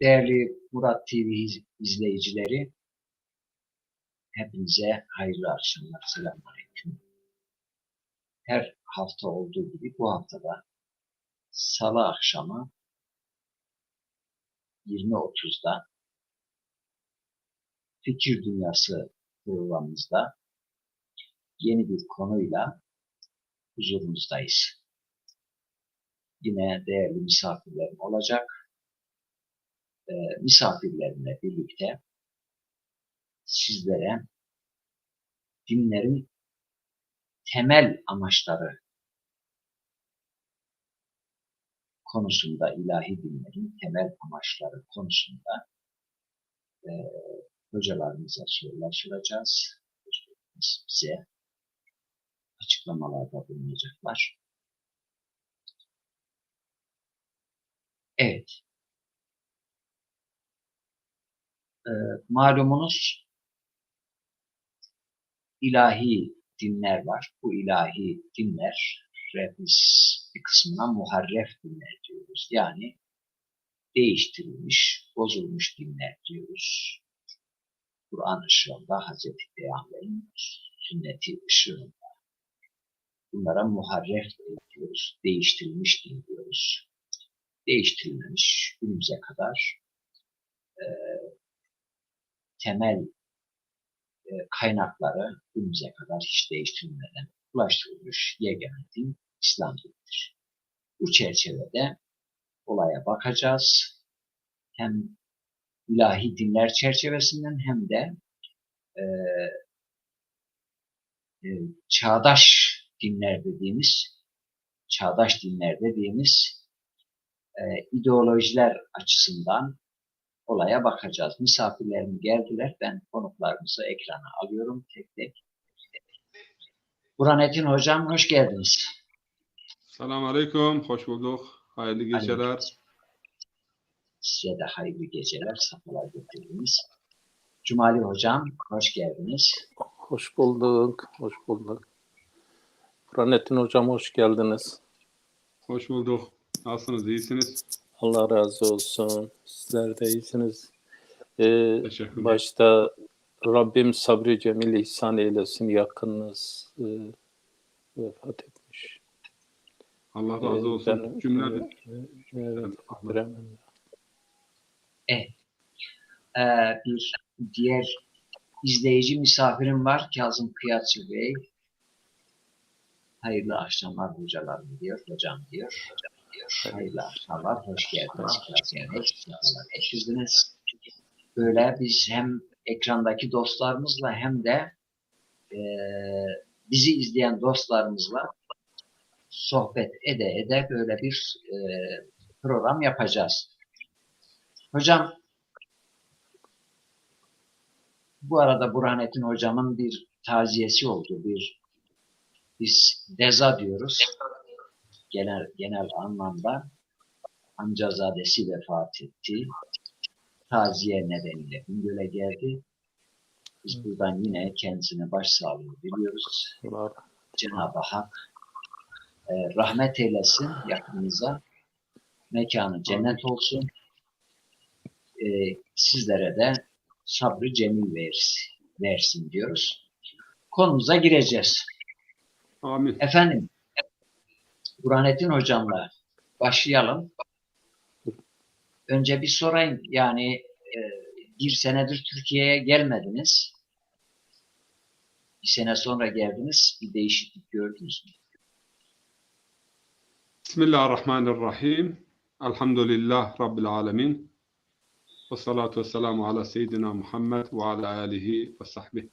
Değerli Murat TV izleyicileri, hepinize hayırlı akşamlar, selamünaleyküm. Her hafta olduğu gibi bu haftada Salı akşamı 20.30'da Fikir Dünyası programımızda yeni bir konuyla huzurumuzdayız. Yine değerli misafirlerim olacak. Misafirlerimle birlikte sizlere dinlerin temel amaçları konusunda, ilahi dinlerin temel amaçları konusunda hocalarımıza sorular soracağız. Bize açıklamalarda bulunacaklar. Evet. Malumunuz ilahi dinler var. Bu ilahi dinler biz bir kısmına muharref dinler diyoruz. Yani değiştirilmiş, bozulmuş dinler diyoruz. Kur'an ışığında, Hazreti Peygamber'in sünneti ışığında. Bunlara muharref diyoruz, değiştirilmiş din diyoruz. Değiştirilmemiş, günümüze kadar temel kaynakları günümüze kadar hiç değiştirilmeden ulaştırılmış yegane din İslam dinidir. Bu çerçevede olaya bakacağız. Hem ilahi dinler çerçevesinden hem de çağdaş dinler dediğimiz ideolojiler açısından olaya bakacağız. Misafirlerim geldiler. Ben konuklarımızı ekrana alıyorum tek tek. Burhanettin Hocam hoş geldiniz. Selamun Aleyküm, hoş bulduk. Hayırlı geceler. Size de hayırlı geceler, safalar getirdiniz. Cumali Hocam hoş geldiniz. Hoş bulduk, hoş bulduk. Burhanettin Hocam hoş geldiniz. Hoş bulduk. Nasılsınız, iyisiniz? Allah razı olsun. Sizler de iyisiniz. Teşekkürler. Başta Rabbim sabri cemil ihsan eylesin. Yakınınız vefat etmiş. Allah razı olsun. Cümleden. Evet. Bir diğer izleyici misafirim var. Kazım Kıyatçı Bey. Hayırlı akşamlar hocalarım diyor. Hocam diyor. Hayırlı akşamlar. Hoş geldiniz Kazım Bey. Getirdiniz. Böyle biz hem ekrandaki dostlarımızla hem de bizi izleyen dostlarımızla sohbet ede böyle bir program yapacağız. Hocam, bu arada Burhanettin Hocam'ın bir taziyesi oldu. Biz deza diyoruz. Genel anlamda amcazadesi vefat etti. Taziye nedeniyle Bingöl'e geldi. Biz buradan yine kendisine başsağlığı diliyoruz. Cenab-ı Hak rahmet eylesin yakınımıza. Mekanı cennet olsun. Sizlere de sabrı cemil versin diyoruz. Konumuza gireceğiz. Amin. Efendim, Burhanettin Hocam'la başlayalım. Önce bir sorayım. Yani bir senedir Türkiye'ye gelmediniz. Bir sene sonra geldiniz. Bir değişiklik gördünüz mü? Bismillahirrahmanirrahim. Elhamdülillah Rabbil alemin. Ve salatu ve selamu ala seyyidina Muhammed ve ala alihi ve sahbihi.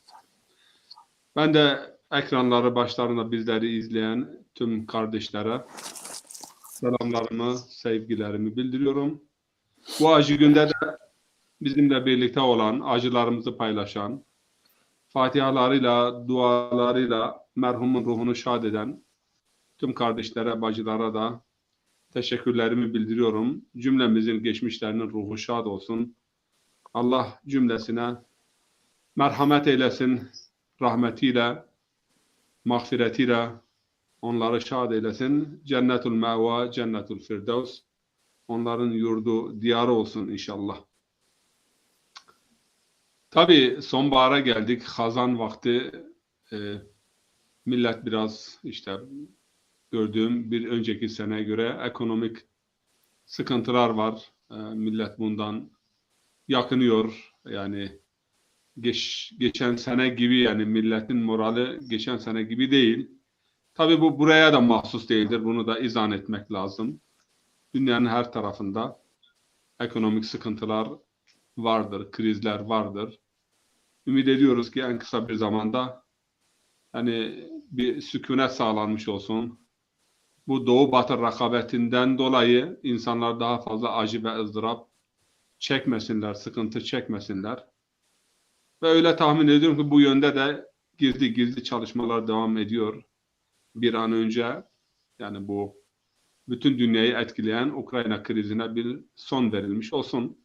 Ben de ekranları başlarında bizleri izleyen tüm kardeşlere selamlarımı, sevgilerimi bildiriyorum. Bu acı günde de bizimle birlikte olan, acılarımızı paylaşan, fatihalarıyla, dualarıyla merhumun ruhunu şad eden tüm kardeşlere, bacılara da teşekkürlerimi bildiriyorum. Cümlemizin geçmişlerinin ruhu şad olsun. Allah cümlesine merhamet eylesin, rahmetiyle, mağfiretiyle onları şad eylesin. Cennetul meva, cennetul firdevs onların yurdu, diyarı olsun inşallah. Tabii sonbahara geldik. Hazan vakti millet biraz işte gördüğüm bir önceki seneye göre ekonomik sıkıntılar var. Millet bundan yakınıyor. Yani geçen sene gibi, yani milletin morali geçen sene gibi değil. Tabii bu buraya da mahsus değildir. Bunu da izah etmek lazım. Dünyanın her tarafında ekonomik sıkıntılar vardır, krizler vardır. Ümit ediyoruz ki en kısa bir zamanda hani bir sükunet sağlanmış olsun. Bu Doğu Batı rekabetinden dolayı insanlar daha fazla acı ve ızdırap çekmesinler, sıkıntı çekmesinler. Ve öyle tahmin ediyorum ki bu yönde de gizli çalışmalar devam ediyor. Bir an önce yani bu bütün dünyayı etkileyen Ukrayna krizine bir son verilmiş olsun.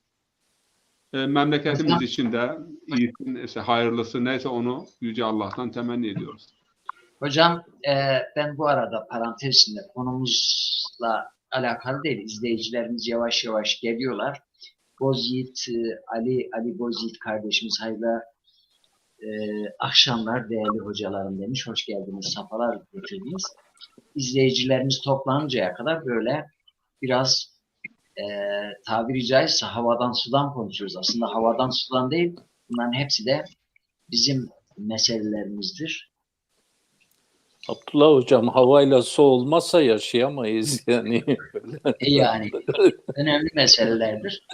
Memleketimiz Hocam, için de iyisi, hayırlısı neyse onu Yüce Allah'tan temenni ediyoruz. hocam, ben bu arada parantez içinde konumuzla alakalı değil. İzleyicilerimiz yavaş yavaş geliyorlar. Bozyiğit, Ali Bozyiğit kardeşimiz hayırlı akşamlar değerli hocalarım demiş. Hoş geldiniz, safalar getirdiniz. İzleyicilerimiz toplanıncaya kadar böyle biraz tabiri caizse havadan sudan konuşuyoruz. Aslında havadan sudan değil, bunların hepsi de bizim meselelerimizdir. Abdullah hocam, havayla su olmazsa yaşayamayız yani. Yani önemli meselelerdir.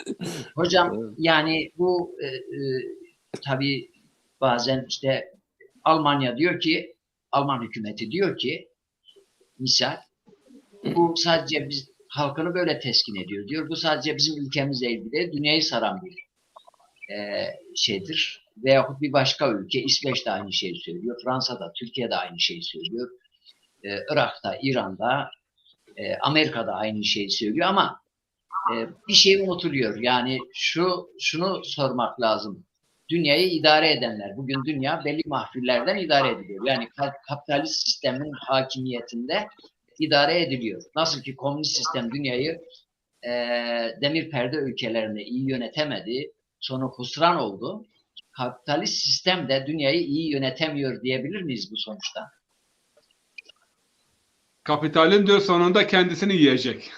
Hocam Evet. yani bu tabii bazen işte Almanya diyor ki, Alman hükümeti diyor ki misal bu sadece biz halkını böyle teskin ediyor diyor. Bu sadece bizim ülkemizle ilgili dünyayı saran bir şeydir. Veyahut bir başka ülke, İsveç de aynı şeyi söylüyor. Fransa da, Türkiye de aynı şeyi söylüyor. Irak'ta, İran'da, Amerika'da aynı şeyi söylüyor ama bir şey unutuluyor. Yani şunu sormak lazım. Dünyayı idare edenler, bugün dünya belli mahfillerden idare ediliyor. Yani kapitalist sistemin hakimiyetinde idare ediliyor. Nasıl ki komünist sistem dünyayı demir perde ülkelerinde iyi yönetemedi, sonra husran oldu. Kapitalist sistem de dünyayı iyi yönetemiyor diyebilir miyiz bu sonuçta? Kapitalin diyor sonunda kendisini yiyecek.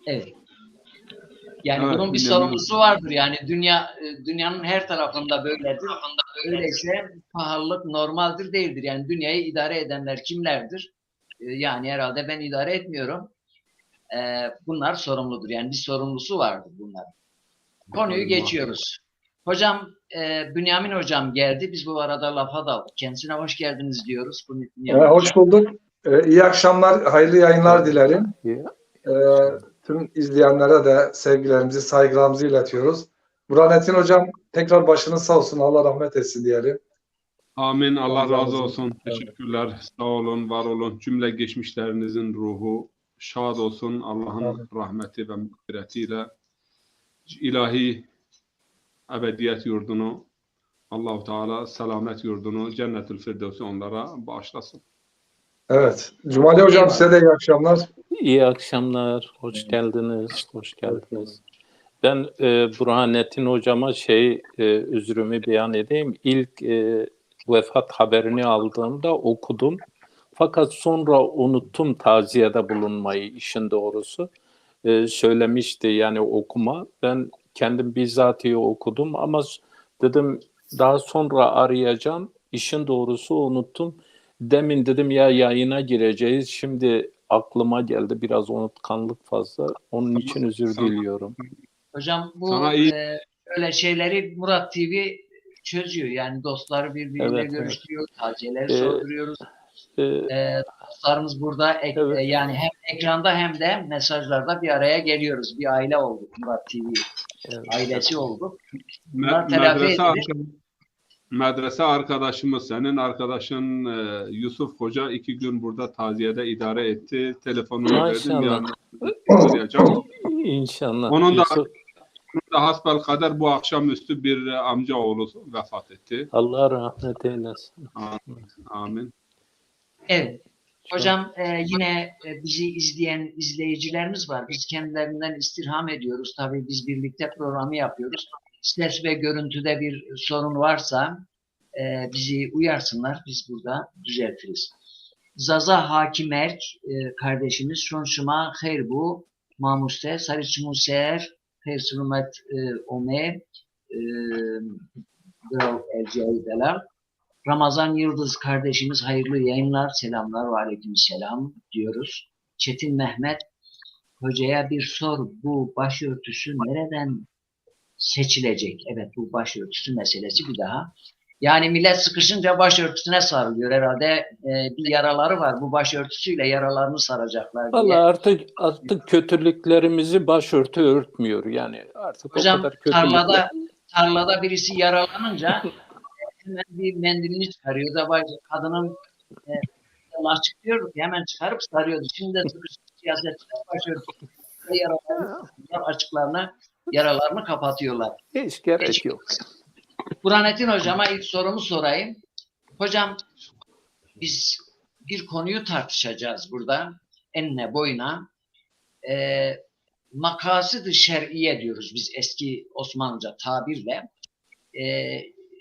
Evet. Yani Evet, bunun bir sorumlusu vardır. Yani dünyanın her tarafında böyledir. Öyleyse pahalılık normaldir değildir. Yani dünyayı idare edenler kimlerdir? Yani herhalde ben idare etmiyorum. Bunlar sorumludur. Yani bir sorumlusu vardır bunlar. Konuyu geçiyoruz. Hocam, Bünyamin hocam geldi. Biz bu arada lafa daldık. Kendisine hoş geldiniz diyoruz. Bünyamin Hoş hocam. bulduk. İyi akşamlar, hayırlı yayınlar dilerim. Ya, Tüm izleyenlere de sevgilerimizi, saygılarımızı iletiyoruz. Burhanettin hocam tekrar başınız sağ olsun, Allah rahmet etsin diyelim. Amin. Allah razı Hocamızın. olsun. Evet. Teşekkürler. Sağ olun, var olun. Cümle geçmişlerinizin ruhu şad olsun. Allah'ın Amin. rahmeti ve mağfiretiyle ilahi ebediyet yurdunu, Allah-u Teala selamet yurdunu, Cennetül Firdevs'i onlara bağışlasın. Evet. Cumali hocam size de iyi akşamlar. iyi akşamlar, hoş geldiniz, hoş geldiniz. Ben Burhanettin hocama üzrümü beyan edeyim. İlk vefat haberini aldığımda okudum. Fakat sonra unuttum taziyede bulunmayı, işin doğrusu. Söylemişti yani okuma. Ben kendim bizzatihi okudum ama dedim daha sonra arayacağım. İşin doğrusu unuttum. Demin dedim ya yayına gireceğiz. Şimdi aklıma geldi, biraz unutkanlık fazla. Onun için özür diliyorum. Hocam bu Sana iyi öyle şeyleri Murat TV çözüyor. Yani dostları birbiriyle Evet, görüştürüyor, taziyeleri Ee, sorduruyoruz. e, Dostlarımız burada Evet. yani hem ekranda hem de mesajlarda bir araya geliyoruz. Bir aile olduk. Murat TV ailesi olduk. Bunlar telafi edilir. medrese arkadaşımız, senin arkadaşın Yusuf Hoca 2 gün burada taziyede idare etti. Telefonunu verdim. Maşallah. Arayacağım. İnşallah. Onun da Yusuf, hasbelkader bu akşamüstü bir amcaoğlu vefat etti. Allah rahmet eylesin. Amin. Evet. Hocam yine bizi izleyen izleyicilerimiz var. Biz kendilerinden istirham ediyoruz. Tabii biz birlikte programı yapıyoruz. Ses ve görüntüde bir sorun varsa bizi uyarsınlar. Biz burada düzeltiriz. Zaza Hakimerk kardeşimiz şonşuma hayır bu mamuste sarıçı muser hayır sunumet ome el Ramazan Yıldız kardeşimiz hayırlı yayınlar, selamlar ve aleykümselam diyoruz. Çetin Mehmet hocaya bir sor, bu başörtüsü nereden seçilecek? Evet, bu başörtüsü meselesi bir daha. Yani millet sıkışınca başörtüsüne sarılıyor herhalde. Bir yaraları var, bu başörtüsüyle yaralarını saracaklar diye. Vallahi artık kötülüklerimizi başörtü örtmüyor yani artık Hocam, o kadar kötülükler. tarlada birisi yaralanınca hemen bir mendilini çıkarıyor da kadının lastik diyordu ki hemen çıkarıp sarıyordu. Şimdi de siyasetçiler başörtüsü yaralarını kapatıyorlar. Hiç gerek yok. Burhanettin hocama ilk sorumu sorayım. Hocam biz bir konuyu tartışacağız burada. Enine boyuna. Makasıd-ı şer'iye diyoruz biz eski Osmanlıca tabirle.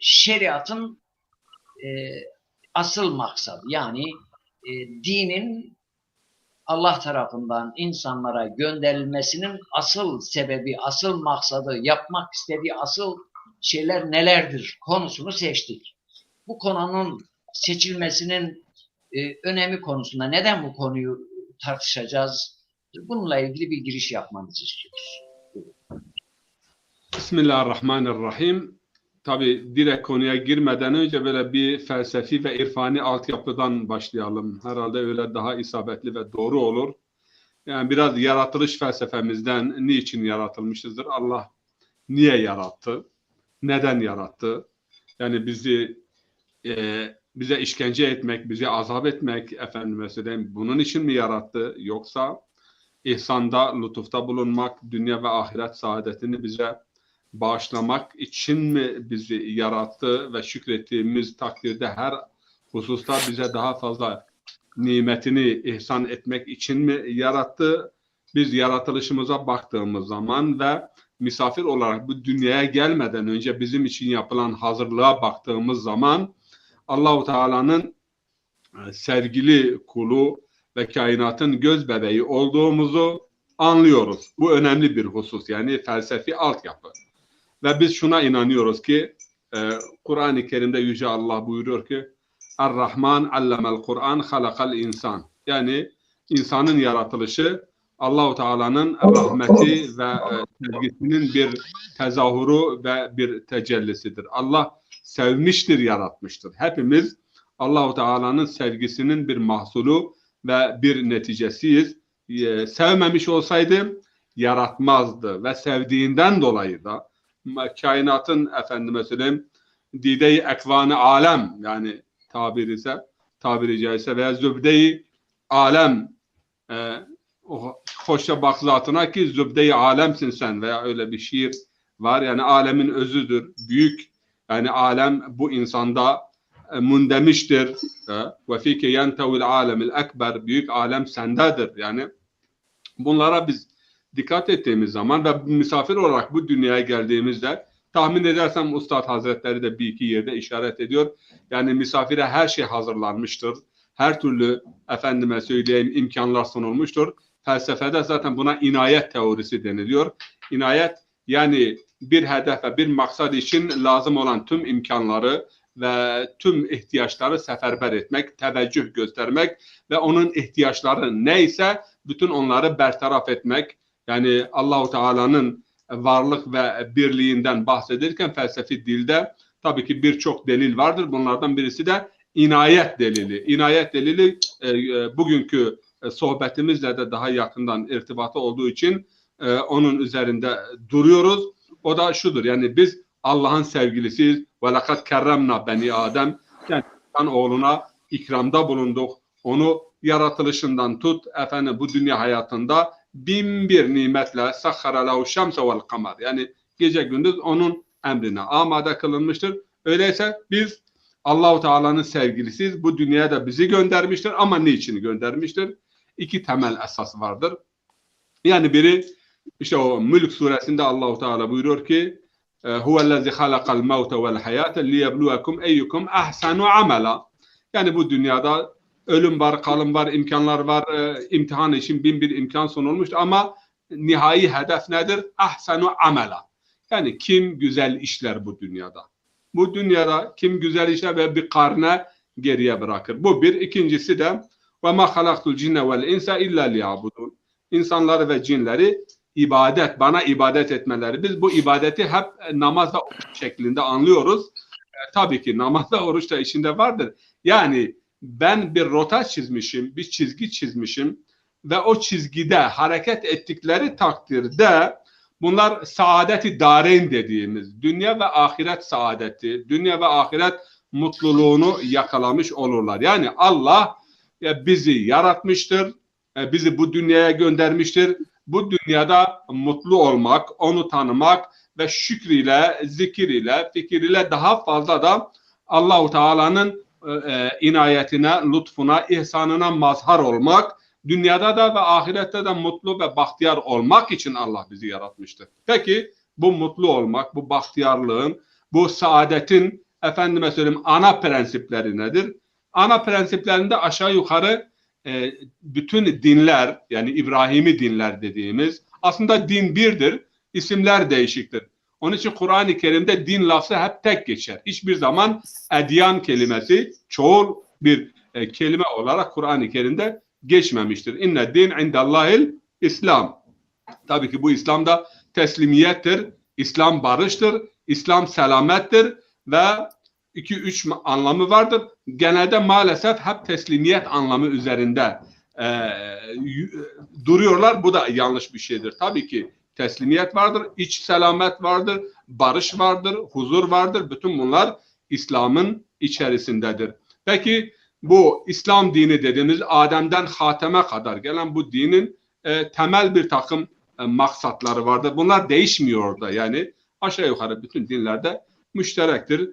Şeriatın asıl maksadı yani dinin Allah tarafından insanlara gönderilmesinin asıl sebebi, asıl maksadı, yapmak istediği asıl şeyler nelerdir konusunu seçtik. Bu konunun seçilmesinin önemi konusunda neden bu konuyu tartışacağız? Bununla ilgili bir giriş yapmanızı istiyoruz. Bismillahirrahmanirrahim. Tabii direkt konuya girmeden önce böyle bir felsefi ve irfani altyapıdan başlayalım. Herhalde öyle daha isabetli ve doğru olur. Yani biraz yaratılış felsefemizden niçin yaratılmışızdır? Allah niye yarattı? Neden yarattı? Yani bize işkence etmek, bizi azap etmek, efendime söyleyeyim, bunun için mi yarattı? Yoksa ihsanda, lütufta bulunmak, dünya ve ahiret saadetini bize bağışlamak için mi bizi yarattı ve şükrettiğimiz takdirde her hususta bize daha fazla nimetini ihsan etmek için mi yarattı? Biz yaratılışımıza baktığımız zaman ve misafir olarak bu dünyaya gelmeden önce bizim için yapılan hazırlığa baktığımız zaman Allah-u Teala'nın sevgili kulu ve kainatın göz bebeği olduğumuzu anlıyoruz. Bu önemli bir husus, yani felsefi altyapı. Ve biz şuna inanıyoruz ki Kur'an-ı Kerim'de Yüce Allah buyuruyor ki Er-Rahman allemel Kur'an halakal insan. Yani insanın yaratılışı Allah-u Teala'nın rahmeti ve sevgisinin bir tezahürü ve bir tecellisidir. Allah sevmiştir, yaratmıştır. Hepimiz Allah-u Teala'nın sevgisinin bir mahsulü ve bir neticesiyiz. Sevmemiş olsaydı yaratmazdı ve sevdiğinden dolayı da kainatın efendime söyleyeyim dide-i ekvan-ı alem, yani tabiri caizse veya zübde-i alem, hoşça bak zatına ki zübde-i alemsin sen, veya öyle bir şiir var. Yani alemin özüdür, büyük, yani alem bu insanda mundemiştir. Ve fike yentevil alemil ekber, büyük alem sendedir. Yani bunlara biz dikkat ettiğimiz zaman ve misafir olarak bu dünyaya geldiğimizde, tahmin edersem Üstad Hazretleri de bir iki yerde işaret ediyor. Yani misafire her şey hazırlanmıştır. Her türlü efendime söyleyeyim imkanlar sunulmuştur. Felsefede zaten buna inayet teorisi deniliyor. İnayet yani bir hedef ve bir maksat için lazım olan tüm imkanları ve tüm ihtiyaçları seferber etmek, teveccüh göstermek ve onun ihtiyaçları neyse bütün onları bertaraf etmek. Yani Allah-u Teala'nın varlık ve birliğinden bahsederken felsefi dilde tabii ki birçok delil vardır. Bunlardan birisi de inayet delili. İnayet delili bugünkü sohbetimizle de daha yakından irtibatı olduğu için onun üzerinde duruyoruz. O da şudur: yani biz Allah'ın sevgilisiyiz. Ve lekad kerremna beni Adem. Yani insan oğluna ikramda bulunduk. Onu yaratılışından tut bu dünya hayatında bin bir nimetle sakhara lehu şemse vel kamer. Yani gece gündüz onun emrine amade kılınmıştır. Öyleyse biz Allahu Teala'nın sevgilisiyiz. Bu dünyaya da bizi göndermiştir ama niçin göndermiştir? İki temel esas vardır. Yani biri işte o Mülk suresinde Allahu Teala buyuruyor ki huvellezî halakal mevte vel hayâte liyebluvekum eyyukum ahsanu amela. Yani bu dünyada ölüm var, kalım var, imkanlar var. İmtihan için bin bir imkan sunulmuş ama nihai hedef nedir? Ahsanu amela. Yani kim güzel işler bu dünyada. Bu dünyada kim güzel işler ve bir karne geriye bırakır. Bu bir. İkincisi de ve ma halaktul cinne vel insa illa liyabudun. İnsanları ve cinleri bana ibadet etmeleri. Biz bu ibadeti hep namazda şeklinde anlıyoruz. Tabii ki namazda oruç da içinde vardır. Yani ben bir rota çizmişim, bir çizgi çizmişim ve o çizgide hareket ettikleri takdirde bunlar saadet-i dareyn dediğimiz dünya ve ahiret saadeti, dünya ve ahiret mutluluğunu yakalamış olurlar. Yani Allah bizi yaratmıştır, bizi bu dünyaya göndermiştir. Bu dünyada mutlu olmak, onu tanımak ve şükriyle, zikir ile, fikir ile daha fazla da Allahu Teala'nın inayetine, lütfuna, ihsanına mazhar olmak, dünyada da ve ahirette de mutlu ve bahtiyar olmak için Allah bizi yaratmıştır. Peki bu mutlu olmak, bu bahtiyarlığın, bu saadetin efendime söyleyeyim ana prensipleri nedir? Ana prensiplerinde aşağı yukarı bütün dinler, yani İbrahimi dinler dediğimiz, aslında din birdir, isimler değişiktir. Onun için Kur'an-ı Kerim'de din lafzı hep tek geçer. Hiçbir zaman edyan kelimesi çoğul bir kelime olarak Kur'an-ı Kerim'de geçmemiştir. İnne din indallahil İslam. Tabii ki bu İslam da teslimiyettir, İslam barıştır, İslam selamettir ve 2-3 anlamı vardır. Genelde maalesef hep teslimiyet anlamı üzerinde duruyorlar. Bu da yanlış bir şeydir. Tabii ki teslimiyet vardır, iç selamet vardır, barış vardır, huzur vardır. Bütün bunlar İslam'ın içerisindedir. Peki bu İslam dini dediğimiz Adem'den Hatem'e kadar gelen bu dinin temel bir takım maksatları vardır. Bunlar değişmiyor da yani aşağı yukarı bütün dinlerde müşterektir.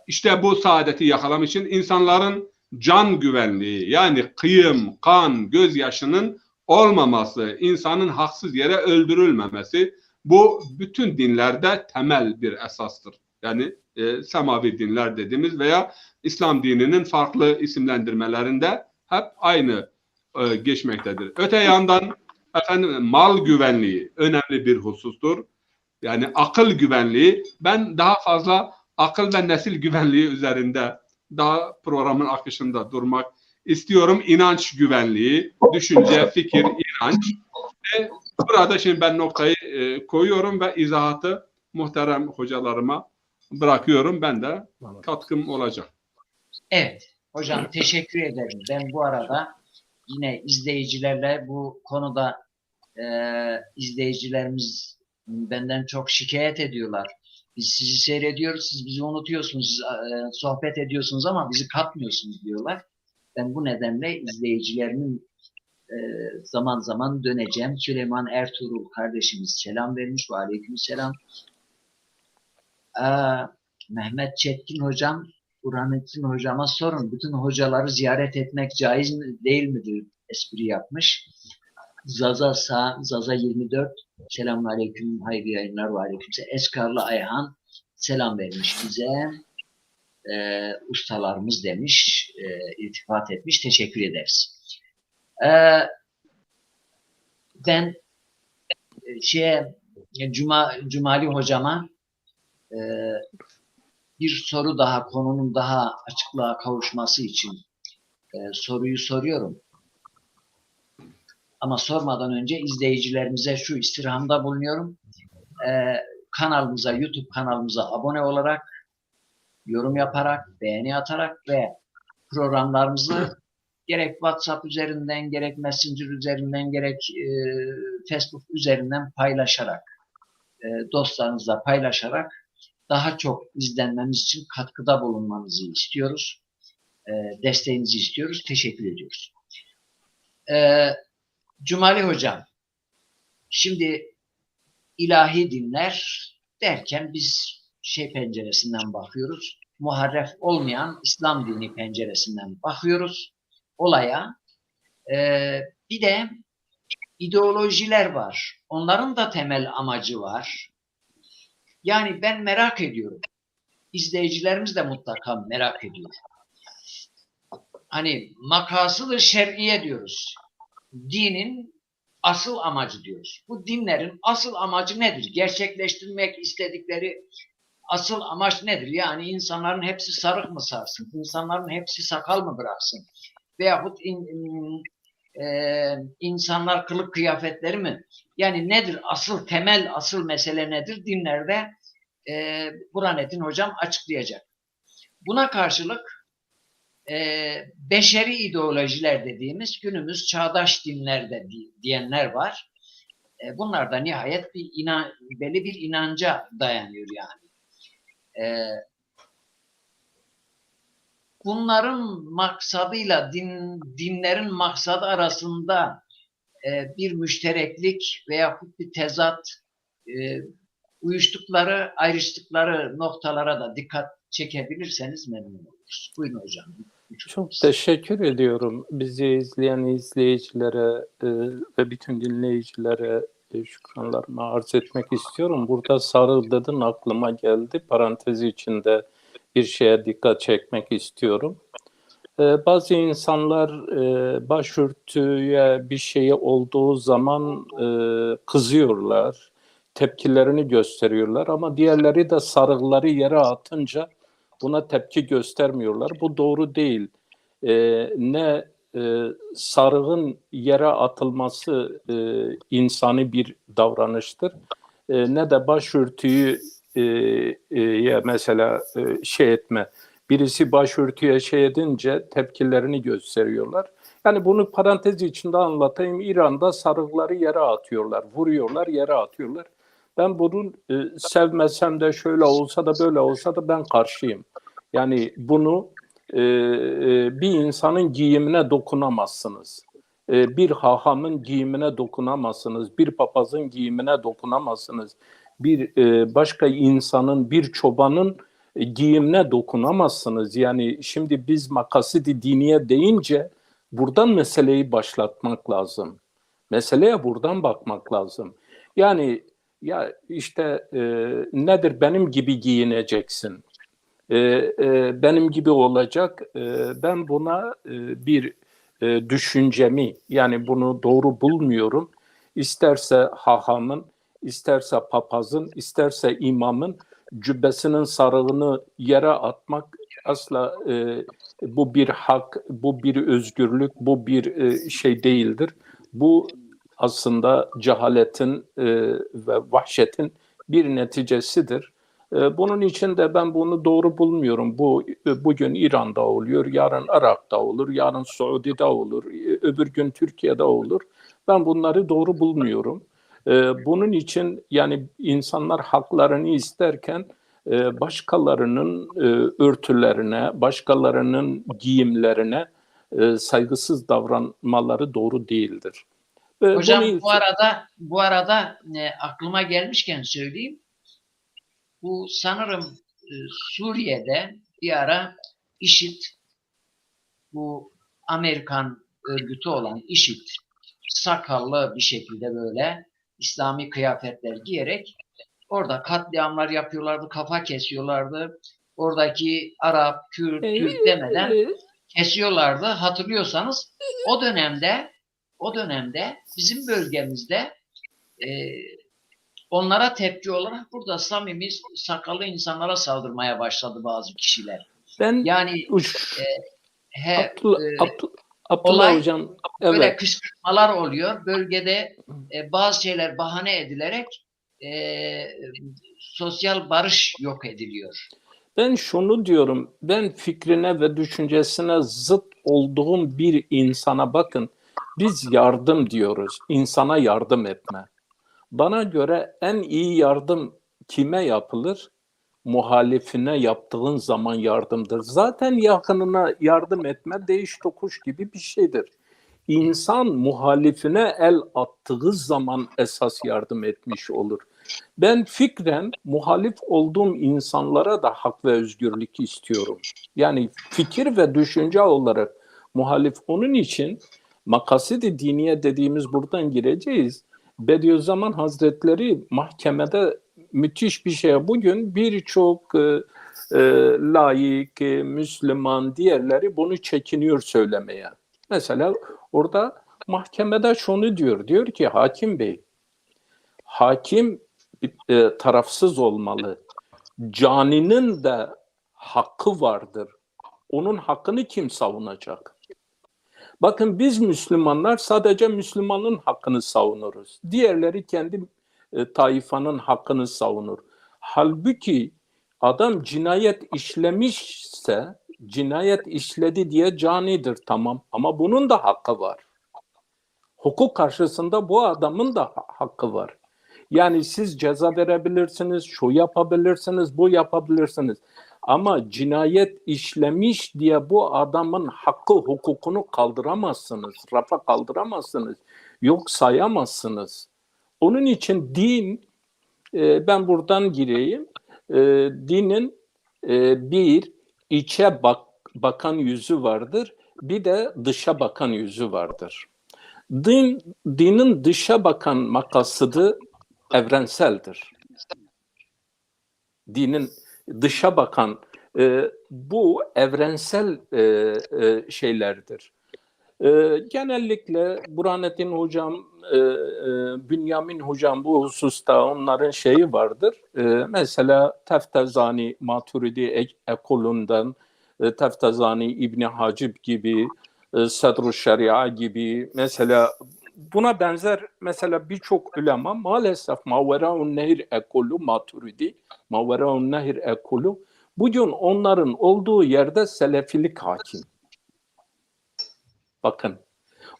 İşte bu saadeti yakalamak için insanların can güvenliği yani kıyım, kan, gözyaşının olmaması, insanın haksız yere öldürülmemesi bu bütün dinlerde temel bir esastır. Yani semavi dinler dediğimiz veya İslam dininin farklı isimlendirmelerinde hep aynı geçmektedir. Öte yandan efendim mal güvenliği önemli bir husustur. Yani akıl güvenliği, ben daha fazla akıl ve nesil güvenliği üzerinde daha programın akışında durmak istiyorum. İnanç güvenliği, düşünce, fikir, inanç. Burada şimdi ben noktayı koyuyorum ve izahatı muhterem hocalarıma bırakıyorum. Ben de katkım olacak. Evet. Hocam teşekkür ederim. Ben bu arada yine izleyicilerle bu konuda izleyicilerimiz benden çok şikayet ediyorlar. Biz sizi seyrediyoruz, siz bizi unutuyorsunuz, sohbet ediyorsunuz ama bizi katmıyorsunuz diyorlar. Ben bu nedenle izleyicilerimin zaman zaman döneceğim. Süleyman Ertuğrul kardeşimiz selam vermiş ve aleykümselam. Mehmet Çetkin hocam, Burhanettin hocama sorun. Bütün hocaları ziyaret etmek caiz mi değil midir? Espri yapmış. Zaza 24 selamun aleyküm, hayırlı yayınlar ve aleykümselam. Eskarlı Ayhan selam vermiş bize. Ustalarımız demiş, iltifat etmiş. Teşekkür ederiz. Ben Cumali hocama bir soru daha, konunun daha açıklığa kavuşması için soruyu soruyorum. Ama sormadan önce izleyicilerimize şu istirhamda bulunuyorum. Kanalımıza, YouTube kanalımıza abone olarak, yorum yaparak, beğeni atarak ve programlarımızı gerek WhatsApp üzerinden, gerek Messenger üzerinden, gerek Facebook üzerinden paylaşarak, dostlarınızla paylaşarak daha çok izlenmemiz için katkıda bulunmanızı istiyoruz. Desteğinizi istiyoruz. Teşekkür ediyoruz. Cumali Hocam, şimdi ilahi dinler derken biz penceresinden bakıyoruz. muharref olmayan İslam dini penceresinden bakıyoruz olaya. Bir de ideolojiler var. Onların da temel amacı var. Yani ben merak ediyorum. İzleyicilerimiz de mutlaka merak ediyor. Hani makasıdır şer'iye diyoruz. Dinin asıl amacı diyoruz. Bu dinlerin asıl amacı nedir? Gerçekleştirmek istedikleri asıl amaç nedir? Yani insanların hepsi sarık mı sarsın? İnsanların hepsi sakal mı bıraksın? Veyahut insanlar kılık kıyafetleri mi? Yani nedir? Asıl mesele nedir? Dinlerde Burhanettin Hocam açıklayacak. Buna karşılık beşeri ideolojiler dediğimiz günümüz çağdaş dinlerde diyenler var. Bunlar da nihayet belli bir inanca dayanıyor yani. Bunların maksadıyla dinlerin maksadı arasında bir müştereklik veya bir tezat, uyuştukları, ayrıştıkları noktalara da dikkat çekebilirseniz memnun oluruz. Buyurun hocam. Çok teşekkür ediyorum. Bizi izleyen izleyicilere ve bütün dinleyicilere şükranlarımı arz etmek istiyorum. Burada sarı dedin aklıma geldi. Parantez içinde bir şeye dikkat çekmek istiyorum. Bazı insanlar başörtüye bir şey olduğu zaman kızıyorlar, tepkilerini gösteriyorlar ama diğerleri de sarıkları yere atınca buna tepki göstermiyorlar. Bu doğru değil. Ne sarığın yere atılması insani bir davranıştır, ne de başörtüyü mesela şey etme. Birisi başörtüye şey edince tepkilerini gösteriyorlar. Yani bunu parantez içinde anlatayım. İran'da sarıkları yere atıyorlar, vuruyorlar, yere atıyorlar. Ben bunun sevmesem de şöyle olsa da böyle olsa da ben karşıyım. Yani bunu bir insanın giyimine dokunamazsınız. Bir hahamın giyimine dokunamazsınız. Bir papazın giyimine dokunamazsınız. Bir başka insanın, bir çobanın giyimine dokunamazsınız. Yani şimdi biz makasidi diniye deyince buradan meseleyi başlatmak lazım. Meseleye buradan bakmak lazım. Yani ya işte nedir benim gibi giyineceksin? Benim gibi olacak. Ben buna bir düşüncemi yani bunu doğru bulmuyorum. İsterse hahamın, isterse papazın, isterse imamın cübbesinin sarığını yere atmak asla bu bir hak, bu bir özgürlük, bu bir şey değildir. Bu aslında cehaletin ve vahşetin bir neticesidir. Bunun için de ben bunu doğru bulmuyorum. Bu bugün İran'da oluyor, yarın Irak'ta olur, yarın Suudi'de olur, öbür gün Türkiye'de olur. Ben bunları doğru bulmuyorum. Bunun için yani insanlar haklarını isterken başkalarının örtülerine, başkalarının giyimlerine saygısız davranmaları doğru değildir. Hocam bu arada aklıma gelmişken söyleyeyim. Bu sanırım Suriye'de bir ara IŞİD, bu Amerikan örgütü olan IŞİD, sakallı bir şekilde böyle İslami kıyafetler giyerek orada katliamlar yapıyorlardı, kafa kesiyorlardı. Oradaki Arap, Kürt, Türk demeden kesiyorlardı. Hatırlıyorsanız o dönemde bizim bölgemizde onlara tepki olarak burada samimi sakallı insanlara saldırmaya başladı bazı kişiler. Yani Abdullah Hocam böyle evet. kışkırtmalar oluyor. Bölgede bazı şeyler bahane edilerek sosyal barış yok ediliyor. Ben şunu diyorum, ben fikrine ve düşüncesine zıt olduğum bir insana bakın, biz yardım diyoruz, insana yardım etme. Bana göre en iyi yardım kime yapılır? Muhalifine yaptığın zaman yardımdır. Zaten yakınına yardım etme değiş tokuş gibi bir şeydir. İnsan muhalifine el attığı zaman esas yardım etmiş olur. Ben fikren muhalif olduğum insanlara da hak ve özgürlük istiyorum. Yani fikir ve düşünce olarak muhalif. Onun için makasidi diniye dediğimiz buradan gireceğiz. Bediüzzaman Hazretleri mahkemede müthiş bir şey. Bugün birçok laik, Müslüman, diğerleri bunu çekiniyor söylemeye. Mesela orada mahkemede şunu diyor. Diyor ki hakim bey, hakim tarafsız olmalı. Caninin de hakkı vardır. Onun hakkını kim savunacak? Bakın biz Müslümanlar sadece Müslümanın hakkını savunuruz. Diğerleri kendi taifanın hakkını savunur. Halbuki adam cinayet işlemişse cinayet işledi diye canidir, tamam, ama bunun da hakkı var. Hukuk karşısında bu adamın da hakkı var. Yani siz ceza verebilirsiniz, şu yapabilirsiniz, bu yapabilirsiniz. Ama cinayet işlemiş diye bu adamın hakkı, hukukunu kaldıramazsınız, rafa kaldıramazsınız, yok sayamazsınız. Onun için din, ben buradan gireyim, dinin bir içe bakan yüzü vardır, bir de dışa bakan yüzü vardır. Dinin dışa bakan makasıdı evrenseldir. Dinin dışa bakan bu evrensel şeylerdir. Genellikle Burhanettin Hocam, Bünyamin Hocam bu hususta onların şeyi vardır. Mesela Teftezani Maturidi ekolundan, Teftezani İbni Hacib gibi, Sadr-ı Şeria gibi, mesela buna benzer mesela birçok ulema maalesef Maveraun Nehir ekolü, Maturidi, Maveraun Nehir ekolü, bugün onların olduğu yerde Selefilik hakim. Bakın,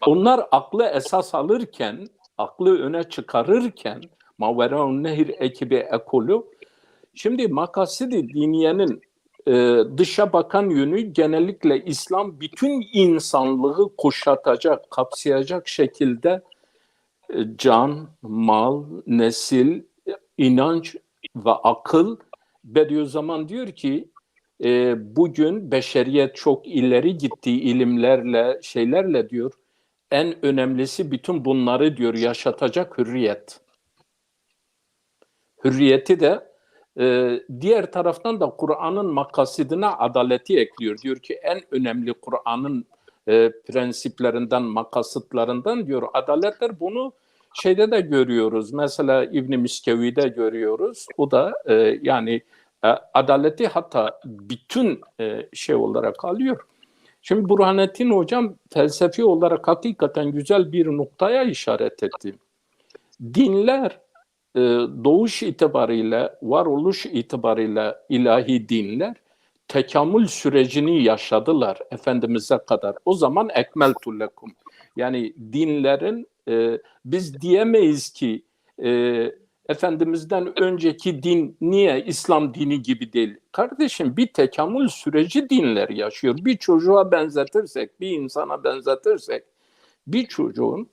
onlar aklı esas alırken, aklı öne çıkarırken, Maveraun Nehir ekibi ekolü, şimdi makasidi diniyenin dışa bakan yönü genellikle İslam bütün insanlığı kuşatacak, kapsayacak şekilde can, mal, nesil, inanç ve akıl. Bediüzzaman diyor ki bugün beşeriyet çok ileri gittiği ilimlerle, şeylerle diyor, en önemlisi bütün bunları diyor yaşatacak hürriyet. Hürriyeti de diğer taraftan da Kur'an'ın makasidine adaleti ekliyor. Diyor ki en önemli Kur'an'ın prensiplerinden, makasıtlarından diyor adaletler. Bunu şeyde de görüyoruz. Mesela İbn-i Miskevi'de görüyoruz. O da yani adaleti hatta bütün şey olarak alıyor. Şimdi Burhanettin Hocam felsefi olarak hakikaten güzel bir noktaya işaret etti. Dinler doğuş itibariyle, varoluş itibariyle ilahi dinler tekamül sürecini yaşadılar Efendimiz'e kadar. O zaman ekmeltu lekum. Yani dinlerin biz diyemeyiz ki Efendimiz'den önceki din niye İslam dini gibi değil? Kardeşim, bir tekamül süreci dinler yaşıyor. Bir çocuğa benzetirsek, bir insana benzetirsek, bir çocuğun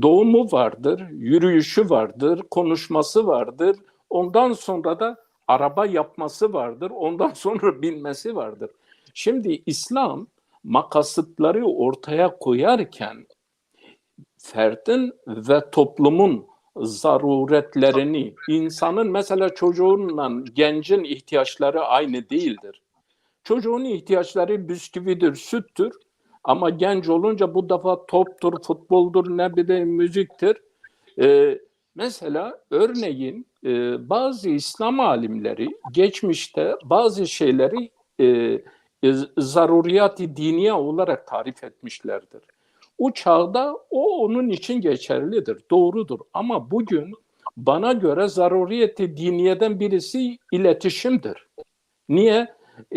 doğumu vardır, yürüyüşü vardır, konuşması vardır. Ondan sonra da araba yapması vardır. Ondan sonra binmesi vardır. Şimdi İslam makasıtları ortaya koyarken ferdin ve toplumun zaruretlerini, insanın mesela çocuğunla gencin ihtiyaçları aynı değildir. Çocuğun ihtiyaçları bisküvidir, süttür. Ama genç olunca bu defa toptur, futboldur, ne bileyim müziktir. Mesela örneğin bazı İslam alimleri geçmişte bazı şeyleri zaruriyat-ı diniye olarak tarif etmişlerdir. O çağda o onun için geçerlidir, doğrudur. Ama bugün bana göre zaruriyet-i diniyeden birisi iletişimdir. Niye?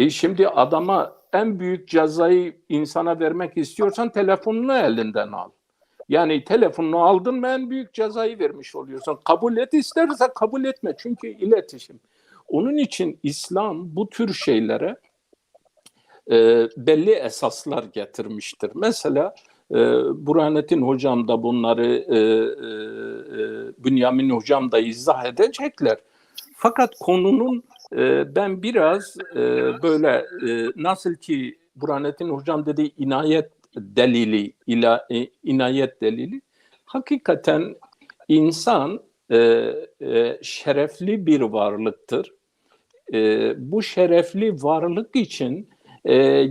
Şimdi adama en büyük cezayı insana vermek istiyorsan telefonunu elinden al. Yani telefonunu aldın mı en büyük cezayı vermiş oluyorsun. Kabul et, isterse kabul etme, çünkü iletişim. Onun için İslam bu tür şeylere belli esaslar getirmiştir. Mesela Burhanettin Hocam da bunları Bünyamin Hocam da izah edecekler. Fakat konunun ben biraz böyle nasıl ki Burhanettin Hocam dediği inayet delili, inayet delili, hakikaten insan şerefli bir varlıktır. Bu şerefli varlık için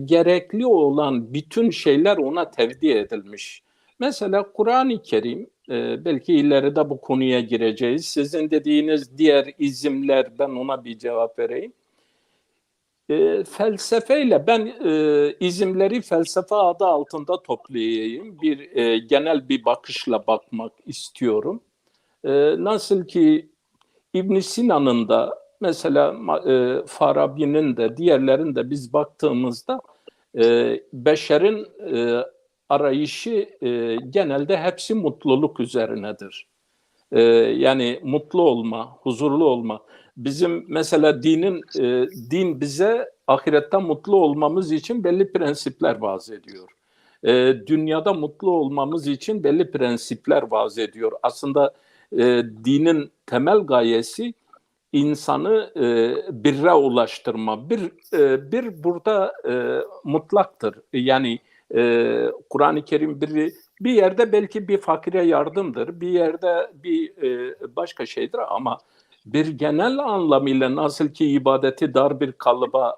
gerekli olan bütün şeyler ona tevdi edilmiş. Mesela Kur'an-ı Kerim, belki ileride bu konuya gireceğiz. Sizin dediğiniz diğer izimler, ben ona bir cevap vereyim. Felsefeyle ben izimleri felsefe adı altında toplayayım. Genel bir bakışla bakmak istiyorum. Nasıl ki İbn Sina'nın da mesela Farabi'nin de diğerlerinin de biz baktığımızda beşerin arayışı genelde hepsi mutluluk üzerinedir. Yani mutlu olma, huzurlu olma. Bizim mesela din bize ahirette mutlu olmamız için belli prensipler vaz ediyor. Dünyada mutlu olmamız için belli prensipler vaz ediyor. Aslında dinin temel gayesi insanı birre ulaştırma. Bir burada mutlaktır. Yani Kur'an-ı Kerim bir yerde belki bir fakire yardımdır, bir yerde bir başka şeydir ama bir genel anlamıyla nasıl ki ibadeti dar bir kalıba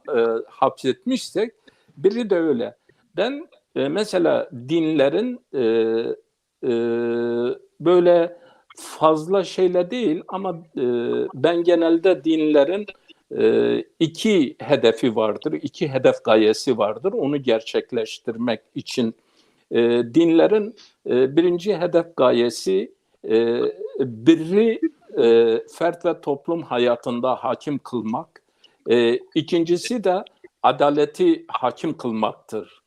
hapsetmişsek biri de öyle. Ben mesela dinlerin böyle fazla şeyle değil ama ben genelde dinlerin iki hedefi vardır, iki hedef gayesi vardır. Onu gerçekleştirmek için dinlerin birinci hedef gayesi birri fert ve toplum hayatında hakim kılmak. İkincisi de adaleti hakim kılmaktır.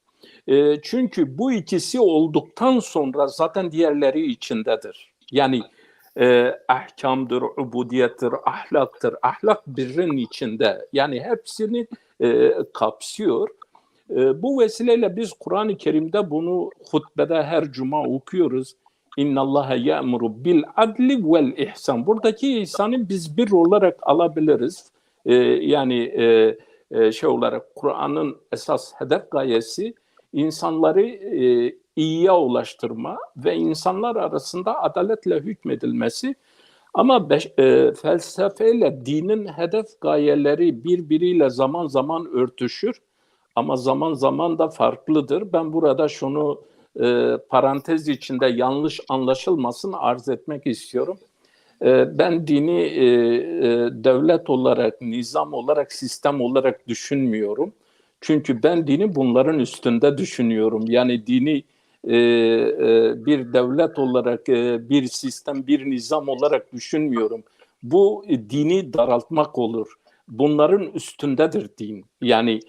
Çünkü bu ikisi olduktan sonra zaten diğerleri içindedir. Yani ahkamdır, ubudiyettir, ahlaktır. Ahlak birrin içinde. Yani hepsini kapsıyor. Bu vesileyle biz Kur'an-ı Kerim'de bunu hutbede her cuma okuyoruz. İnna Allaha ya'muru bil adli vel ihsan. Buradaki ihsanı biz bir olarak alabiliriz. Yani şey olarak Kur'an'ın esas hedef gayesi insanları iyiye ulaştırma ve insanlar arasında adaletle hükmedilmesi. Ama felsefeyle dinin hedef gayeleri birbiriyle zaman zaman örtüşür ama zaman zaman da farklıdır. Ben burada şunu parantez içinde yanlış anlaşılmasın arz etmek istiyorum. Ben dini devlet olarak, nizam olarak, sistem olarak düşünmüyorum. Çünkü ben dini bunların üstünde düşünüyorum. Yani dini bir devlet olarak, bir sistem, bir nizam olarak düşünmüyorum. Bu dini daraltmak olur. Bunların üstündedir din. Yani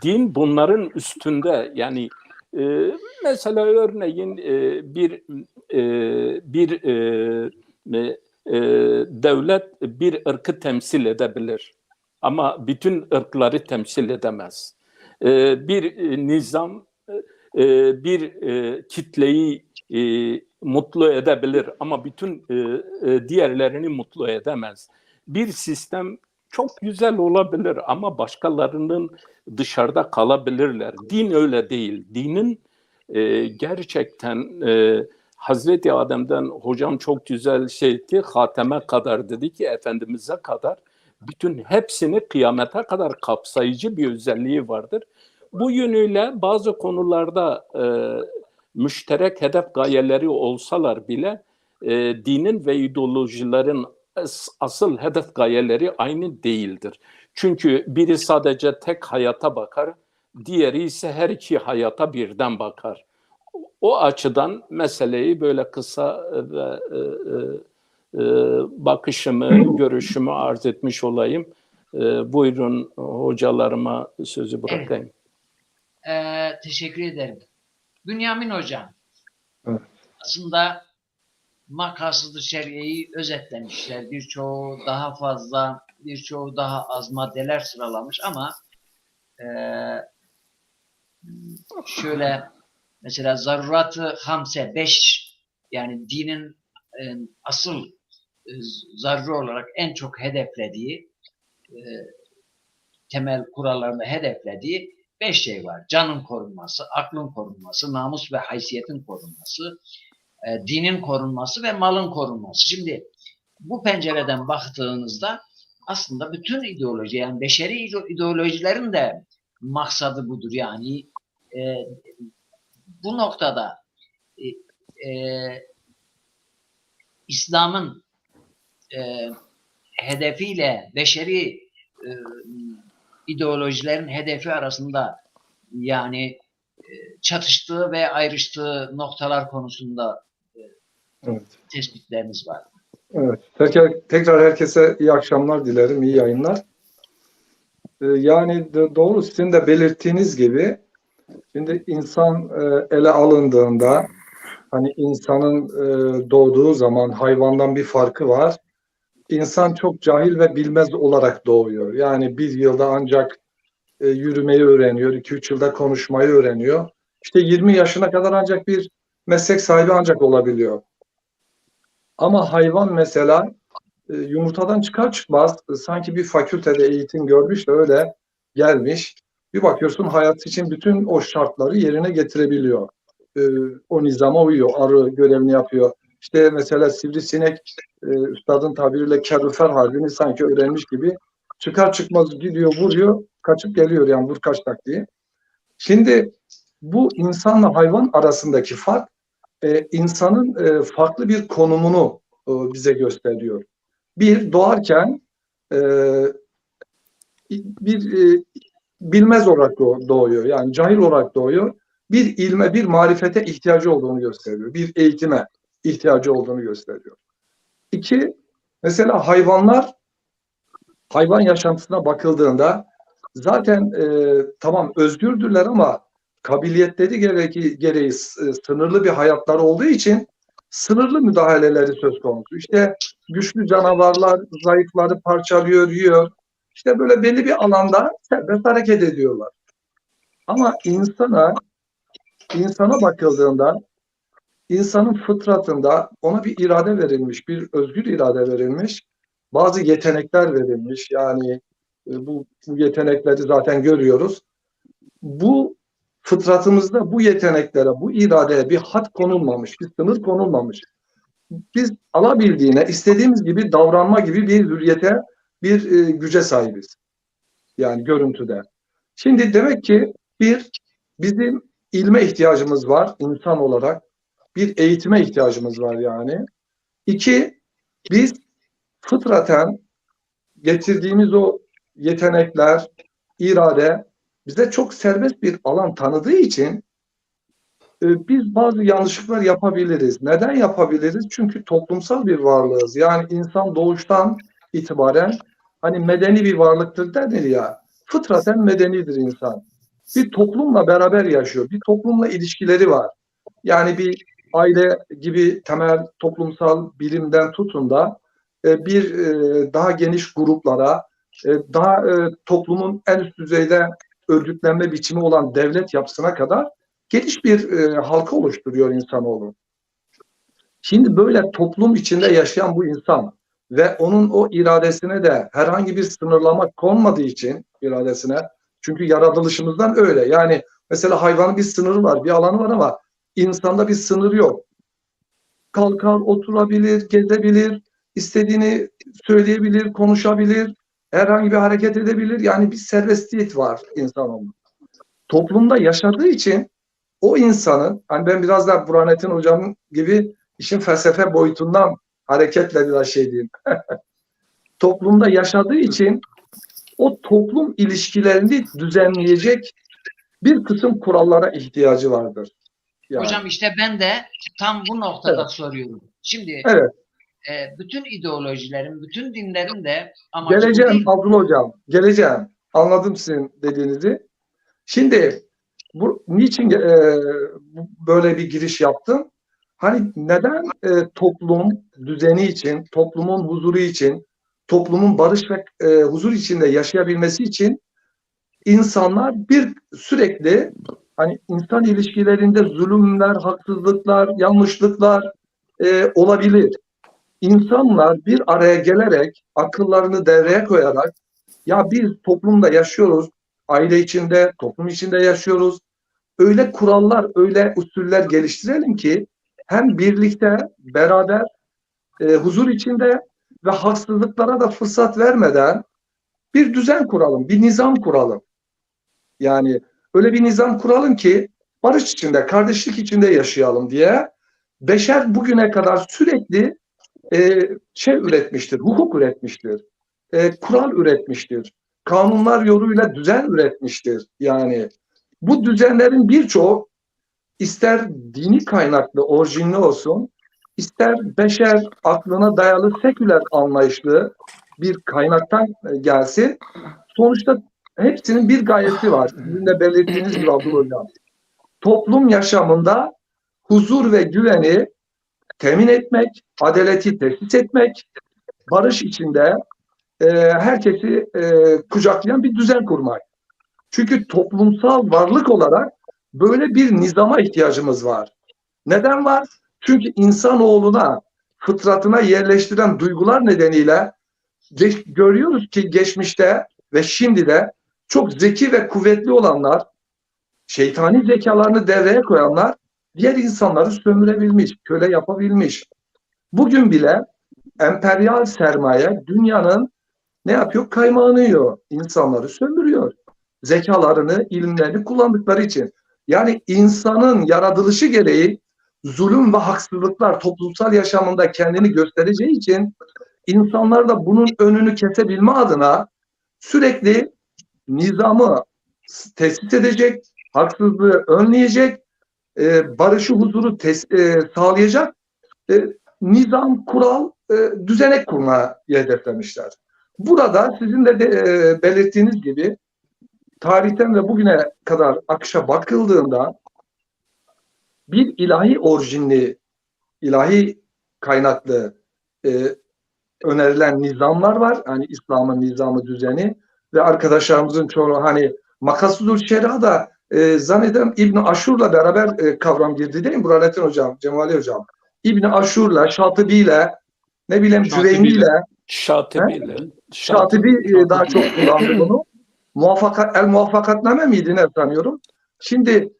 din bunların üstünde. Yani mesela örneğin devlet bir ırkı temsil edebilir ama bütün ırkları temsil edemez. Bir nizam bir kitleyi mutlu edebilir ama bütün diğerlerini mutlu edemez. Bir sistem çok güzel olabilir ama başkalarının dışarıda kalabilirler. Din öyle değil. Dinin gerçekten Hazreti Adem'den hocam çok güzel şeydi, hateme kadar dedi ki Efendimiz'e kadar bütün hepsini kıyamete kadar kapsayıcı bir özelliği vardır. Bu yönüyle bazı konularda müşterek hedef gayeleri olsalar bile dinin ve ideolojilerin asıl hedef gayeleri aynı değildir. Çünkü biri sadece tek hayata bakar, diğeri ise her iki hayata birden bakar. O açıdan meseleyi böyle kısa ve bakışımı, görüşümü arz etmiş olayım. Buyurun hocalarıma sözü bırakayım. Teşekkür ederim. Bünyamin Hocam, Evet. aslında makasıdı şer'iyeyi özetlemişler. Birçoğu daha fazla, birçoğu daha az maddeler sıralamış ama şöyle mesela zarurat-ı hamse 5, yani dinin asıl zaruri olarak en çok hedeflediği, temel kurallarında hedeflediği 5 şey var. Canın korunması, aklın korunması, namus ve haysiyetin korunması, dinin korunması ve malın korunması. Şimdi bu pencereden baktığınızda aslında bütün ideoloji, yani beşeri ideolojilerin de maksadı budur. Yani bu noktada İslam'ın hedefiyle beşeri ideolojilerin hedefi arasında yani çatıştığı ve ayrıştığı noktalar konusunda Evet. tespitlerimiz var. Evet. Tekrar herkese iyi akşamlar dilerim, iyi yayınlar. Yani doğru, sizin de belirttiğiniz gibi şimdi insan ele alındığında, hani insanın doğduğu zaman hayvandan bir farkı var. İnsan çok cahil ve bilmez olarak doğuyor. Yani bir yılda ancak yürümeyi öğreniyor, 2-3 yılda konuşmayı öğreniyor. İşte 20 yaşına kadar ancak bir meslek sahibi ancak olabiliyor. Ama hayvan mesela yumurtadan çıkar çıkmaz sanki bir fakültede eğitim görmüş de öyle gelmiş. Bir bakıyorsun hayat için bütün o şartları yerine getirebiliyor. O nizama uyuyor. Arı görevini yapıyor. İşte mesela sivrisinek üstadın tabiriyle kalorifer harbini sanki öğrenmiş gibi çıkar çıkmaz gidiyor, vuruyor, kaçıp geliyor, yani vur kaç taktiği. Şimdi bu insanla hayvan arasındaki fark insanın farklı bir konumunu bize gösteriyor. Bir, doğarken bir bilmez olarak doğuyor. Yani cahil olarak doğuyor. Bir ilme, bir marifete ihtiyacı olduğunu gösteriyor. Bir eğitime ihtiyacı olduğunu gösteriyor. İki, mesela hayvan yaşantısına bakıldığında zaten tamam özgürdürler ama kabiliyetleri gereği sınırlı bir hayatları olduğu için sınırlı müdahaleleri söz konusu. İşte güçlü canavarlar zayıfları parçalıyor, yiyor. İşte böyle belli bir alanda serbest hareket ediyorlar. Ama insana bakıldığında insanın fıtratında ona bir irade verilmiş, bir özgür irade verilmiş, bazı yetenekler verilmiş. Yani bu yetenekleri zaten görüyoruz. Bu fıtratımızda bu yeteneklere, bu iradeye bir had konulmamış, bir sınır konulmamış. Biz alabildiğine, istediğimiz gibi davranma gibi bir hürriyete, bir güce sahibiz. Yani görüntüde. Şimdi demek ki bizim ilme ihtiyacımız var insan olarak. Bir eğitime ihtiyacımız var yani. İki, biz fıtraten getirdiğimiz o yetenekler, irade bize çok serbest bir alan tanıdığı için biz bazı yanlışlıklar yapabiliriz. Neden yapabiliriz? Çünkü toplumsal bir varlığız. Yani insan doğuştan itibaren hani medeni bir varlıktır denir ya. Fıtraten medenidir insan. Bir toplumla beraber yaşıyor. Bir toplumla ilişkileri var. Yani bir aile gibi temel toplumsal bilimden tutun da bir daha geniş gruplara, daha toplumun en üst düzeyde örgütlenme biçimi olan devlet yapısına kadar geniş bir halka oluşturuyor insanoğlu. Şimdi böyle toplum içinde yaşayan bu insan ve onun o iradesine de herhangi bir sınırlama konmadığı için iradesine, çünkü yaratılışımızdan öyle. Yani mesela hayvanın bir sınırı var, bir alanı var ama insanda bir sınır yok. Kalkar, oturabilir, gezebilir, istediğini söyleyebilir, konuşabilir, herhangi bir hareket edebilir. Yani bir serbestiyet var insanoğlu. Toplumda yaşadığı için o insanın, hani ben biraz da Burhanettin Hocam'ın gibi işin felsefe boyutundan hareketle biraz şey diyeyim. Toplumda yaşadığı için o toplum ilişkilerini düzenleyecek bir kısım kurallara ihtiyacı vardır. Yani. Hocam işte ben de tam bu noktada Evet. soruyorum. Şimdi evet. Bütün ideolojilerin, bütün dinlerin de amacı geleceğim bu değil. Abdullah Hocam, geleceğim. Anladım sizin dediğinizi. Şimdi niçin böyle bir giriş yaptım? Hani neden toplum düzeni için, toplumun huzuru için, toplumun barış ve huzur içinde yaşayabilmesi için insanlar sürekli Hani insan ilişkilerinde zulümler, haksızlıklar, yanlışlıklar olabilir. İnsanlar bir araya gelerek, akıllarını devreye koyarak, ya biz toplumda yaşıyoruz, aile içinde, toplum içinde yaşıyoruz. Öyle kurallar, öyle usuller geliştirelim ki hem birlikte, beraber, huzur içinde ve haksızlıklara da fırsat vermeden bir düzen kuralım, bir nizam kuralım. Yani öyle bir nizam kuralım ki barış içinde, kardeşlik içinde yaşayalım diye beşer bugüne kadar sürekli şey üretmiştir, hukuk üretmiştir, kural üretmiştir, kanunlar yoluyla düzen üretmiştir. Yani bu düzenlerin birçoğu ister dini kaynaklı, orijinli olsun, ister beşer aklına dayalı seküler anlayışlı bir kaynaktan gelsin. Sonuçta hepsinin bir gayesi var. Sizin de belirttiğiniz gibi Abdullah Hocam. Toplum yaşamında huzur ve güveni temin etmek, adaleti tesis etmek, barış içinde herkesi kucaklayan bir düzen kurmak. Çünkü toplumsal varlık olarak böyle bir nizama ihtiyacımız var. Neden var? Çünkü insanoğluna, fıtratına yerleştiren duygular nedeniyle görüyoruz ki geçmişte ve şimdi de çok zeki ve kuvvetli olanlar, şeytani zekalarını devreye koyanlar diğer insanları sömürebilmiş, köle yapabilmiş. Bugün bile emperyal sermaye dünyanın ne yapıyor? Kaymağını yiyor. İnsanları sömürüyor. Zekalarını, ilimlerini kullandıkları için. Yani insanın yaratılışı gereği zulüm ve haksızlıklar toplumsal yaşamında kendini göstereceği için insanlar da bunun önünü kesebilme adına sürekli nizamı tesis edecek, haksızlığı önleyecek, barışı, huzuru sağlayacak nizam, kural, düzenek kurmaya hedeflemişler. Burada sizin de belirttiğiniz gibi tarihten ve bugüne kadar akışa bakıldığında bir ilahi orijinli, ilahi kaynaklı önerilen nizamlar var. Hani İslam'ın nizamı, düzeni ve arkadaşlarımızın çoğu hani Makasudul Şeria'da zannederim İbn Aşur'la beraber kavram girdi değil mi Burhanettin Hocam, Cemali Hocam? İbn Aşur'la, Şatıbi'yle, ne bileyim Cüveyni'yle, Şatibi daha çok kullandı bunu. El-Muvaffakatname miydi ne sanıyorum. Şimdi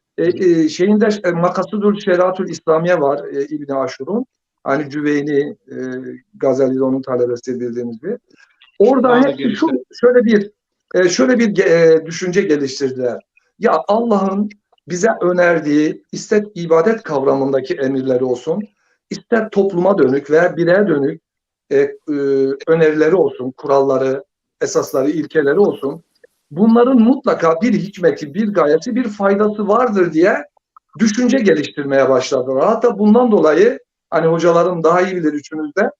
şeyinde Makasudul Şeriatül İslamiye var İbn Aşur'un. Hani Cüveyni, Gazali onun talebesi bildiğimiz gibi. Orada hepsi şöyle bir düşünce geliştirdiler. Ya Allah'ın bize önerdiği ister ibadet kavramındaki emirleri olsun, ister topluma dönük veya bireye dönük önerileri olsun, kuralları, esasları, ilkeleri olsun. Bunların mutlaka bir hikmeti, bir gayesi, bir faydası vardır diye düşünce geliştirmeye başladılar. Hatta bundan dolayı hani hocalarım daha iyi bilir üçünüzde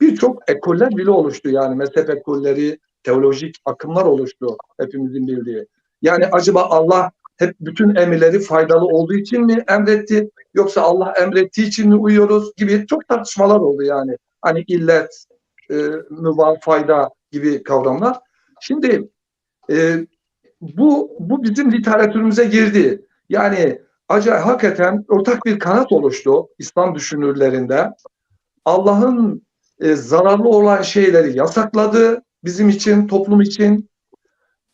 birçok ekoller bile oluştu. Yani mezhep ekolleri, teolojik akımlar oluştu hepimizin bildiği. Yani acaba Allah hep bütün emirleri faydalı olduğu için mi emretti? Yoksa Allah emrettiği için mi uyuyoruz gibi çok tartışmalar oldu yani. Hani illet, mübah, fayda gibi kavramlar. Şimdi bu bizim literatürümüze girdi. Yani acayip hakikaten ortak bir kanat oluştu İslam düşünürlerinde. Allah'ın zararlı olan şeyleri yasakladı bizim için, toplum için.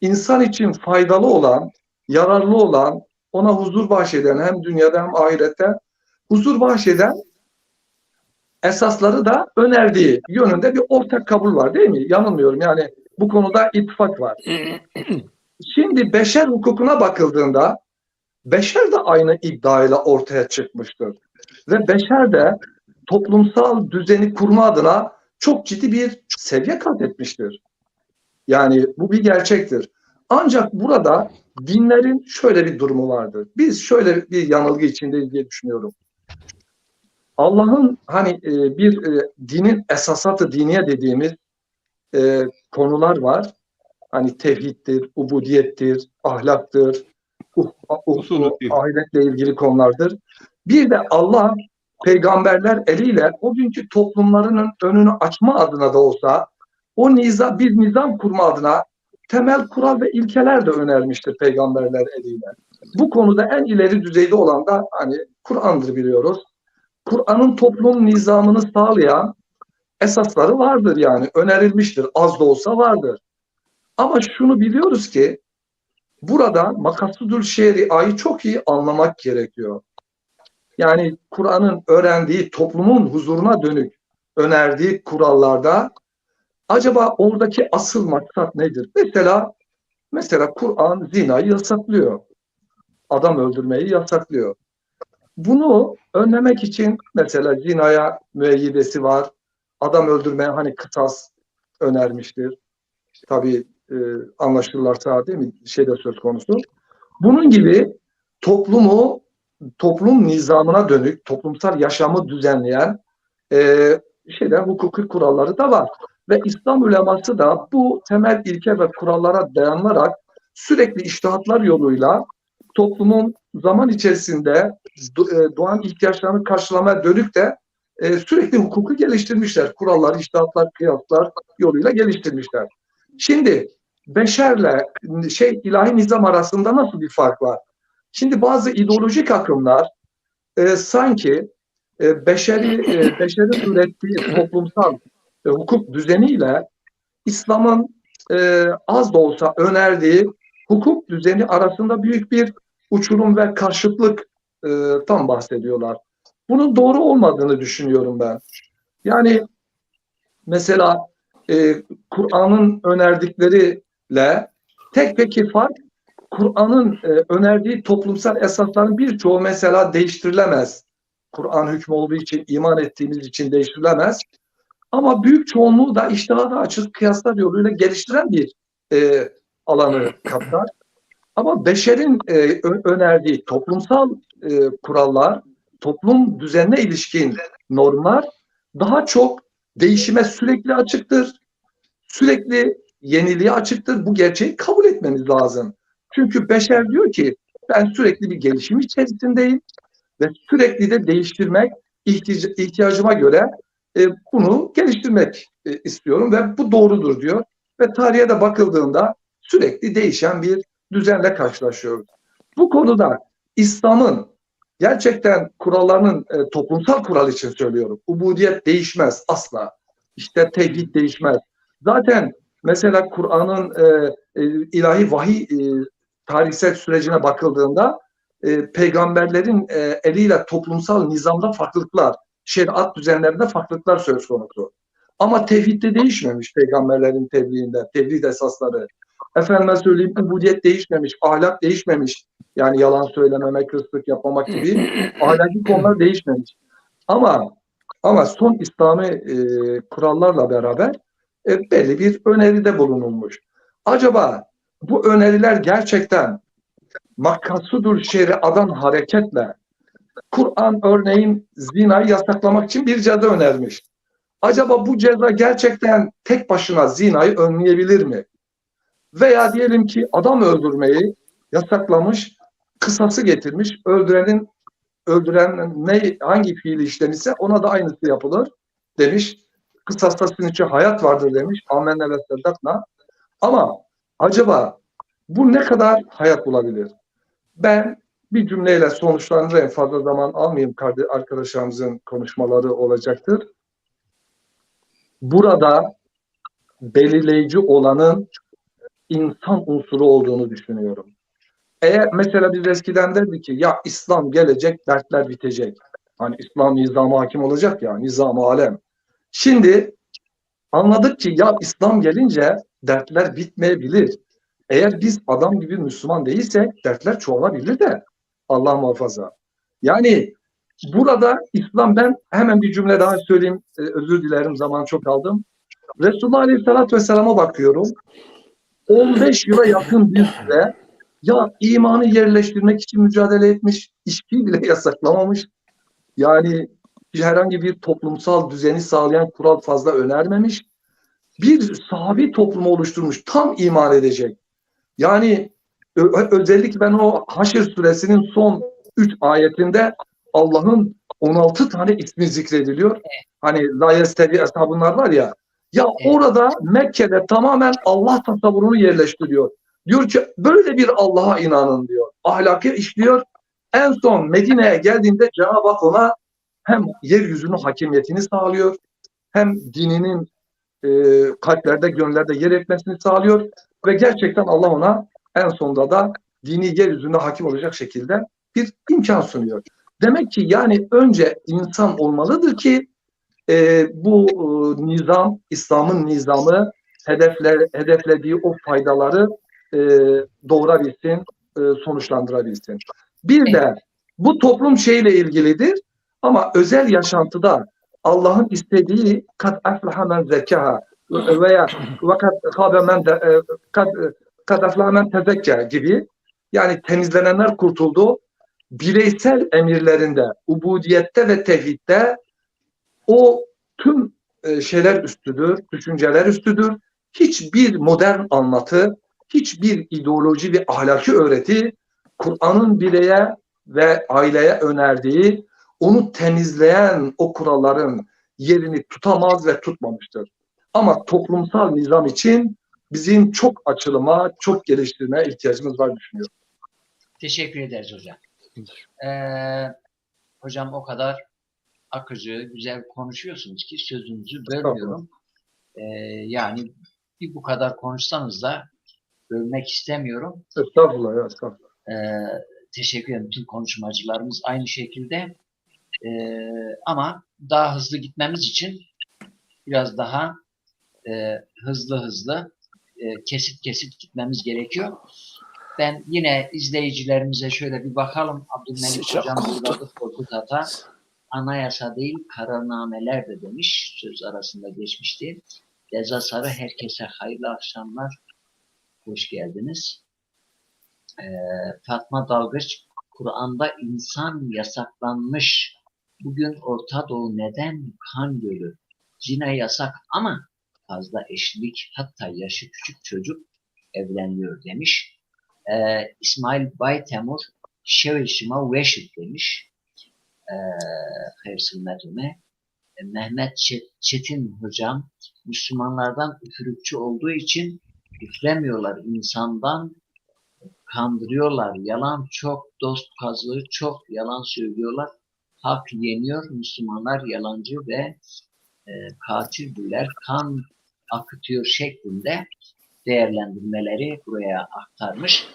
İnsan için faydalı olan, yararlı olan, ona huzur bahşeden hem dünyada hem ahirette huzur bahşeden esasları da önerdiği yönünde bir ortak kabul var değil mi? Yanılmıyorum yani bu konuda ittifak var. Şimdi beşer hukukuna bakıldığında beşer de aynı iddiayla ortaya çıkmıştır. Ve beşer de toplumsal düzeni kurma adına çok ciddi bir seviye kat etmiştir. Yani bu bir gerçektir. Ancak burada dinlerin şöyle bir durumu vardır. Biz şöyle bir yanılgı içindeyiz diye düşünüyorum. Allah'ın hani bir dinin esasatı diniye dediğimiz konular var. Hani tevhiddir, ubudiyettir, ahlaktır, ahiretle ilgili konulardır. Bir de Allah peygamberler eliyle o günkü toplumlarının önünü açma adına da olsa o bir nizam kurma adına temel kural ve ilkeler de önermiştir peygamberler eliyle. Bu konuda en ileri düzeyde olan da hani Kur'an'dır biliyoruz. Kur'an'ın toplum nizamını sağlayan esasları vardır yani önerilmiştir. Az da olsa vardır. Ama şunu biliyoruz ki burada makasudül şeriayı çok iyi anlamak gerekiyor. Yani Kur'an'ın öğrendiği toplumun huzuruna dönük önerdiği kurallarda acaba oradaki asıl maksat nedir? Mesela Kur'an zinayı yasaklıyor. Adam öldürmeyi yasaklıyor. Bunu önlemek için mesela zinaya müeyyidesi var. Adam öldürmeye hani kısas önermiştir. Tabii anlaşılırsa değil mi? Şeyde söz konusu. Bunun gibi toplum nizamına dönük, toplumsal yaşamı düzenleyen hukuki kuralları da var. Ve İslam uleması da bu temel ilke ve kurallara dayanarak sürekli içtihatlar yoluyla toplumun zaman içerisinde doğan ihtiyaçlarını karşılamaya dönük de sürekli hukuku geliştirmişler. Kurallar, içtihatlar, kıyaslar yoluyla geliştirmişler. Şimdi beşerle ilahi nizam arasında nasıl bir fark var? Şimdi bazı ideolojik akımlar sanki beşerin ürettiği toplumsal hukuk düzeniyle İslam'ın az da olsa önerdiği hukuk düzeni arasında büyük bir uçurum ve karşıtlıktan bahsediyorlar. Bunun doğru olmadığını düşünüyorum ben. Yani mesela Kur'an'ın önerdikleriyle tek fark Kur'an'ın önerdiği toplumsal esasların birçoğu mesela değiştirilemez. Kur'an hükmü olduğu için, iman ettiğimiz için değiştirilemez. Ama büyük çoğunluğu da içtihada açık kıyaslar yoluyla geliştiren bir alanı kapsar. Ama beşerin önerdiği toplumsal kurallar, toplum düzenine ilişkin normlar daha çok değişime sürekli açıktır. Sürekli yeniliğe açıktır. Bu gerçeği kabul etmemiz lazım. Çünkü beşer diyor ki ben sürekli bir gelişim içerisindeyim ve sürekli de değiştirmek ihtiyacıma göre bunu geliştirmek istiyorum ve bu doğrudur diyor. Ve tarihe de bakıldığında sürekli değişen bir düzenle karşılaşıyoruz. Bu konuda İslam'ın gerçekten kurallarının toplumsal kural için söylüyorum. Ubudiyet değişmez asla. İşte tevhid değişmez. Zaten mesela Kur'an'ın ilahi vahiy tarihsel sürecine bakıldığında peygamberlerin eliyle toplumsal nizamda farklılıklar, şeriat düzenlerinde farklılıklar söz konusu. Ama tevhidde değişmemiş peygamberlerin tebliğinde, tebliğ esasları. Efendime söyleyeyim, ubudiyet değişmemiş, ahlak değişmemiş. Yani yalan söylememek, hırsızlık yapmamak gibi ahlaki konular değişmemiş. Ama son İslami kurallarla beraber belli bir öneride bulunulmuş. Acaba bu öneriler gerçekten makasudur şeriadan hareketle Kur'an örneğin zinayı yasaklamak için bir ceza önermiş. Acaba bu ceza gerçekten tek başına zinayı önleyebilir mi? Veya diyelim ki adam öldürmeyi yasaklamış, kısası getirmiş, öldüren hangi fiili işlemişse ona da aynısı yapılır demiş. Kısasta sizin için hayat vardır demiş. Amenna ve seddakna. Ama acaba bu ne kadar hayat bulabilir? Ben bir cümleyle sonuçlandırayım. Fazla zaman almayayım, arkadaşlarımızın konuşmaları olacaktır. Burada belirleyici olanın insan unsuru olduğunu düşünüyorum. Eğer mesela biz eskiden derdik ki ya İslam gelecek, dertler bitecek. Hani İslam nizamı hakim olacak ya, nizam-ı alem. Şimdi anladık ki ya İslam gelince dertler bitmeyebilir. Eğer biz adam gibi Müslüman değilsek dertler çoğalabilir de Allah muhafaza. Yani burada İslam, ben hemen bir cümle daha söyleyeyim. Özür dilerim, zaman çok aldım. Resulullah Aleyhisselatü Vesselam'a bakıyorum. 15 yıla yakın bir süre ya imanı yerleştirmek için mücadele etmiş, içkiyi bile yasaklamamış. Yani herhangi bir toplumsal düzeni sağlayan kural fazla önermemiş. Bir sahabi toplumu oluşturmuş, tam iman edecek. Yani özellikle ben o Haşr suresinin son 3 ayetinde Allah'ın 16 tane ismi zikrediliyor. Hani la yestevi eshabınlar var ya, Ya orada Mekke'de tamamen Allah tasavvurunu yerleştiriyor. Diyor ki böyle bir Allah'a inanın diyor. Ahlakı işliyor. En son Medine'ye geldiğinde Cenab-ı Hak ona hem yeryüzünün hakimiyetini sağlıyor, hem dininin kalplerde, gönüllerde yer etmesini sağlıyor ve gerçekten Allah ona en sonunda da dini yeryüzünde hakim olacak şekilde bir imkan sunuyor. Demek ki yani önce insan olmalıdır ki bu nizam, İslam'ın nizamı hedeflediği o faydaları e, doğurabilsin, sonuçlandırabilsin. Bir de bu toplum şeyle ilgilidir ama özel yaşantıda Allah'ın istediği kad aflaha men zekkaha veya kad khabe men kad aflaha men tezekka gibi, yani temizlenenler kurtuldu. Bireysel emirlerinde, ubudiyette ve tevhidde o tüm şeyler üstüdür, düşünceler üstüdür. Hiçbir modern anlatı, hiçbir ideoloji ve ahlaki öğreti Kur'an'ın bireye ve aileye önerdiği, onu temizleyen o kuralların yerini tutamaz ve tutmamıştır. Ama toplumsal nizam için bizim çok açılıma, çok geliştirmeye ihtiyacımız var düşünüyorum. Teşekkür ederiz hocam. Hocam o kadar akıcı, güzel konuşuyorsunuz ki sözünüzü bölmüyorum. Yani bir bu kadar konuşsanız da bölmek istemiyorum. Estağfurullah ya, estağfurullah. Teşekkür ederim. Tüm konuşmacılarımız aynı şekilde. Ama daha hızlı gitmemiz için biraz daha hızlı kesit gitmemiz gerekiyor. Ben yine izleyicilerimize şöyle bir bakalım. Abdülmelik Hocam burada Korkut Ata anayasa değil kararnameler de demiş. Söz arasında geçmişti. Deza Sarı herkese hayırlı akşamlar. Hoş geldiniz. Fatma Dalgıç, Kur'an'da insan yasaklanmış. Bugün Orta Doğu neden kan gölü? Zina yasak ama fazla eşlik, hatta yaşı küçük çocuk evleniyor demiş. İsmail Baytemur, Şevşima Veşit demiş. Hayırsın Medine. Mehmet Çetin hocam, Müslümanlardan üfürükçü olduğu için üflemiyorlar insandan, kandırıyorlar. Yalan çok, dost kazığı çok, yalan söylüyorlar. Hak yeniyor, Müslümanlar yalancı ve katildiler, kan akıtıyor şeklinde değerlendirmeleri buraya aktarmış.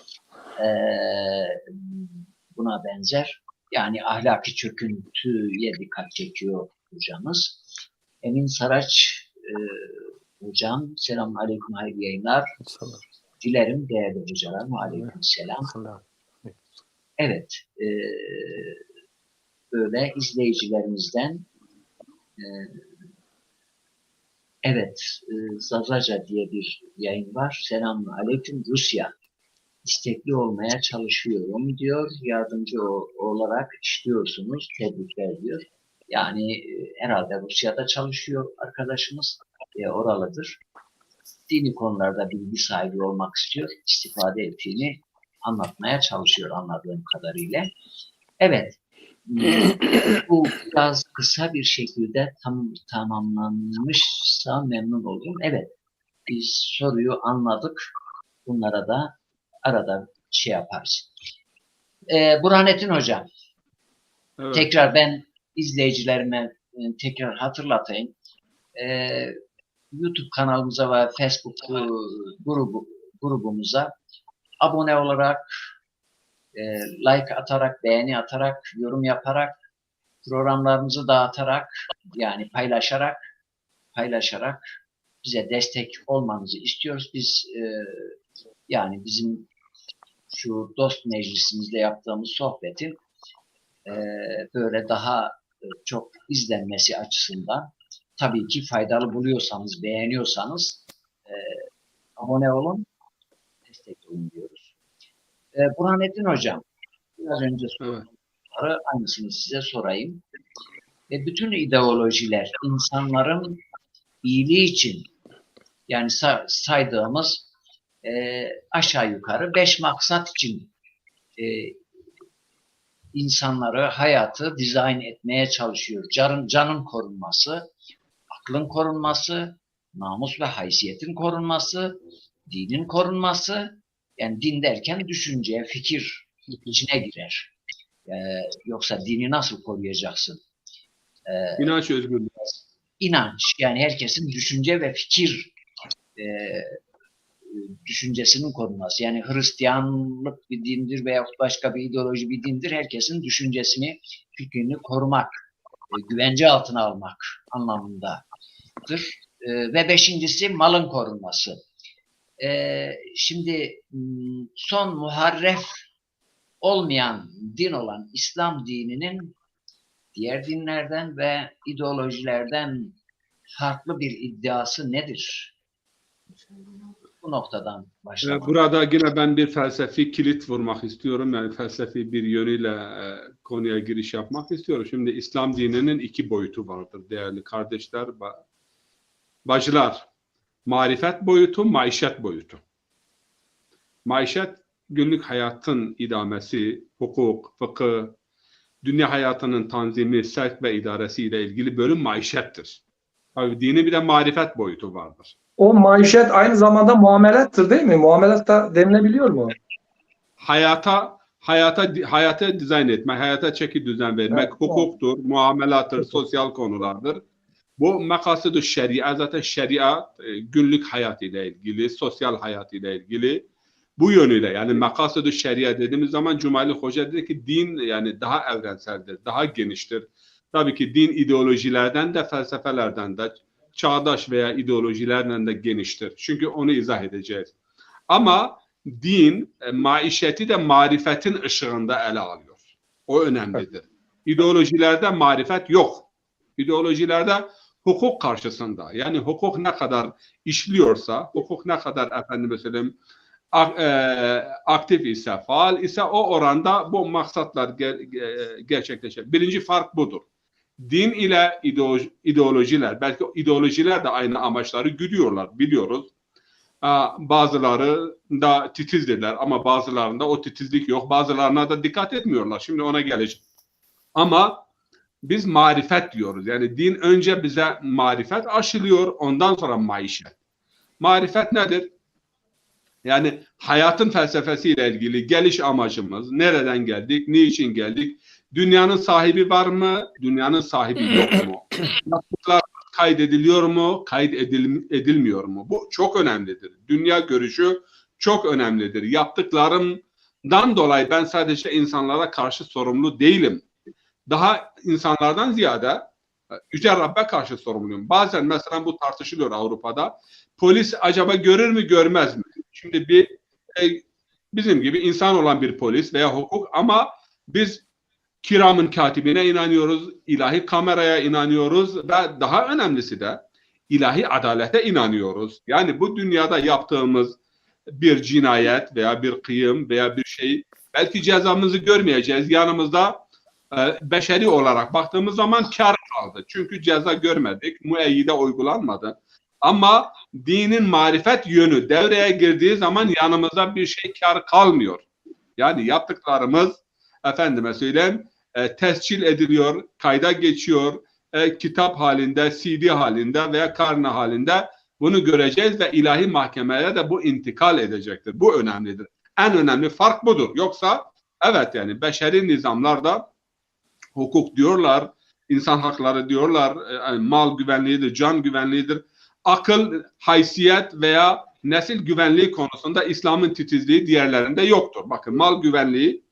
Buna benzer, yani ahlaki çöküntüye dikkat çekiyor hocamız. Emin Saraç hocam, selamun aleyküm, hayırlı yayınlar. Dilerim değerli hocalarım, aleyküm selam. Evet, böyle izleyicilerimizden evet, Zazaca diye bir yayın var. Selamun aleyküm, Rusya. İstekli olmaya çalışıyorum diyor. Yardımcı olarak işliyorsunuz. Tebrikler diyor. Yani herhalde Rusya'da çalışıyor arkadaşımız. Oralıdır. Dini konularda bilgi sahibi olmak istiyor. İstifade ettiğini anlatmaya çalışıyor anladığım kadarıyla. Evet. Bu biraz kısa bir şekilde tamamlanmışsa memnun oldum. Evet. Biz soruyu anladık. Bunlara da arada şey yaparız. Burhanettin Hocam, evet. Tekrar ben izleyicilerime tekrar hatırlatayım. YouTube kanalımıza ve Facebook grubumuza abone olarak, like atarak, beğeni atarak, yorum yaparak, programlarımızı dağıtarak, yani paylaşarak bize destek olmanızı istiyoruz. Biz yani bizim şu dost meclisimizde yaptığımız sohbetin böyle daha çok izlenmesi açısından tabii ki faydalı buluyorsanız, beğeniyorsanız abone olun, destek olun diyoruz. Burhanettin Hocam, biraz önce soruları aynısını size sorayım. Bütün ideolojiler insanların iyiliği için, yani saydığımız aşağı yukarı 5 maksat için insanları, hayatı dizayn etmeye çalışıyor. Canın korunması, aklın korunması, namus ve haysiyetin korunması, dinin korunması, yani din derken düşünce, fikir içine girer. Yoksa dini nasıl koruyacaksın? İnanç özgürlüğü. İnanç, yani herkesin düşünce ve fikir düşüncesinin korunması. Yani Hristiyanlık bir dindir veya başka bir ideoloji bir dindir. Herkesin düşüncesini, fikrini korumak, güvence altına almak anlamındadır. Ve beşincisi malın korunması. Şimdi son muharref olmayan din olan İslam dininin diğer dinlerden ve ideolojilerden farklı bir iddiası nedir? Bu noktadan başlamak. Burada yine ben bir felsefi kilit vurmak istiyorum. Yani felsefi bir yönüyle konuya giriş yapmak istiyorum. Şimdi İslam dininin iki boyutu vardır değerli kardeşler, bacılar. Marifet boyutu, maişet boyutu. Maişet, günlük hayatın idamesi, hukuk, fıkıh, dünya hayatının tanzimi, sevk ve idaresiyle ilgili bölüm maişettir. Tabii dinin bir de marifet boyutu vardır. O maişet aynı zamanda muamelattır değil mi? Muamelat da denilebiliyor mu? Hayata dizayn etmek, hayata çeki düzen vermek, Evet, hukuktur, muamelattır, sosyal konulardır. Bu makasıd-ı şeria, zaten şeria günlük hayat ile ilgili, sosyal hayat ile ilgili. Bu yönüyle yani makasıd-ı şeria dediğimiz zaman Cumali Hoca dedi ki din yani daha evrenseldir, daha geniştir. Tabii ki din ideolojilerden de felsefelerden de çağdaş veya ideolojilerden de geniştir. Çünkü onu izah edeceğiz. Ama din maişeti de marifetin ışığında ele alıyor. O önemlidir. İdeolojilerde marifet yok. İdeolojilerde hukuk karşısında yani hukuk ne kadar işliyorsa, hukuk ne kadar efendime söyleyeyim aktif ise, faal ise o oranda bu maksatlar gerçekleşir. Birinci fark budur. Din ile ideolojiler, belki ideolojiler de aynı amaçları güdüyorlar, biliyoruz. Bazıları da titizdirler ama bazılarında o titizlik yok. Bazılarına da dikkat etmiyorlar. Şimdi ona geleceğim. Ama biz marifet diyoruz. Yani din önce bize marifet aşılıyor, ondan sonra maişet. Marifet nedir? Yani hayatın felsefesiyle ilgili geliş amacımız, nereden geldik, niçin geldik, dünyanın sahibi var mı, dünyanın sahibi yok mu? Yaptıklar kaydediliyor mu, kaydedilmiyor mu? Bu çok önemlidir. Dünya görüşü çok önemlidir. Yaptıklarımdan dolayı ben sadece insanlara karşı sorumlu değilim. Daha insanlardan ziyade Yüce Rabbe karşı sorumluyum. Bazen mesela bu tartışılıyor Avrupa'da. Polis acaba görür mü, görmez mi? Şimdi bizim gibi insan olan bir polis veya hukuk ama biz kiramın katibine inanıyoruz, ilahi kameraya inanıyoruz ve daha önemlisi de ilahi adalete inanıyoruz. Yani bu dünyada yaptığımız bir cinayet veya bir kıyım veya bir şey belki cezamızı görmeyeceğiz. Yanımızda beşeri olarak baktığımız zaman kar kaldı. Çünkü ceza görmedik, müeyyide uygulanmadı. Ama dinin marifet yönü devreye girdiği zaman yanımızda bir şey kar kalmıyor. Yani yaptıklarımız efendime söyleyeyim tescil ediliyor, kayda geçiyor, kitap halinde, CD halinde veya karne halinde bunu göreceğiz ve ilahi mahkemelere de bu intikal edecektir. Bu önemlidir. En önemli fark budur. Yoksa evet yani beşeri nizamlarda hukuk diyorlar, insan hakları diyorlar, mal güvenliğidir, can güvenliğidir. Akıl, haysiyet veya nesil güvenliği konusunda İslam'ın titizliği diğerlerinde yoktur. Bakın mal güvenliği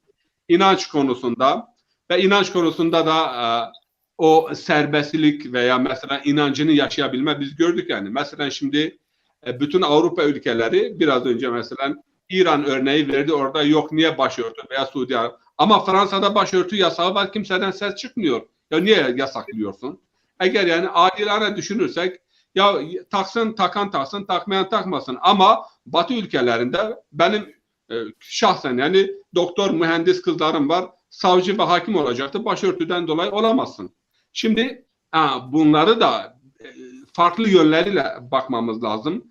inanç konusunda ve inanç konusunda da o serbestlik veya mesela inancını yaşayabilme biz gördük yani. Mesela şimdi bütün Avrupa ülkeleri biraz önce mesela İran örneği verdi, orada yok niye başörtü veya Suudi Arabistan. Ama Fransa'da başörtü yasağı var, kimseden ses çıkmıyor. Ya niye yasaklıyorsun? Eğer yani adilane düşünürsek ya taksın takan taksın, takmayan takmasın. Ama Batı ülkelerinde benim şahsen yani doktor, mühendis kızlarım var. Savcı ve hakim olacaktı. Başörtüden dolayı olamazsın. Şimdi bunları da farklı yönleriyle bakmamız lazım.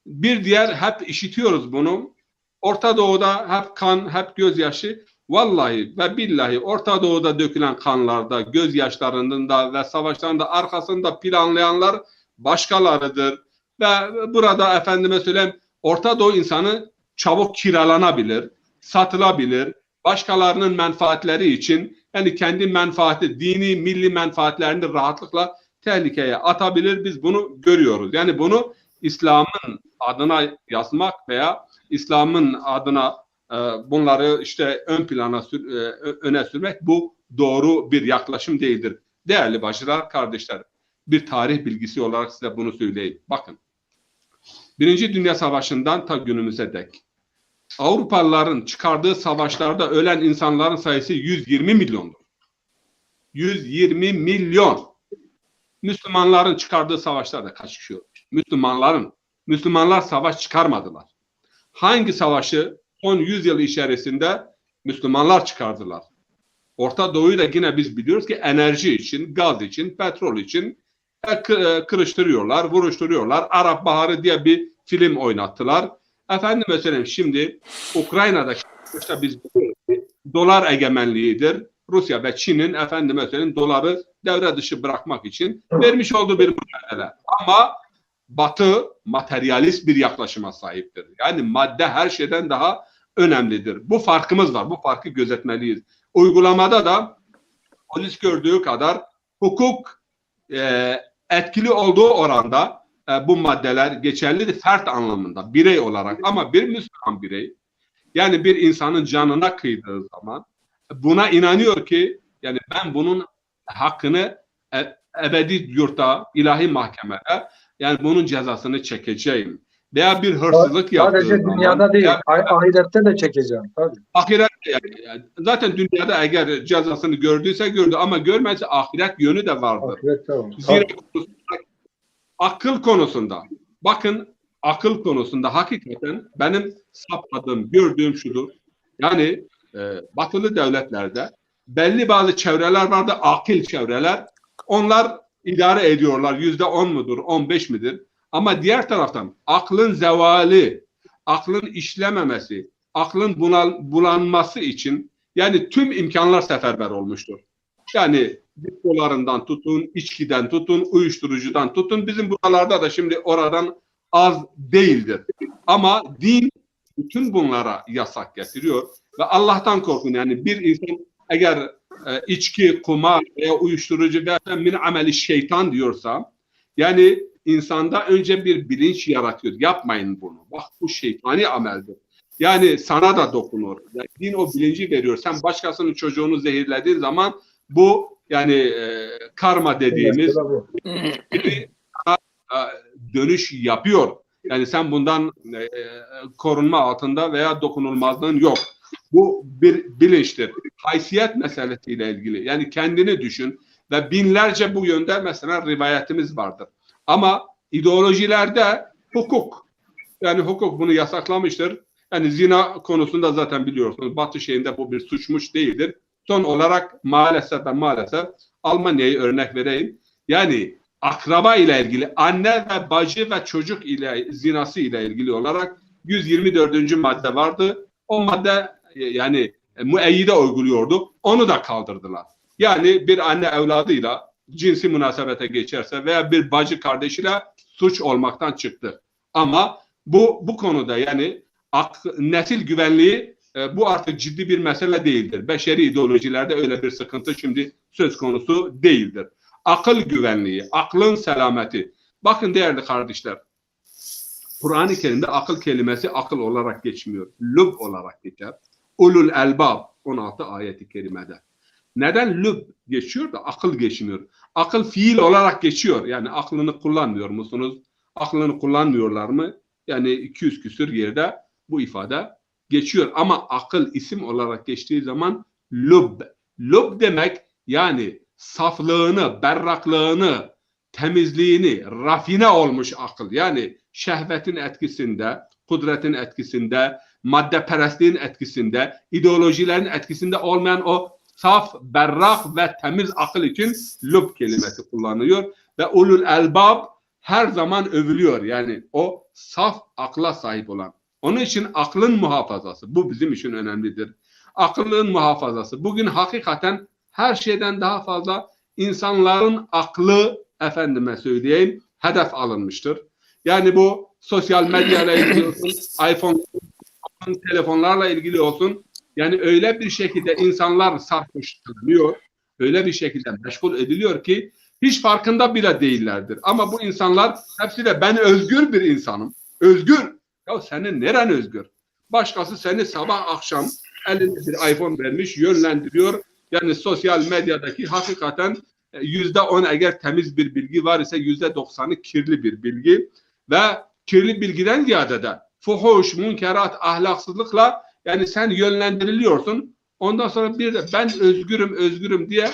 Bir diğer hep işitiyoruz bunu. Orta Doğu'da hep kan, hep gözyaşı. Vallahi ve billahi Orta Doğu'da dökülen kanlarda, gözyaşlarının da ve savaşların da arkasında planlayanlar başkalarıdır. Ve burada efendime söyleyeyim Orta Doğu insanı çabuk kiralanabilir, satılabilir, başkalarının menfaatleri için yani kendi menfaati, dini, milli menfaatlerini rahatlıkla tehlikeye atabilir. Biz bunu görüyoruz. Yani bunu İslam'ın adına yazmak veya İslam'ın adına bunları işte ön plana öne sürmek bu doğru bir yaklaşım değildir. Değerli bacılar, kardeşler, bir tarih bilgisi olarak size bunu söyleyeyim. Bakın, Birinci Dünya Savaşı'ndan ta günümüze dek Avrupalıların çıkardığı savaşlarda ölen insanların sayısı 120 milyondur. 120 milyon. Müslümanların çıkardığı savaşlarda kaç kişi ölmüş? Müslümanlar savaş çıkarmadılar. Hangi savaşı son 100 yıl içerisinde Müslümanlar çıkardılar? Orta Doğu'yu da yine biz biliyoruz ki enerji için, gaz için, petrol için kırıştırıyorlar, vuruşturuyorlar. Arap Baharı diye bir film oynattılar. Efendime söyleyeyim şimdi Ukrayna'daki işte biz biliyoruz ki dolar egemenliğidir. Rusya ve Çin'in efendime söyleyeyim doları devre dışı bırakmak için vermiş olduğu bir mücadele. Ama Batı materyalist bir yaklaşıma sahiptir. Yani madde her şeyden daha önemlidir. Bu farkımız var. Bu farkı gözetmeliyiz. Uygulamada da polis gördüğü kadar hukuk etkili olduğu oranda bu maddeler geçerlidir fert anlamında, birey olarak. Ama bir Müslüman birey, yani bir insanın canına kıydığı zaman buna inanıyor ki yani ben bunun hakkını ebedi yurtta, ilahi mahkemede yani bunun cezasını çekeceğim. Veya bir hırsızlık yaptığı sadece zaman. dünyada değil, ahirette de çekeceğim. Tabii. Ahirette yani, zaten dünyada eğer cezasını gördüyse gördü ama görmezse ahiret yönü de vardır. Ahirette var. Zira akıl konusunda, bakın akıl konusunda hakikaten benim saptadığım, gördüğüm şudur. Yani batılı devletlerde belli bazı çevreler vardı, akil çevreler. Onlar idare ediyorlar. %10 mudur, 15 midir? Ama diğer taraftan aklın zevali, aklın işlememesi, aklın bulanması için yani tüm imkanlar seferber olmuştur. Yani diskolarından tutun, içkiden tutun, uyuşturucudan tutun. Bizim buralarda da şimdi oradan az değildir. Ama din bütün bunlara yasak getiriyor. Ve Allah'tan korkun. Yani bir insan eğer içki, kumar veya uyuşturucu veya min ameli şeytan diyorsa yani insanda önce bir bilinç yaratıyor. Yapmayın bunu. Bak bu şeytani ameldir. Yani sana da dokunur. Yani din o bilinci veriyor. Sen başkasının çocuğunu zehirlediğin zaman bu yani karma dediğimiz bir dönüş yapıyor. Yani sen bundan korunma altında veya dokunulmazlığın yok. Bu bir bilinçtir. Haysiyet meselesiyle ilgili. Yani kendini düşün ve binlerce bu yönde mesela rivayetimiz vardır. Ama ideolojilerde hukuk. Yani hukuk bunu yasaklamıştır. Yani zina konusunda zaten biliyorsunuz Batı şeyinde bu bir suçmuş değildir. Son olarak maalesef Almanya'yı örnek vereyim. Yani akraba ile ilgili anne ve bacı ve çocuk ile zinası ile ilgili olarak 124. madde vardı. O madde yani müeyyide uyguluyordu. Onu da kaldırdılar. Yani bir anne evladıyla cinsi münasebete geçerse veya bir bacı kardeşiyle suç olmaktan çıktı. Ama bu konuda yani nesil güvenliği bu artık ciddi bir mesele değildir. Beşeri ideolojilerde öyle bir sıkıntı şimdi söz konusu değildir. Akıl güvenliği, aklın selameti. Bakın değerli kardeşler, Kur'an-ı Kerim'de akıl kelimesi akıl olarak geçmiyor. Lüb olarak geçer. Ulul elbab 16 ayeti kerimede. Neden lüb geçiyor da akıl geçmiyor? Akıl fiil olarak geçiyor. Yani aklını kullanmıyor musunuz? Aklını kullanmıyorlar mı? Yani 200 küsür yerde bu ifade geçiyor. Ama akıl isim olarak geçtiği zaman lüb. Lüb demek yani saflığını, berraklığını, temizliğini, rafine olmuş akıl. Yani şehvetin etkisinde, kudretin etkisinde, maddeperestliğin etkisinde, ideolojilerin etkisinde olmayan o saf, berrak ve temiz akıl için lüb kelimesi kullanılıyor. Ve ulul elbab her zaman övülüyor. Yani o saf akla sahip olan. Onun için aklın muhafazası. Bu bizim için önemlidir. Aklın muhafazası. Bugün hakikaten her şeyden daha fazla insanların aklı, efendime söyleyeyim, hedef alınmıştır. Yani bu sosyal medyayla ilgili olsun, iPhone telefonlarla ilgili olsun. Yani öyle bir şekilde insanlar sarhoşlanıyor, öyle bir şekilde meşgul ediliyor ki hiç farkında bile değillerdir. Ama bu insanlar hepsi de ben özgür bir insanım. Özgür. Ya senin neren özgür? Başkası seni sabah akşam eline bir iPhone vermiş, yönlendiriyor. Yani sosyal medyadaki hakikaten %10 eğer temiz bir bilgi var ise %90'ı kirli bir bilgi ve kirli bilgiden ziyade de fuhuş, münkerat, ahlaksızlıkla yani sen yönlendiriliyorsun. Ondan sonra bir de ben özgürüm, özgürüm diye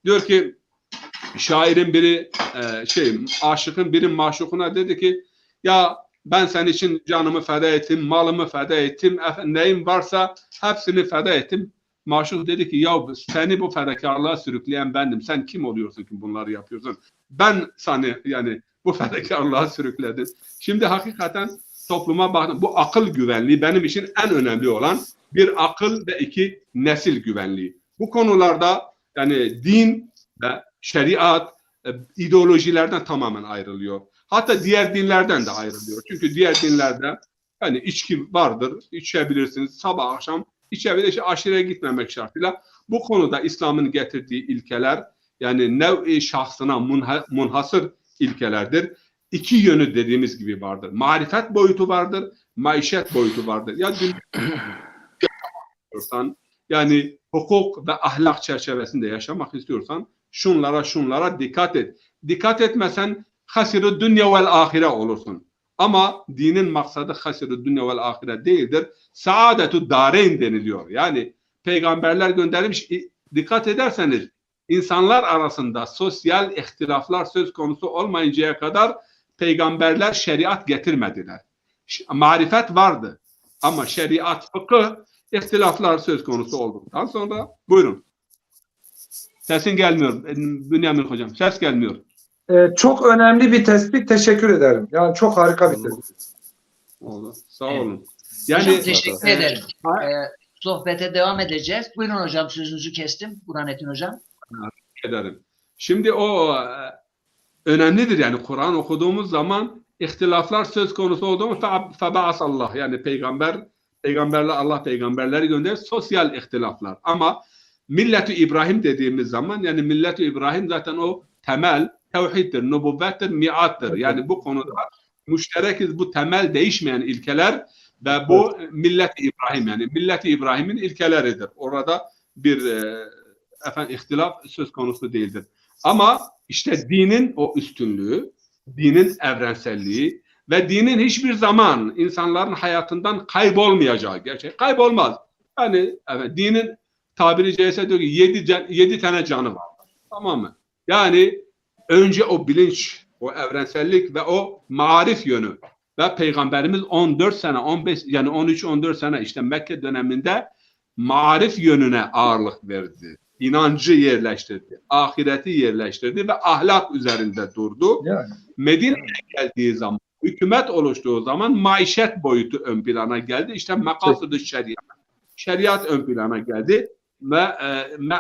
diyor ki şairin biri aşıkın biri maşukuna dedi ki ya ben senin için canımı feda ettim, malımı feda ettim, neyim varsa hepsini feda ettim. Maşuk dedi ki ya seni bu fedakarlığa sürükleyen bendim. Sen kim oluyorsun ki bunları yapıyorsun? Ben seni yani bu fedakarlığa sürükledim. Şimdi hakikaten topluma baktım. Bu akıl güvenliği benim için en önemli olan bir akıl ve iki nesil güvenliği. Bu konularda yani din ve şeriat ideolojilerden tamamen ayrılıyor. Hatta diğer dinlerden de ayrılıyor. Çünkü diğer dinlerde hani içki vardır, içebilirsiniz sabah akşam içebilirsiniz aşırıya gitmemek şartıyla. Bu konuda İslam'ın getirdiği ilkeler yani nev-i şahsına munhasır ilkelerdir. İki yönü dediğimiz gibi vardır. Marifet boyutu vardır, maişet boyutu vardır. Ya diyorsan yani hukuk ve ahlak çerçevesinde yaşamak istiyorsan şunlara dikkat et. Dikkat etmesen hasirü dünya vel ahire olursun. Ama dinin maksadı hasirü dünya vel ahire değildir. Saadetü dareyn deniliyor. Yani peygamberler göndermiş. Dikkat ederseniz insanlar arasında sosyal ihtilaflar söz konusu olmayıncaya kadar peygamberler şeriat getirmediler. Marifet vardı. Ama şeriat, fıkıh, ihtilaflar söz konusu olduktan sonra buyurun. Sesin gelmiyor. Bünyamin hocam. Ses gelmiyor. Çok önemli bir tespit. Teşekkür ederim. Yani çok harika bir tespit. Oldu. Sağ olun. Yani, Yani hocam teşekkür ederim. Sohbete devam edeceğiz. Buyurun hocam sözünüzü kestim. Burhanettin hocam. Ederim. Şimdi o önemlidir yani Kur'an okuduğumuz zaman ihtilaflar söz konusu olduğumuz feba'asallah yani peygamberler Allah peygamberleri gönderir sosyal ihtilaflar ama millet-i İbrahim dediğimiz zaman yani millet-i İbrahim zaten o temel tevhiddir, nübüvvettir, miattır. Yani bu konuda müşterekiz bu temel değişmeyen ilkeler ve bu millet-i İbrahim yani millet-i İbrahim'in ilkeleridir. Orada bir ihtilaf söz konusu değildir. Ama işte dinin o üstünlüğü, dinin evrenselliği ve dinin hiçbir zaman insanların hayatından kaybolmayacağı gerçek. Kaybolmaz. Yani evet, dinin tabiri caizse diyor ki 7 tane canı var. Tamam mı? Yani önce o bilinç, o evrensellik ve o marif yönü ve Peygamberimiz 14 sene, 15 yani 13-14 sene işte Mekke döneminde marif yönüne ağırlık verdi. İnancı yerleştirdi, ahireti yerleştirdi ve ahlak üzerinde durdu. Yani. Medine'ye geldiği zaman, hükümet oluştuğu zaman maişet boyutu ön plana geldi. İşte makasıd-ı şeriat. Şeriat ön plana geldi ve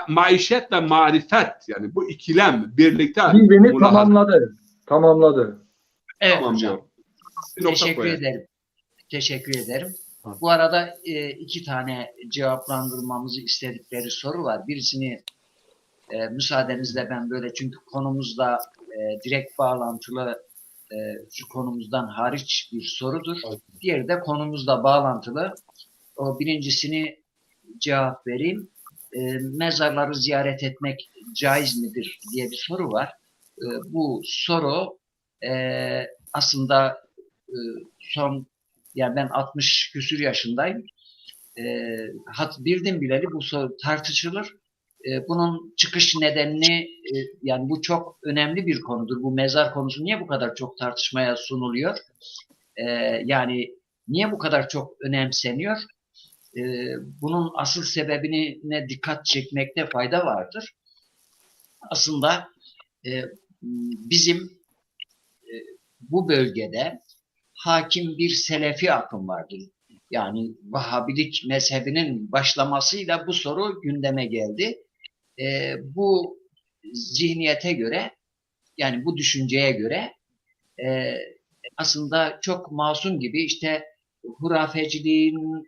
maişet ve marifet yani bu ikilem birlikte birbirini tamamladı. Evet tamam hocam. Teşekkür ederim. Teşekkür ederim. Bu arada 2 tane cevaplandırmamızı istedikleri soru var. Birisini müsaadenizle ben böyle çünkü konumuzla direkt bağlantılı şu konumuzdan hariç bir sorudur. Diğeri de konumuzla bağlantılı. O birincisini cevap vereyim. Mezarları ziyaret etmek caiz midir diye bir soru var. Bu soru aslında son yani ben 60 küsür yaşındayım. Bildim bileli bu soru tartışılır. Bunun çıkış nedenini yani bu çok önemli bir konudur. Bu mezar konusu niye bu kadar çok tartışmaya sunuluyor? Yani niye bu kadar çok önemseniyor? Bunun asıl sebebine dikkat çekmekte fayda vardır. Aslında bizim bu bölgede hakim bir Selefi akım vardır. Yani Vahhabilik mezhebinin başlamasıyla bu soru gündeme geldi. Bu zihniyete göre yani bu düşünceye göre aslında çok masum gibi işte hurafeciliğin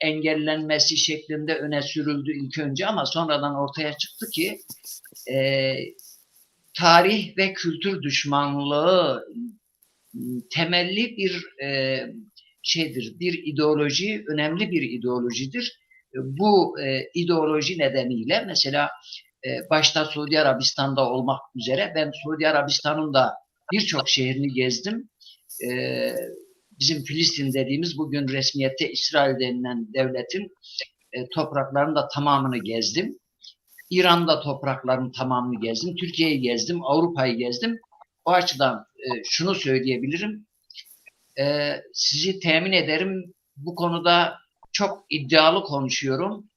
engellenmesi şeklinde öne sürüldü ilk önce ama sonradan ortaya çıktı ki tarih ve kültür düşmanlığı temelli bir şeydir, bir ideoloji, önemli bir ideolojidir. Bu ideoloji nedeniyle mesela başta Suudi Arabistan'da olmak üzere ben Suudi Arabistan'ın da birçok şehrini gezdim. Bizim Filistin dediğimiz bugün resmiyette İsrail denilen devletin topraklarının da tamamını gezdim. İran'da toprakların tamamını gezdim. Türkiye'yi gezdim. Avrupa'yı gezdim. O açıdan şunu söyleyebilirim. Sizi temin ederim. Bu konuda çok iddialı konuşuyorum.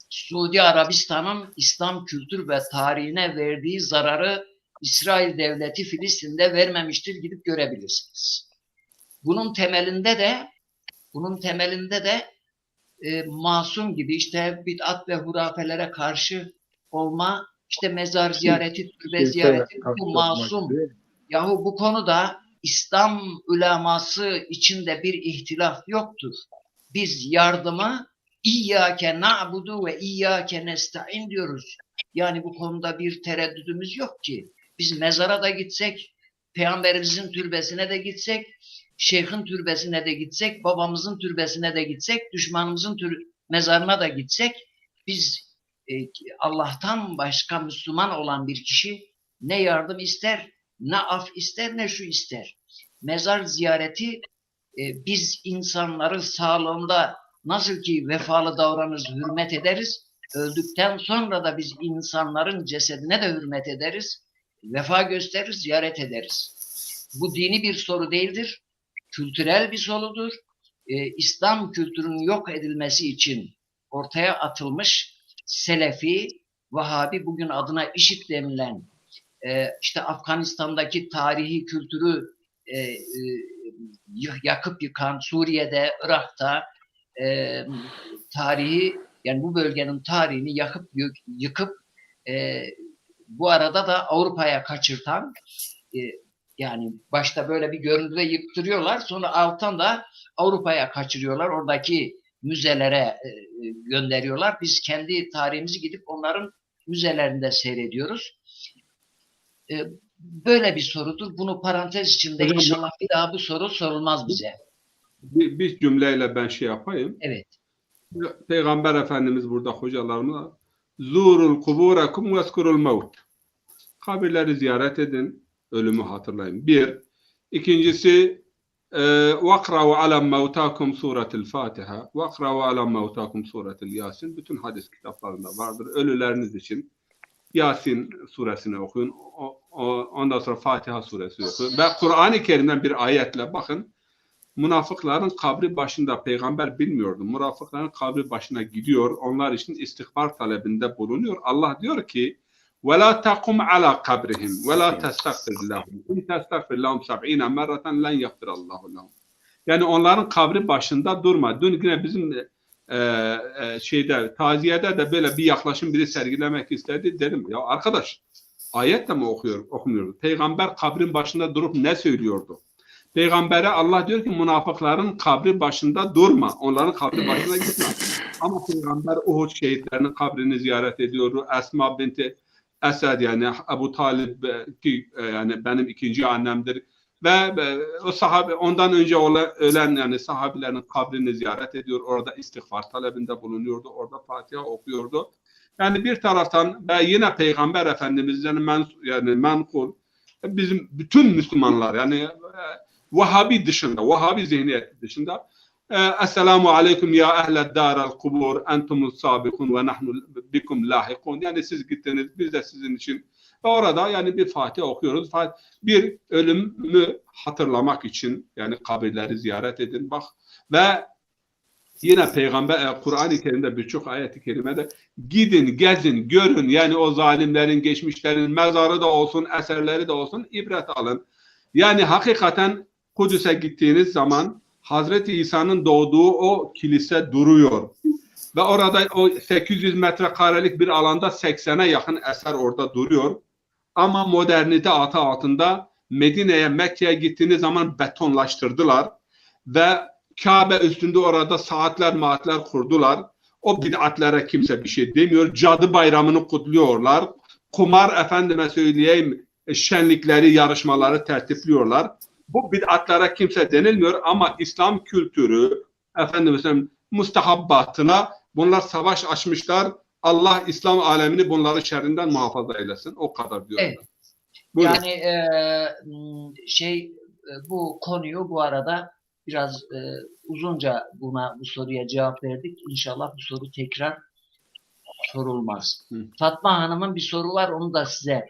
Suudi Arabistan'ın İslam kültür ve tarihine verdiği zararı İsrail devleti Filistin'de vermemiştir. Gidip görebilirsiniz. Bunun temelinde de masum gibi işte bid'at ve hurafelere karşı olma, işte mezar ziyareti, türbe ziyareti, bu masum. Yahu bu konuda İslam uleması içinde bir ihtilaf yoktur. Biz yardımı İyyâke na'budu ve İyyâke nesta'in diyoruz. Yani bu konuda bir tereddüdümüz yok ki. Biz mezara da gitsek, Peygamberimizin türbesine de gitsek, şeyhin türbesine de gitsek, babamızın türbesine de gitsek, düşmanımızın mezarına da gitsek, biz Allah'tan başka Müslüman olan bir kişi ne yardım ister, ne af ister, ne şu ister. Mezar ziyareti biz insanları sağlığında nasıl ki vefalı davranırız, hürmet ederiz, öldükten sonra da biz insanların cesedine de hürmet ederiz, vefa gösteririz, ziyaret ederiz. Bu dini bir soru değildir, kültürel bir sorudur. İslam kültürünün yok edilmesi için ortaya atılmış Selefi, Vahabi, bugün adına IŞİD denilen işte Afganistan'daki tarihi kültürü yakıp yıkan, Suriye'de, Irak'ta tarihi, yani bu bölgenin tarihini yakıp yıkıp bu arada da Avrupa'ya kaçırtan, yani başta böyle bir görüntüde yıktırıyorlar, sonra alttan da Avrupa'ya kaçırıyorlar, oradaki müzelere gönderiyorlar. Biz kendi tarihimizi gidip onların müzelerinde seyrediyoruz. Böyle bir sorudur. Bunu parantez içinde hocam, inşallah bir daha bu soru sorulmaz bize. Bir cümleyle ben şey yapayım. Evet. Peygamber Efendimiz burada hocalarımla zurul kuburakum veskurul mevt. Kabirleri ziyaret edin, ölümü hatırlayın. Bir. İkincisi vakravu alem mevtakum suretil Fatiha, vakravu alem mevtakum suretil Yasin. Bütün hadis kitaplarında vardır. Ölüleriniz için Yasin suresini okuyun. Ondan sonra Fatiha suresi okuyun. Ve Kur'an-ı Kerim'den bir ayetle bakın. Münafıkların kabri başında, peygamber bilmiyordu. Münafıkların kabri başına gidiyor. Onlar için istiğfar talebinde bulunuyor. Allah diyor ki وَلَا تَقُمْ عَلَى قَبْرِهِمْ وَلَا تَسْتَغْفِرْ لَهُمْ اِنْ تَسْتَغْفِرْ لَهُمْ 70 مَرَّةً لَنْ يَغْفِرَ اللّٰهُ لَهُمْ. Yani onların kabri başında durma. Dün yine bizim taziyede de böyle bir yaklaşım biri sergilemek istedi. Dedim ya arkadaş, ayetle mi okumuyordu? Peygamber kabrin başında durup ne söylüyordu? Peygambere Allah diyor ki münafıkların kabri başında durma. Onların kabri başına gitme. Ama Peygamber Uhud şehitlerinin kabrini ziyaret ediyordu. Esma binti Esed, yani Ebu Talib ki yani benim ikinci annemdir. Ve o sahabe, ondan önce ölen yani sahabilerin kabrini ziyaret ediyor. Orada istiğfar talebinde bulunuyordu. Orada Fatiha okuyordu. Yani bir taraftan ve yine Peygamber Efendimiz'den menkul bizim bütün Müslümanlar yani Vahabi dışında, Vahabi zihniyeti dışında Esselamu aleyküm ya ehled darel kubur entumuz sabikun ve nahnu bikum lahikun. Yani siz gittiniz, biz de sizin için. Ve orada yani bir Fatiha okuyoruz. Bir ölümü hatırlamak için yani kabirleri ziyaret edin. Bak ve yine Peygamber Kur'an-ı Kerim'de birçok ayet-i kerimede gidin, gezin, görün. Yani o zalimlerin, geçmişlerin mezarı da olsun, eserleri de olsun ibret alın. Yani hakikaten Kudüs'e gittiğiniz zaman Hazreti İsa'nın doğduğu o kilise duruyor. Ve orada o 800 metrekarelik bir alanda 80'e yakın eser orada duruyor. Ama modernite adı altında Medine'ye, Mekke'ye gittiğiniz zaman betonlaştırdılar ve Kabe üstünde orada saatler kurdular. O bid'atlere kimse bir şey demiyor. Cadı bayramını kutluyorlar. Kumar, efendime söyleyeyim, şenlikleri, yarışmaları tertipliyorlar. Bu bid'atlara kimse denilmiyor ama İslam kültürü, efendime mustahabbatına bunlar savaş açmışlar. Allah İslam alemini bunları şerrinden muhafaza eylesin. O kadar diyorum. Evet. Buyurun. Yani bu konuyu bu arada biraz uzunca bu soruya cevap verdik. İnşallah bu soru tekrar sorulmaz. Fatma Hanım'ın bir soru var. Onu da size.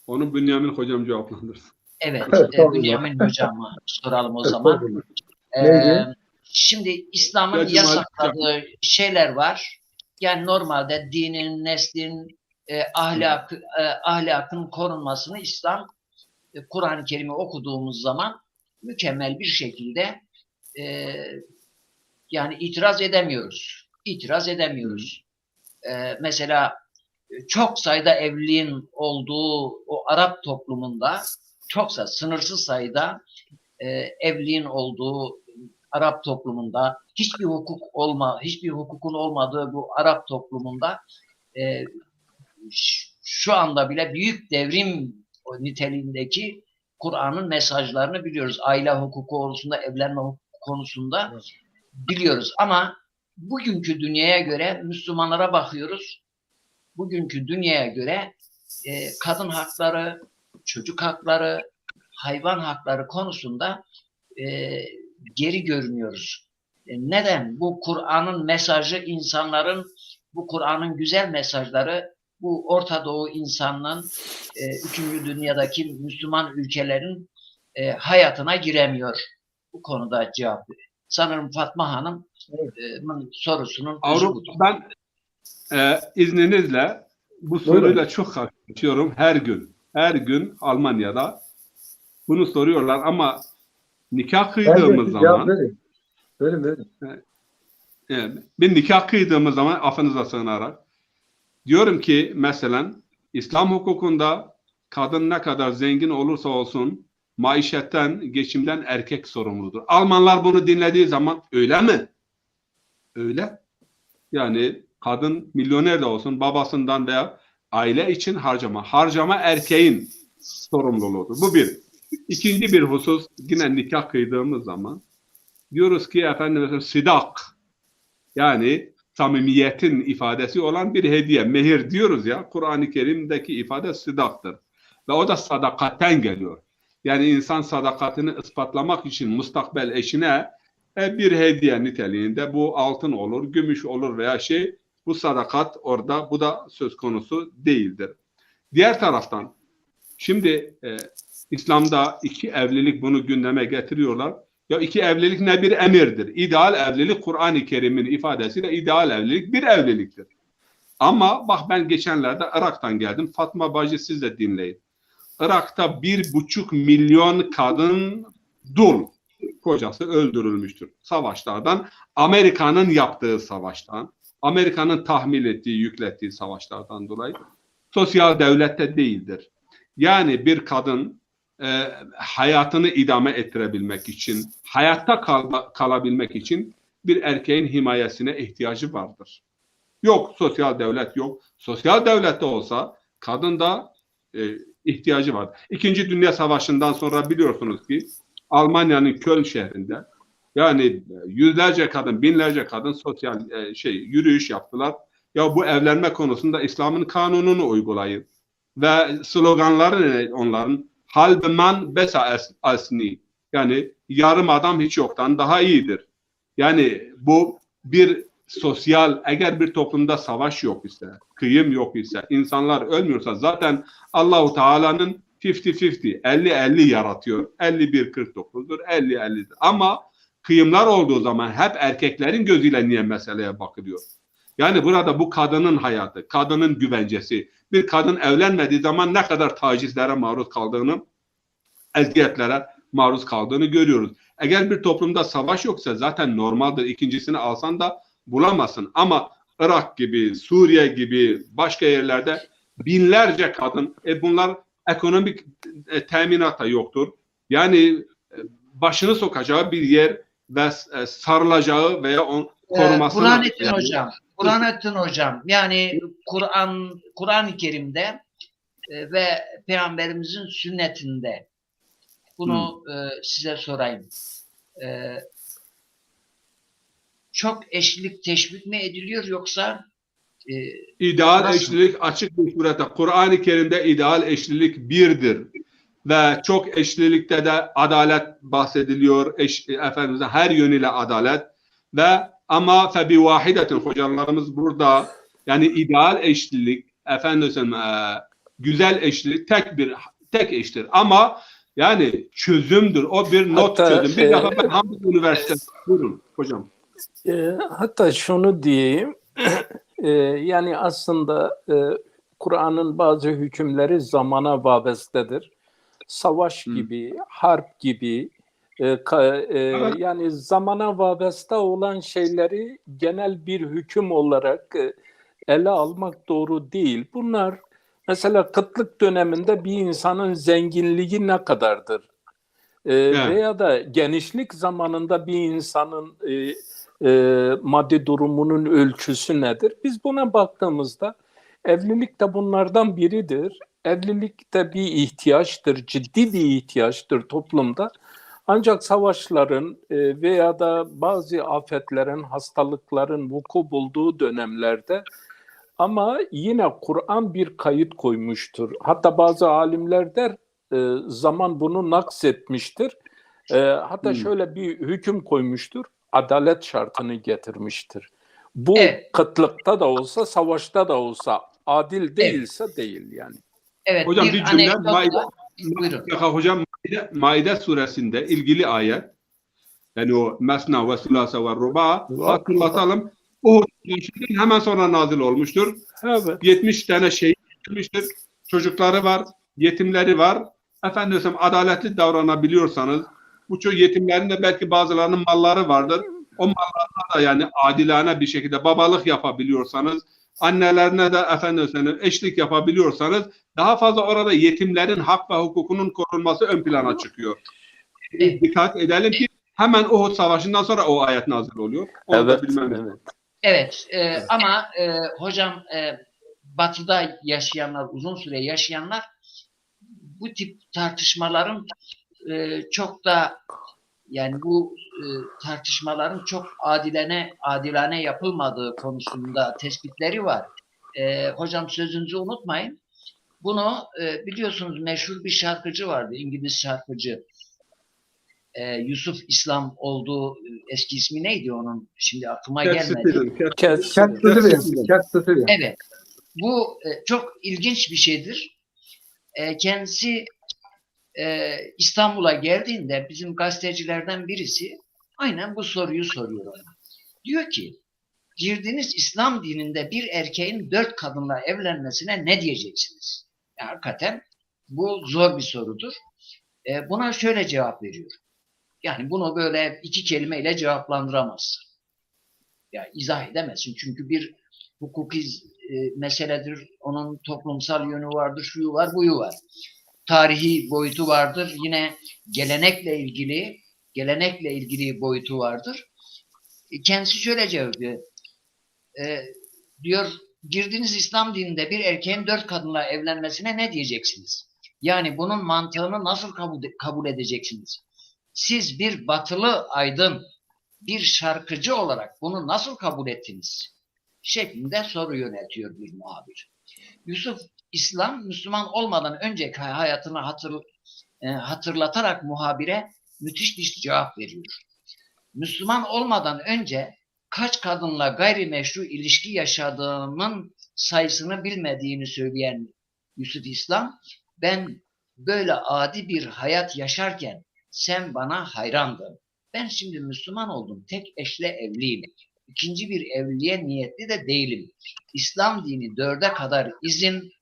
Onu Bünyamin hocam cevaplandırsın. Evet. Tamam. Bünyamin hocama soralım o zaman. Neydi? Şimdi İslam'ın Ya, yasakladığı şeyler var. Yani normalde dinin, neslin, ahlakın korunmasını İslam, Kur'an-ı Kerim'i okuduğumuz zaman mükemmel bir şekilde yani itiraz edemiyoruz. Mesela çok sayıda evliliğin olduğu o Arap toplumunda sınırsız sayıda evliliğin olduğu Arap toplumunda hiçbir hukukun olmadığı bu Arap toplumunda şu anda bile büyük devrim niteliğindeki Kur'an'ın mesajlarını biliyoruz. Aile hukuku konusunda, evlenme hukuku konusunda biliyoruz. Ama bugünkü dünyaya göre Müslümanlara bakıyoruz. Bugünkü dünyaya göre kadın hakları, çocuk hakları, hayvan hakları konusunda geri görünüyoruz. Neden? Bu Kur'an'ın mesajı insanların, bu Kur'an'ın güzel mesajları bu Orta Doğu insanının, 3. dünyadaki Müslüman ülkelerin hayatına giremiyor. Bu konuda cevap veriyor. Sanırım Fatma Hanım'ın sorusunun özü budur. Ben izninizle bu soruyla çok karşılaşıyorum her gün. Her gün Almanya'da bunu soruyorlar ama nikah kıydığımız zaman bir nikah kıydığımız zaman affınıza sığınarak diyorum ki mesela İslam hukukunda kadın ne kadar zengin olursa olsun maişetten, geçimden erkek sorumludur. Almanlar bunu dinlediği zaman öyle mi? Öyle. Yani kadın milyoner de olsun babasından veya aile için harcama erkeğin sorumluluğudur. Bu bir. İkinci bir husus yine nikah kıydığımız zaman diyoruz ki efendim sidak, yani samimiyetin ifadesi olan bir hediye, mehir diyoruz ya, Kur'an-ı Kerim'deki ifade sidaktır. Ve o da sadakatten geliyor. Yani insan sadakatini ispatlamak için mustakbel eşine bir hediye niteliğinde, bu altın olur, gümüş olur veya bu sadakat orada, bu da söz konusu değildir. Diğer taraftan şimdi İslam'da 2 evlilik bunu gündeme getiriyorlar. Ya 2 evlilik ne bir emirdir. İdeal evlilik Kur'an-ı Kerim'in ifadesiyle ideal evlilik bir evliliktir. Ama bak ben geçenlerde Irak'tan geldim. Fatma bacı siz de dinleyin. Irak'ta 1,5 milyon kadın dul, kocası öldürülmüştür savaşlardan. Amerika'nın yaptığı savaştan, Amerika'nın tahmil ettiği, yüklettiği savaşlardan dolayı sosyal devlette değildir. Yani bir kadın hayatını idame ettirebilmek için, hayatta kalabilmek için bir erkeğin himayesine ihtiyacı vardır. Yok, sosyal devlet yok. Sosyal devlette olsa kadın da ihtiyacı var. 2. Dünya Savaşı'ndan sonra biliyorsunuz ki Almanya'nın Köln şehrinde yani yüzlerce kadın, binlerce kadın sosyal yürüyüş yaptılar. Ya bu evlenme konusunda İslam'ın kanununu uygulayın. Ve sloganları onların halbeman besa asni, yani yarım adam hiç yoktan daha iyidir. Yani bu bir sosyal, eğer bir toplumda savaş yok ise, kıyım yok ise, insanlar ölmüyorsa zaten Allahu Teala'nın 50-50, 50-50 yaratıyor. 51-49'dur, 50-50'dir. Ama kıyımlar olduğu zaman hep erkeklerin gözüyle niye meseleye bakılıyor? Yani burada bu kadının hayatı, kadının güvencesi, bir kadın evlenmediği zaman ne kadar tacizlere maruz kaldığını, eziyetlere maruz kaldığını görüyoruz. Eğer bir toplumda savaş yoksa zaten normaldir. İkincisini alsan da bulamazsın. Ama Irak gibi, Suriye gibi başka yerlerde binlerce kadın, bunlar ekonomik teminat da yoktur. Yani başını sokacağı bir yer ve sarılacağı veya korumasına Burhanettin yani, Hocam, Burhanettin Hocam, yani Kur'an-ı Kerim'de ve Peygamberimizin sünnetinde bunu size sorayım. Çok eşlilik teşvik mi ediliyor yoksa ideal nasıl? eşlilik açık bir surette Kur'an-ı Kerim'de ideal eşlilik birdir. Ve çok eşlilikte de adalet bahsediliyor. Efendimiz'e her yönüyle adalet. Ve ama febi vahidetin hocalarımız burada yani ideal eşlilik efendim güzel eşlilik tek eştir. Ama yani çözümdür. O bir not Hatta, çözüm. Bir defa ben Hamburg Üniversitesi buyurun hocam. Hatta şunu diyeyim, yani aslında Kur'an'ın bazı hükümleri zamana vabestedir. Savaş gibi, harp gibi, yani zamana vabeste olan şeyleri genel bir hüküm olarak ele almak doğru değil. Bunlar mesela kıtlık döneminde bir insanın zenginliği ne kadardır? Veya da genişlik zamanında bir insanın maddi durumunun ölçüsü nedir? Biz buna baktığımızda evlilik de bunlardan biridir. Evlilik de bir ihtiyaçtır, ciddi bir ihtiyaçtır toplumda. Ancak savaşların veya da bazı afetlerin, hastalıkların vuku bulduğu dönemlerde ama yine Kur'an bir kayıt koymuştur. Hatta bazı alimler der zaman bunu naksetmiştir. Hatta şöyle bir hüküm koymuştur. Adalet şartını getirmiştir. Bu kıtlıkta da olsa, savaşta da olsa adil değilse değil yani. Evet. Hocam bir cümle buyurun. Maide suresinde ilgili ayet yani o mesna ve sülase ve ruba hatırlatalım. O hemen sonra nazil olmuştur. Evet. 70 tane şehit edilmiştir. Çocukları var, yetimleri var. Efendim adaletli davranabiliyorsanız bu yetimlerin de belki bazılarının malları vardır. O mallarına da yani adilane bir şekilde babalık yapabiliyorsanız, annelerine de efendim eşlik yapabiliyorsanız daha fazla orada yetimlerin hak ve hukukunun korunması ön plana çıkıyor. Dikkat edelim ki hemen Uhud Savaşı'ndan sonra o ayet nazil oluyor. Onu da bilmemiz. Evet. Ama hocam Batı'da yaşayanlar, uzun süre yaşayanlar bu tip tartışmaların çok da yani bu tartışmaların çok adilane yapılmadığı konusunda tespitleri var. Hocam sözünüzü unutmayın. Bunu biliyorsunuz meşhur bir şarkıcı vardı, İngiliz şarkıcı. Yusuf İslam olduğu eski ismi neydi onun? Şimdi aklıma gelmedi. Cat Stevens. Evet. Bu çok ilginç bir şeydir. Kendisi İstanbul'a geldiğinde bizim gazetecilerden birisi aynen bu soruyu soruyor ona. Diyor ki, girdiğiniz İslam dininde bir erkeğin 4 kadınla evlenmesine ne diyeceksiniz? Yani hakikaten bu zor bir sorudur. Buna şöyle cevap veriyor. Yani bunu böyle 2 kelimeyle cevaplandıramazsın. Yani izah edemezsin. Çünkü bir hukuki meseledir. Onun toplumsal yönü vardır, şuyu var, buyu var. Tarihi boyutu vardır. Yine gelenekle ilgili boyutu vardır. Kendisi şöyle cevap veriyor. Diyor, girdiğiniz İslam dininde bir erkeğin 4 kadınla evlenmesine ne diyeceksiniz? Yani bunun mantığını nasıl kabul edeceksiniz? Siz bir batılı aydın, bir şarkıcı olarak bunu nasıl kabul ettiniz? Şeklinde soru yöneltiyor bir muhabir. Yusuf İslam Müslüman olmadan önceki hayatını hatırlatarak muhabire müthiş bir cevap veriyor. Müslüman olmadan önce kaç kadınla gayrimeşru ilişki yaşadığımın sayısını bilmediğini söyleyen Yusuf İslam, ben böyle adi bir hayat yaşarken sen bana hayrandın. Ben şimdi Müslüman oldum, tek eşle evliyim. İkinci bir evliliğe niyetli de değilim. İslam dini 4'e kadar izin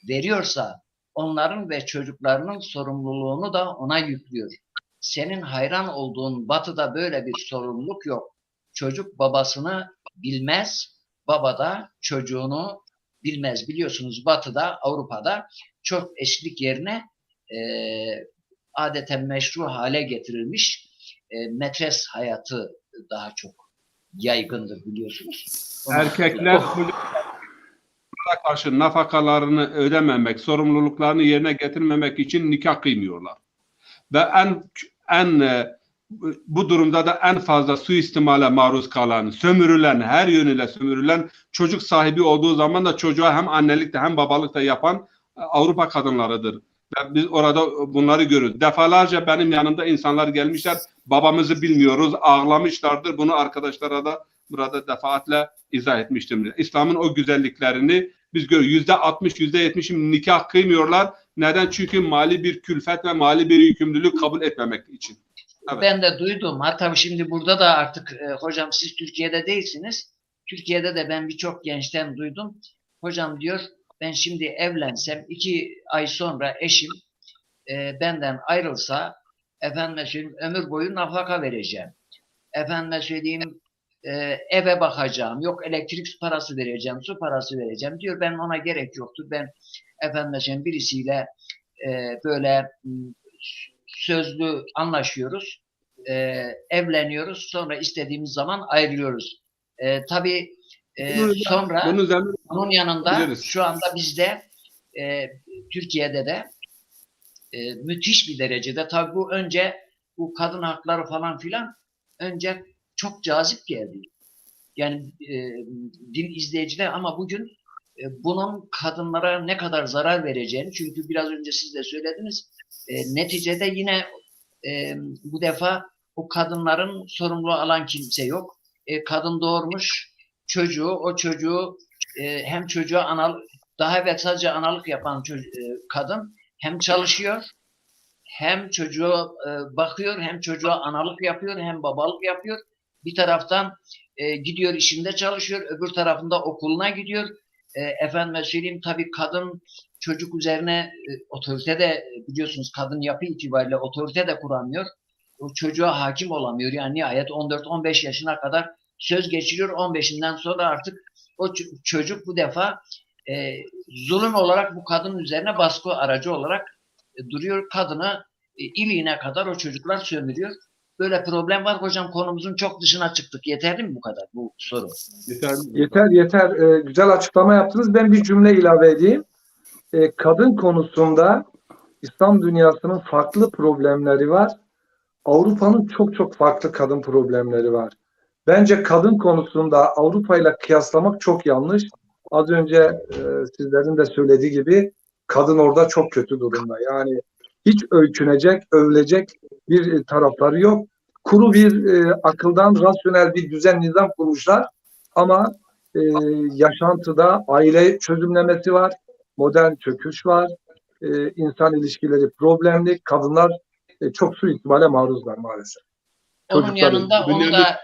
veriyorsa onların ve çocuklarının sorumluluğunu da ona yüklüyor. Senin hayran olduğun Batı'da böyle bir sorumluluk yok. Çocuk babasını bilmez, baba da çocuğunu bilmez. Biliyorsunuz Batı'da, Avrupa'da çok eşlik yerine adeten meşru hale getirilmiş metres hayatı daha çok yaygındır biliyorsunuz. Erkekler çocuklara karşı nafakalarını ödememek, sorumluluklarını yerine getirmemek için nikah kıymıyorlar. Ve bu durumda da en fazla suistimale maruz kalan, sömürülen, her yönüyle sömürülen, çocuk sahibi olduğu zaman da çocuğa hem annelik de hem babalık da yapan Avrupa kadınlarıdır. Ve biz orada bunları görürüz. Defalarca benim yanımda insanlar gelmişler, babamızı bilmiyoruz, ağlamışlardır. Bunu arkadaşlara da burada defaatle izah etmiştim. İslam'ın o güzelliklerini biz görüyoruz. %60, %70'in nikah kıymıyorlar. Neden? Çünkü mali bir külfet ve mali bir yükümlülük kabul etmemek için. Evet. Ben de duydum. Hatta şimdi burada da artık hocam siz Türkiye'de değilsiniz. Türkiye'de de ben birçok gençten duydum. Hocam diyor ben şimdi evlensem 2 ay sonra eşim benden ayrılsa efendime söyleyeyim ömür boyu nafaka vereceğim. Efendime söyleyeyim eve bakacağım. Yok elektrik parası vereceğim, su parası vereceğim diyor. Ben ona gerek yoktur. Ben efendime söyleyeyim birisiyle böyle sözlü anlaşıyoruz. Evleniyoruz. Sonra istediğimiz zaman ayrılıyoruz. Tabii sonra bunun yanında biliriz. şu anda bizde Türkiye'de de müthiş bir derecede tabii bu önce bu kadın hakları falan filan önce çok cazip geldi. Yani din izleyiciler ama bugün bunun kadınlara ne kadar zarar vereceğini çünkü biraz önce siz de söylediniz neticede yine bu defa o kadınların sorumluluğu alan kimse yok. Kadın doğurmuş çocuğu, o çocuğu hem çocuğa daha evvel sadece analık yapan kadın hem çalışıyor hem çocuğa bakıyor hem çocuğa analık yapıyor hem babalık yapıyor. Bir taraftan gidiyor işinde çalışıyor, öbür tarafında okuluna gidiyor. Efendime söyleyeyim tabii kadın çocuk üzerine otorite de biliyorsunuz kadın yapı itibariyle otorite de kuramıyor. O çocuğa hakim olamıyor. Yani nihayet 14-15 yaşına kadar söz geçiriyor. 15'inden sonra artık o çocuk bu defa zulüm olarak bu kadının üzerine baskı aracı olarak duruyor. Kadını iliğine kadar o çocuklar sömürüyor. Böyle problem var hocam konumuzun çok dışına çıktık. Yeterli mi bu kadar bu soru? Yeter. Güzel açıklama yaptınız. Ben bir cümle ilave edeyim. Kadın konusunda İslam dünyasının farklı problemleri var. Avrupa'nın çok çok farklı kadın problemleri var. Bence kadın konusunda Avrupa ile kıyaslamak çok yanlış. Az önce sizlerin de söylediği gibi kadın orada çok kötü durumda. Yani hiç öykünecek, övülecek bir tarafları yok. Kuru bir akıldan rasyonel bir düzen nizam kurmuşlar. Ama yaşantıda aile çözümlemesi var, modern çöküş var, insan ilişkileri problemli, kadınlar çok suistimale maruzlar maalesef. Onun Çocuklar yanında onu da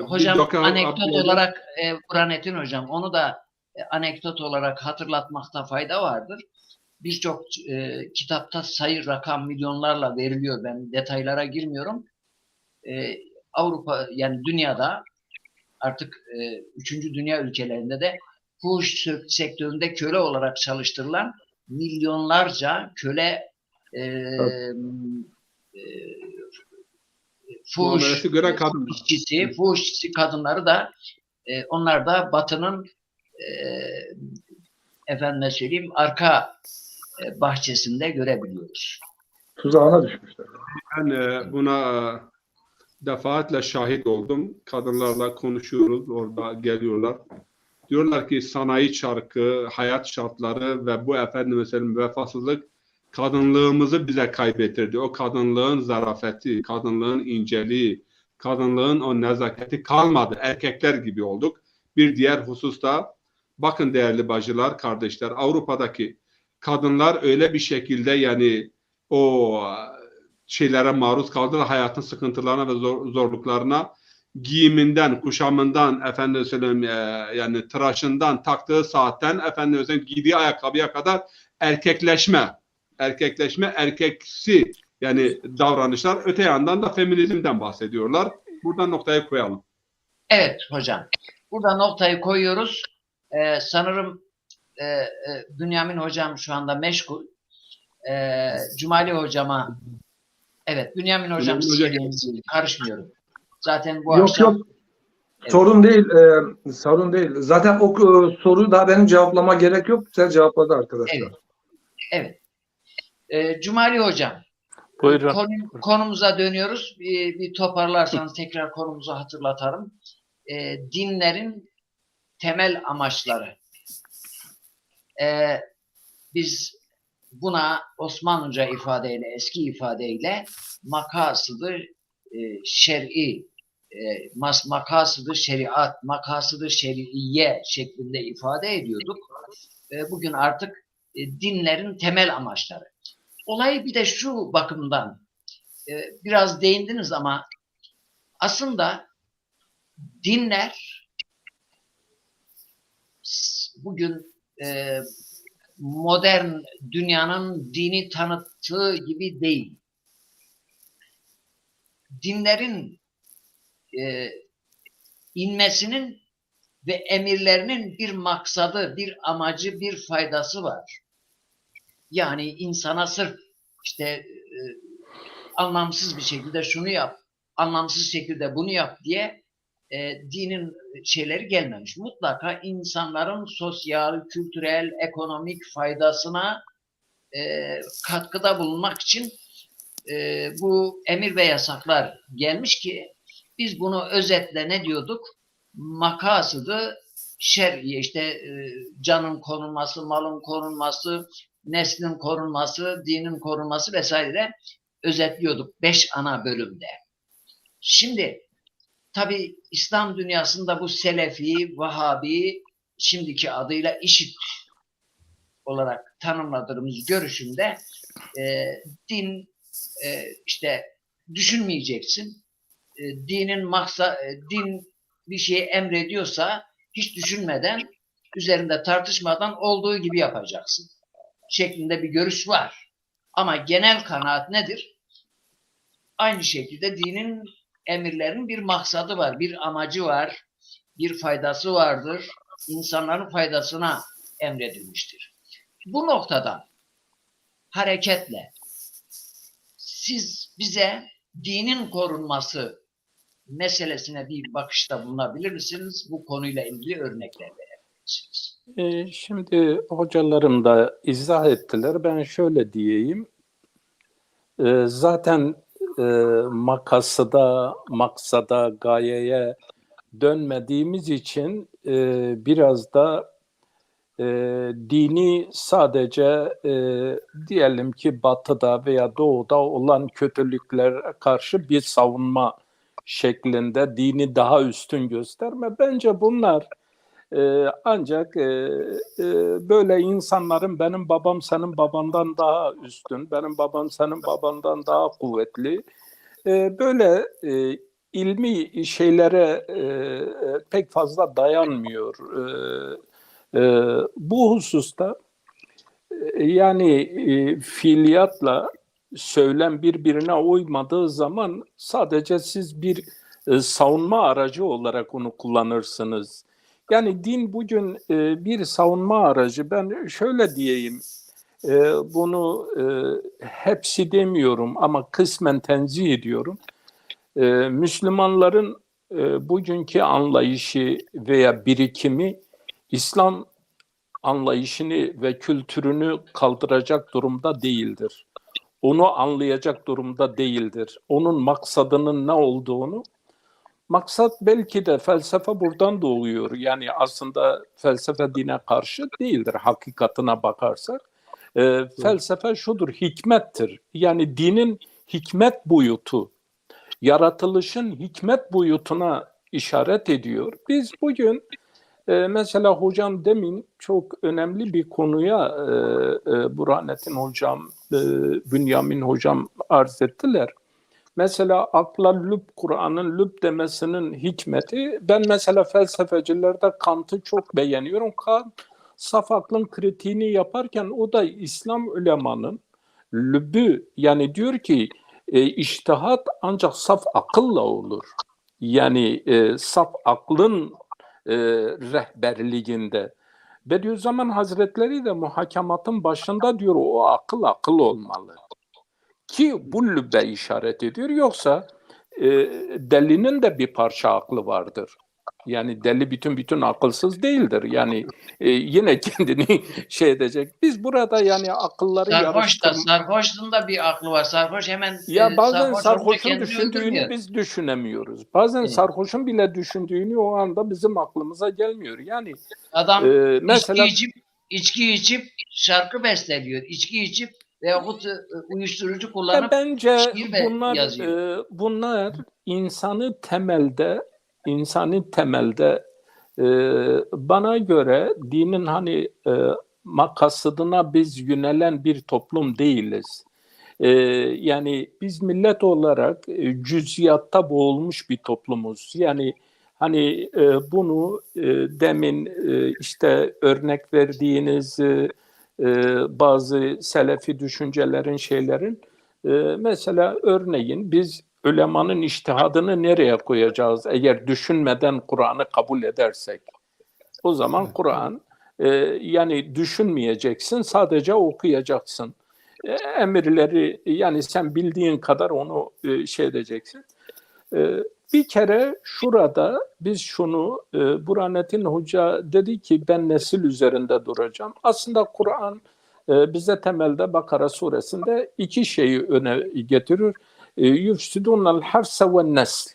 hocam anekdot atlayalım. olarak Burhanettin hocam onu da anekdot olarak hatırlatmakta fayda vardır. Birçok kitapta sayı rakam milyonlarla veriliyor. Ben detaylara girmiyorum. Avrupa yani dünyada artık 3. dünya ülkelerinde de fuhuş sektöründe köle olarak çalıştırılan milyonlarca köle fuhuş işçisi kadınları da onlar da Batı'nın efendime söyleyeyim arka bahçesinde görebiliyoruz. Tuzağına düşmüşler. Ben buna defaatle şahit oldum. Kadınlarla konuşuyoruz. Orada geliyorlar. Diyorlar ki sanayi çarkı, hayat şartları ve bu efendim vefasızlık kadınlığımızı bize kaybettirdi. O kadınlığın zarafeti, kadınlığın inceliği, kadınlığın o nezaketi kalmadı. Erkekler gibi olduk. Bir diğer hususta bakın değerli bacılar, kardeşler, Avrupa'daki kadınlar öyle bir şekilde yani o şeylere maruz kaldılar, hayatın sıkıntılarına ve zorluklarına, giyiminden, kuşamından, efendim söyleyeyim yani tıraşından, taktığı saatten, efendim söyleyeyim giydiği ayakkabıya kadar erkekleşme, erkeksi yani davranışlar. Öte yandan da feminizmden bahsediyorlar. Buradan noktayı koyalım. Evet hocam. Burada noktayı koyuyoruz. Sanırım Bünyamin hocam şu anda meşgul. Cumali hocama, evet Bünyamin hocam Bünyamin siz Hoca gelirsiniz. Karışmıyorum. Zaten bu Yok akşam yok, sorun değil. Sorun değil. Zaten o soruyu da benim cevaplama gerek yok. Güzel cevapladı arkadaşlar. evet. Cumali hocam, Buyurun. konumuza dönüyoruz. Bir toparlarsanız tekrar konumuzu hatırlatalım. Dinlerin temel amaçları. Biz buna Osmanlıca ifadeyle, eski ifadeyle makasıdı şer'i, makasıdı şeriat, makasıdı şer'iye şeklinde ifade ediyorduk. Bugün artık dinlerin temel amaçları. Olayı bir de şu bakımdan biraz değindiniz ama aslında dinler bugün modern dünyanın dini tanıttığı gibi değil. Dinlerin inmesinin ve emirlerinin bir maksadı, bir amacı, bir faydası var. Yani insana sırf işte anlamsız bir şekilde şunu yap, anlamsız şekilde bunu yap diye dinin şeyleri gelmemiş. Mutlaka insanların sosyal, kültürel, ekonomik faydasına katkıda bulunmak için bu emir ve yasaklar gelmiş ki biz bunu özetle ne diyorduk? Makasıdı şer'i, işte canın korunması, malın korunması, neslin korunması, dinin korunması vesaire özetliyorduk 5 ana bölümde. Şimdi tabi İslam dünyasında bu Selefi, Vahabi, şimdiki adıyla IŞİD olarak tanımladığımız görüşünde din işte düşünmeyeceksin. Din bir şeyi emrediyorsa hiç düşünmeden, üzerinde tartışmadan olduğu gibi yapacaksın şeklinde bir görüş var. Ama genel kanaat nedir? Aynı şekilde dinin emirlerinin bir maksadı var, bir amacı var, bir faydası vardır. İnsanların faydasına emredilmiştir. Bu noktadan hareketle siz bize dinin korunması meselesine bir bakışta bulunabilir misiniz? Bu konuyla ilgili örnekler verebilir misiniz? Şimdi hocalarım da izah ettiler. Ben şöyle diyeyim. Zaten maksada, gayeye dönmediğimiz için biraz da dini sadece diyelim ki batıda veya doğuda olan kötülüklere karşı bir savunma şeklinde dini daha üstün gösterme. Bence bunlar ancak böyle insanların benim babam senin babandan daha üstün, benim babam senin babandan daha kuvvetli, böyle ilmi şeylere pek fazla dayanmıyor. Bu hususta yani fiiliyatla söylem birbirine uymadığı zaman sadece siz bir savunma aracı olarak onu kullanırsınız. Yani din bugün bir savunma aracı. Ben şöyle diyeyim, bunu hepsi demiyorum ama kısmen tenzih ediyorum. Müslümanların bugünkü anlayışı veya birikimi İslam anlayışını ve kültürünü kaldıracak durumda değildir. Onu anlayacak durumda değildir. Onun maksadının ne olduğunu, maksat belki de felsefe buradan doğuyor. Yani aslında felsefe dine karşı değildir hakikatine bakarsak. Felsefe şudur, hikmettir. Yani dinin hikmet boyutu, yaratılışın hikmet boyutuna işaret ediyor. Biz bugün mesela hocam demin çok önemli bir konuya Burhanettin hocam, Bünyamin hocam arz ettiler. Mesela akla lüb, Kur'an'ın lüb demesinin hikmeti, ben mesela felsefecilerde Kant'ı çok beğeniyorum. Kant saf aklın kritiğini yaparken o da İslam ulemanın lübü, yani diyor ki içtihat ancak saf akılla olur. Yani saf aklın rehberliğinde. Bediüzzaman Hazretleri de muhakamatın başında diyor o akıl olmalı. Ki bu lübbe işaret ediyor. Yoksa delinin de bir parça aklı vardır. Yani deli bütün akılsız değildir. Yani yine kendini şey edecek. Biz burada yani akılları Sarhoşluğun da bir aklı var. Sarhoş hemen ya bazen sarhoş olunca sarhoşun kendini düşündüğünü öldürmüyor. biz düşünemiyoruz. Bazen Evet. sarhoşun bile düşündüğünü o anda bizim aklımıza gelmiyor. Yani Adam mesela içki içip şarkı besteliyor. İçki içip veyahut uyuşturucu kullanıp bence şiir yazıyor. bunlar insanı temelde bana göre dinin hani makasıdına biz yönelen bir toplum değiliz. Yani biz millet olarak cüz'iyatta boğulmuş bir toplumuz. Yani hani bunu demin işte örnek verdiğiniz bazı selefi düşüncelerin şeylerin mesela örneğin biz ulemanın içtihadını nereye koyacağız eğer düşünmeden Kur'an'ı kabul edersek? O zaman Kur'an yani düşünmeyeceksin, sadece okuyacaksın. Emirleri yani sen bildiğin kadar onu şey edeceksin. Bir kere şurada biz şunu Burhanettin Hoca dedi ki ben nesil üzerinde duracağım. Aslında Kur'an bize temelde Bakara suresinde iki şeyi öne getirir. Yufsidunel harse ve nesl.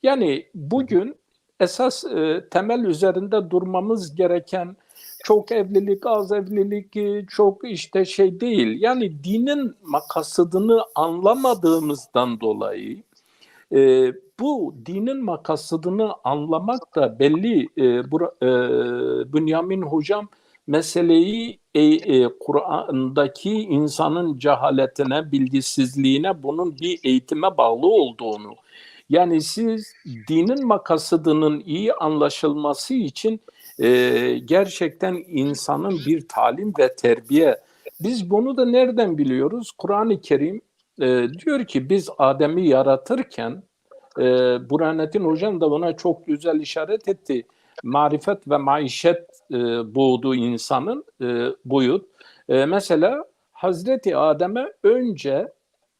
Yani bugün esas temel üzerinde durmamız gereken çok evlilik, az evlilik, çok işte şey değil. Yani dinin makasıdını anlamadığımızdan dolayı bu dinin makasıdını anlamak da belli. Bünyamin Hocam meseleyi Kur'an'daki insanın cehaletine, bilgisizliğine bunun bir eğitime bağlı olduğunu. Yani siz dinin makasıdının iyi anlaşılması için gerçekten insanın bir talim ve terbiye. Biz bunu da nereden biliyoruz? Kur'an-ı Kerim diyor ki biz Adem'i yaratırken Burhanettin Hocam da buna çok güzel işaret etti. Marifet ve maişet boğduğu insanın boyut. Mesela Hazreti Adem'e önce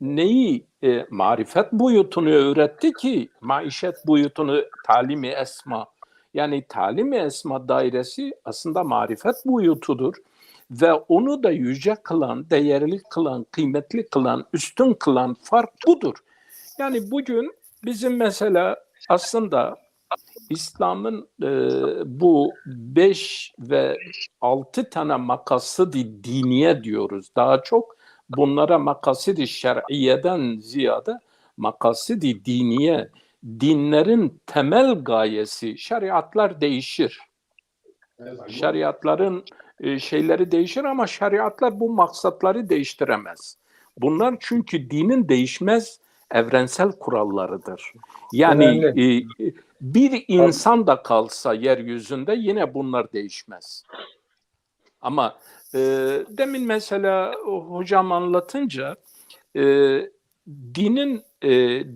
neyi marifet boyutunu öğretti ki maişet boyutunu talimi esma. Yani talimi esma dairesi aslında marifet boyutudur. Ve onu da yüce kılan, değerli kılan, kıymetli kılan, üstün kılan fark budur. Yani bugün bizim mesela aslında İslam'ın bu 5 ve 6 tane makasıd-ı diniye diyoruz. Daha çok bunlara makasıd-ı şer'iyeden ziyade makasıd-ı diniye, dinlerin temel gayesi, şeriatlar değişir. Şeriatların şeyleri değişir ama şeriatlar bu maksatları değiştiremez. Bunlar çünkü dinin değişmez evrensel kurallarıdır. Yani bir insan da kalsa yeryüzünde yine bunlar değişmez. Ama demin mesela hocam anlatınca dinin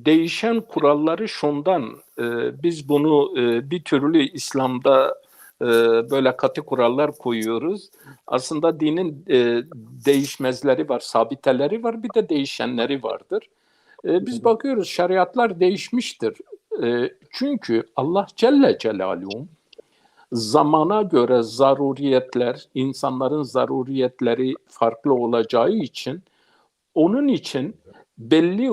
değişen kuralları şundan, biz bunu bir türlü İslam'da böyle katı kurallar koyuyoruz. Aslında dinin değişmezleri var, sabiteleri var, bir de değişenleri vardır. Biz bakıyoruz şeriatlar değişmiştir. Çünkü Allah Celle Celaluhu zamana göre zaruriyetler, insanların zaruriyetleri farklı olacağı için onun için belli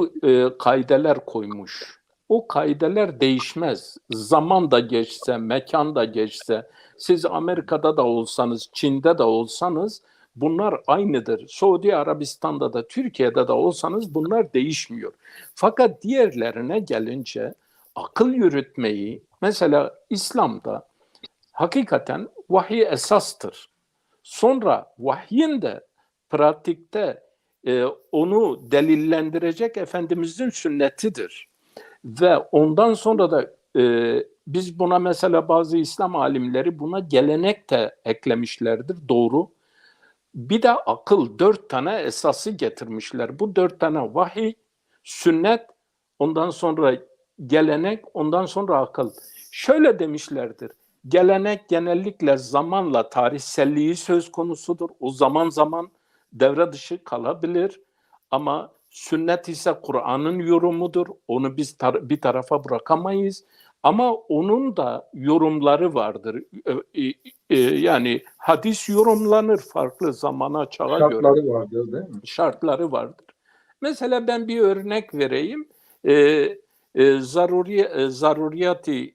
kaideler koymuş. O kaideler değişmez. Zaman da geçse, mekan da geçse, siz Amerika'da da olsanız, Çin'de de olsanız bunlar aynıdır. Suudi Arabistan'da da, Türkiye'de de olsanız bunlar değişmiyor. Fakat diğerlerine gelince akıl yürütmeyi, mesela İslam'da hakikaten vahiy esastır. Sonra vahyin de pratikte onu delillendirecek Efendimizin sünnetidir. Ve ondan sonra da biz buna mesela bazı İslam alimleri buna gelenek de eklemişlerdir. Doğru. Bir de akıl, 4 tane esası getirmişler. Bu 4 tane vahiy, sünnet, ondan sonra gelenek, ondan sonra akıl. Şöyle demişlerdir. Gelenek genellikle zamanla tarihselliği söz konusudur. O zaman zaman devre dışı kalabilir. Ama sünnet ise Kur'an'ın yorumudur. Onu biz bir tarafa bırakamayız. Ama onun da yorumları vardır. Yani hadis yorumlanır farklı zamana, çağa göre. Şartları vardır değil mi? Şartları vardır. Mesela ben bir örnek vereyim. Zaruriyati,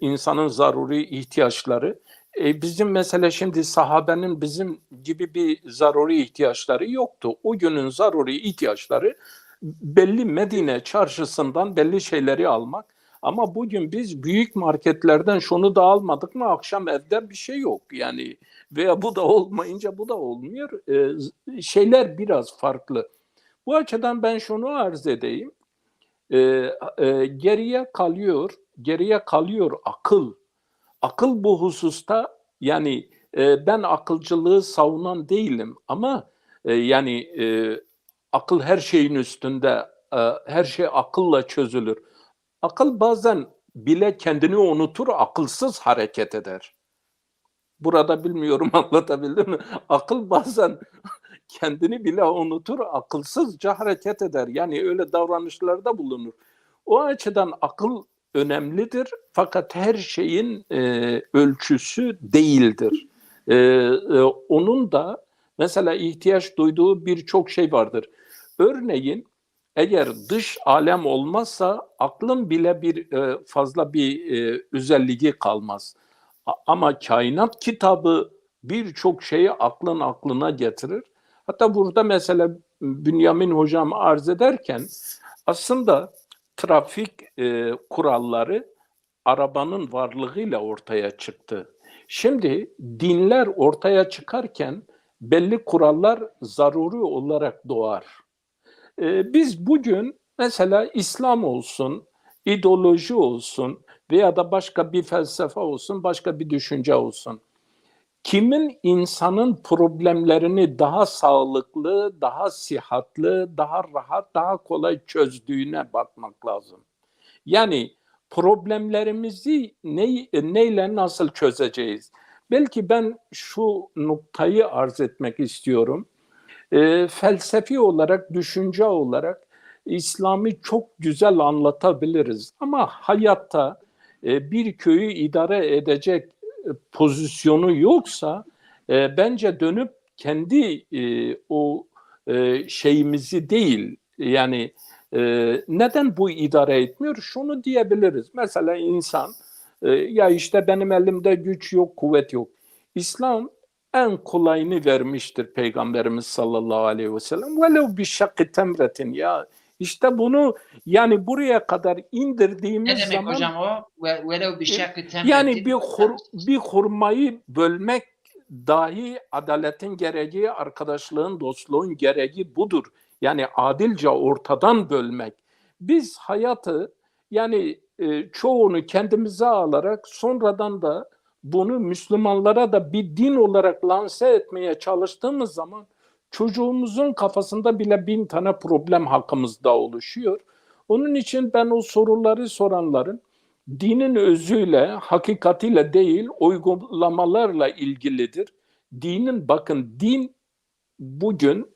insanın zaruri ihtiyaçları. Bizim mesela şimdi sahabenin bizim gibi bir zaruri ihtiyaçları yoktu. O günün zaruri ihtiyaçları belli Medine çarşısından belli şeyleri almak. Ama bugün biz büyük marketlerden şunu da almadık mı akşam evde bir şey yok. Yani veya bu da olmayınca bu da olmuyor. Şeyler biraz farklı. Bu açıdan ben şunu arz edeyim. Geriye kalıyor akıl. Akıl bu hususta yani ben akılcılığı savunan değilim ama akıl her şeyin üstünde, her şey akılla çözülür. Akıl bazen bile kendini unutur, akılsız hareket eder. Burada bilmiyorum anlatabildim mi? Akıl bazen kendini bile unutur, akılsızca hareket eder. Yani öyle davranışlarda bulunur. O açıdan akıl önemlidir fakat her şeyin ölçüsü değildir. Onun da mesela ihtiyaç duyduğu birçok şey vardır. Örneğin eğer dış alem olmazsa aklın bile fazla bir özelliği kalmaz. Ama kainat kitabı birçok şeyi aklın aklına getirir. Hatta burada mesela Bünyamin hocam arz ederken aslında trafik kuralları arabanın varlığıyla ortaya çıktı. Şimdi dinler ortaya çıkarken belli kurallar zaruri olarak doğar. Biz bugün mesela İslam olsun, ideoloji olsun veya da başka bir felsefe olsun, başka bir düşünce olsun. Kimin insanın problemlerini daha sağlıklı, daha sıhhatli, daha rahat, daha kolay çözdüğüne bakmak lazım. Yani problemlerimizi neyle nasıl çözeceğiz? Belki ben şu noktayı arz etmek istiyorum. Felsefi olarak, düşünce olarak İslam'ı çok güzel anlatabiliriz. Ama hayatta bir köyü idare edecek pozisyonu yoksa bence dönüp kendi şeyimizi değil yani neden bu idare etmiyor? Şunu diyebiliriz. Mesela insan ya işte benim elimde güç yok, kuvvet yok. İslam en kolayını vermiştir Peygamberimiz sallallahu aleyhi ve sellem. Velev bir şakı temretin ya. İşte bunu yani buraya kadar indirdiğimiz Ne demek zaman hocam o? Velev bir şakı yani temretin. bir hurmayı bölmek dahi adaletin gereği, arkadaşlığın, dostluğun gereği budur. Yani adilce ortadan bölmek. Biz hayatı yani çoğunu kendimize alarak sonradan da bunu Müslümanlara da bir din olarak lanse etmeye çalıştığımız zaman çocuğumuzun kafasında bile 1000 tane problem hakkımızda oluşuyor. Onun için ben o soruları soranların dinin özüyle, hakikatiyle değil, uygulamalarla ilgilidir. Bakın din bugün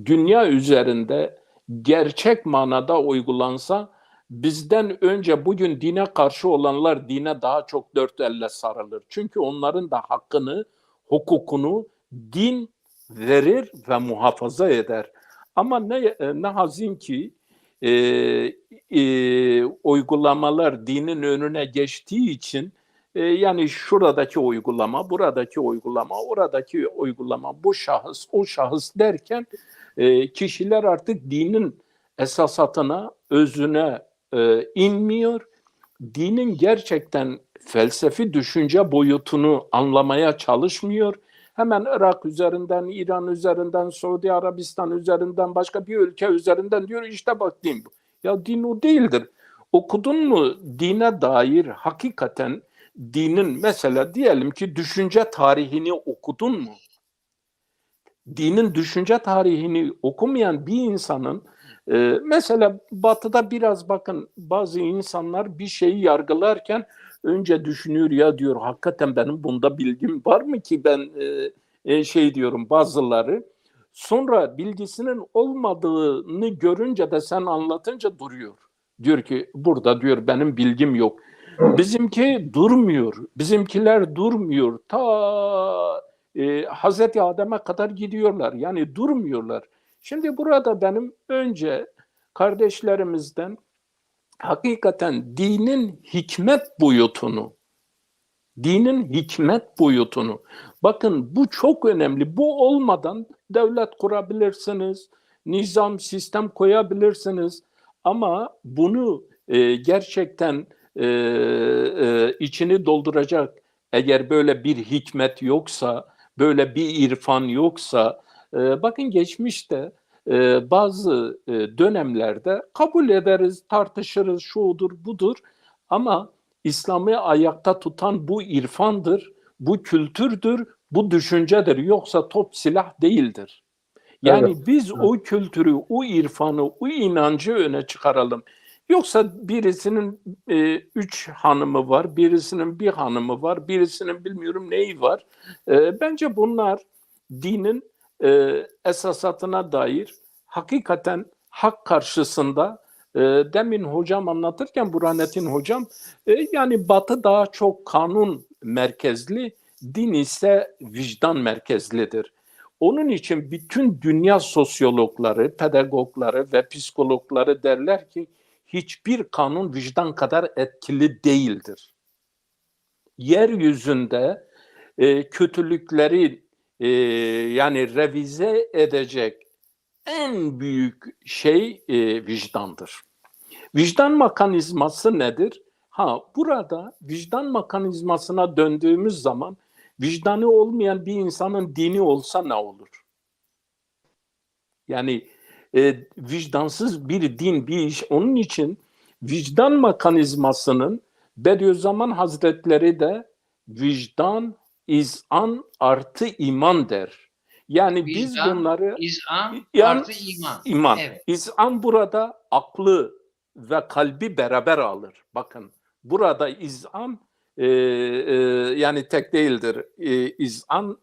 dünya üzerinde gerçek manada uygulansa bizden önce bugün dine karşı olanlar dine daha çok dört elle sarılır. Çünkü onların da hakkını, hukukunu din verir ve muhafaza eder. Ama ne hazin ki uygulamalar dinin önüne geçtiği için yani şuradaki uygulama, buradaki uygulama, oradaki uygulama, bu şahıs, o şahıs derken kişiler artık dinin esasatına, özüne inmiyor. Dinin gerçekten felsefi düşünce boyutunu anlamaya çalışmıyor. Hemen Irak üzerinden, İran üzerinden, Suudi Arabistan üzerinden, başka bir ülke üzerinden diyor işte bak din bu. Ya din o değildir. Okudun mu dine dair hakikaten dinin mesela diyelim ki düşünce tarihini okudun mu? Dinin düşünce tarihini okumayan bir insanın mesela Batı'da biraz bakın bazı insanlar bir şeyi yargılarken önce düşünüyor ya diyor hakikaten benim bunda bilgim var mı ki ben şey diyorum bazıları. Sonra bilgisinin olmadığını görünce de sen anlatınca duruyor. Diyor ki burada diyor benim bilgim yok. Bizimki durmuyor. Bizimkiler durmuyor. Ta Hazreti Adem'e kadar gidiyorlar. Yani durmuyorlar. Şimdi burada benim önce kardeşlerimizden hakikaten dinin hikmet boyutunu, bakın bu çok önemli. Bu olmadan devlet kurabilirsiniz, nizam, sistem koyabilirsiniz ama bunu gerçekten içini dolduracak eğer böyle bir hikmet yoksa, böyle bir irfan yoksa, bakın geçmişte bazı dönemlerde kabul ederiz, tartışırız, şudur, budur ama İslam'ı ayakta tutan bu irfandır, bu kültürdür, bu düşüncedir. Yoksa top silah değildir. Yani Evet. biz o kültürü, o irfanı, o inancı öne çıkaralım. Yoksa birisinin 3 hanımı var, birisinin 1 hanımı var, birisinin bilmiyorum neyi var. Bence bunlar dinin esasatına dair hakikaten hak karşısında demin hocam anlatırken Burhanettin hocam yani Batı daha çok kanun merkezli, din ise vicdan merkezlidir. Onun için bütün dünya sosyologları, pedagogları ve psikologları derler ki hiçbir kanun vicdan kadar etkili değildir. Yeryüzünde kötülükleri yani revize edecek en büyük şey vicdandır. Vicdan mekanizması nedir? Burada vicdan mekanizmasına döndüğümüz zaman vicdanı olmayan bir insanın dini olsa ne olur? Yani vicdansız bir din, bir iş. Onun için vicdan mekanizmasının Bediüzzaman Hazretleri de vicdan, izan artı iman der. Yani Vicdan, biz bunları izan yani artı iman. iman. Evet. İzan burada aklı ve kalbi beraber alır. Bakın burada izan yani tek değildir. İzan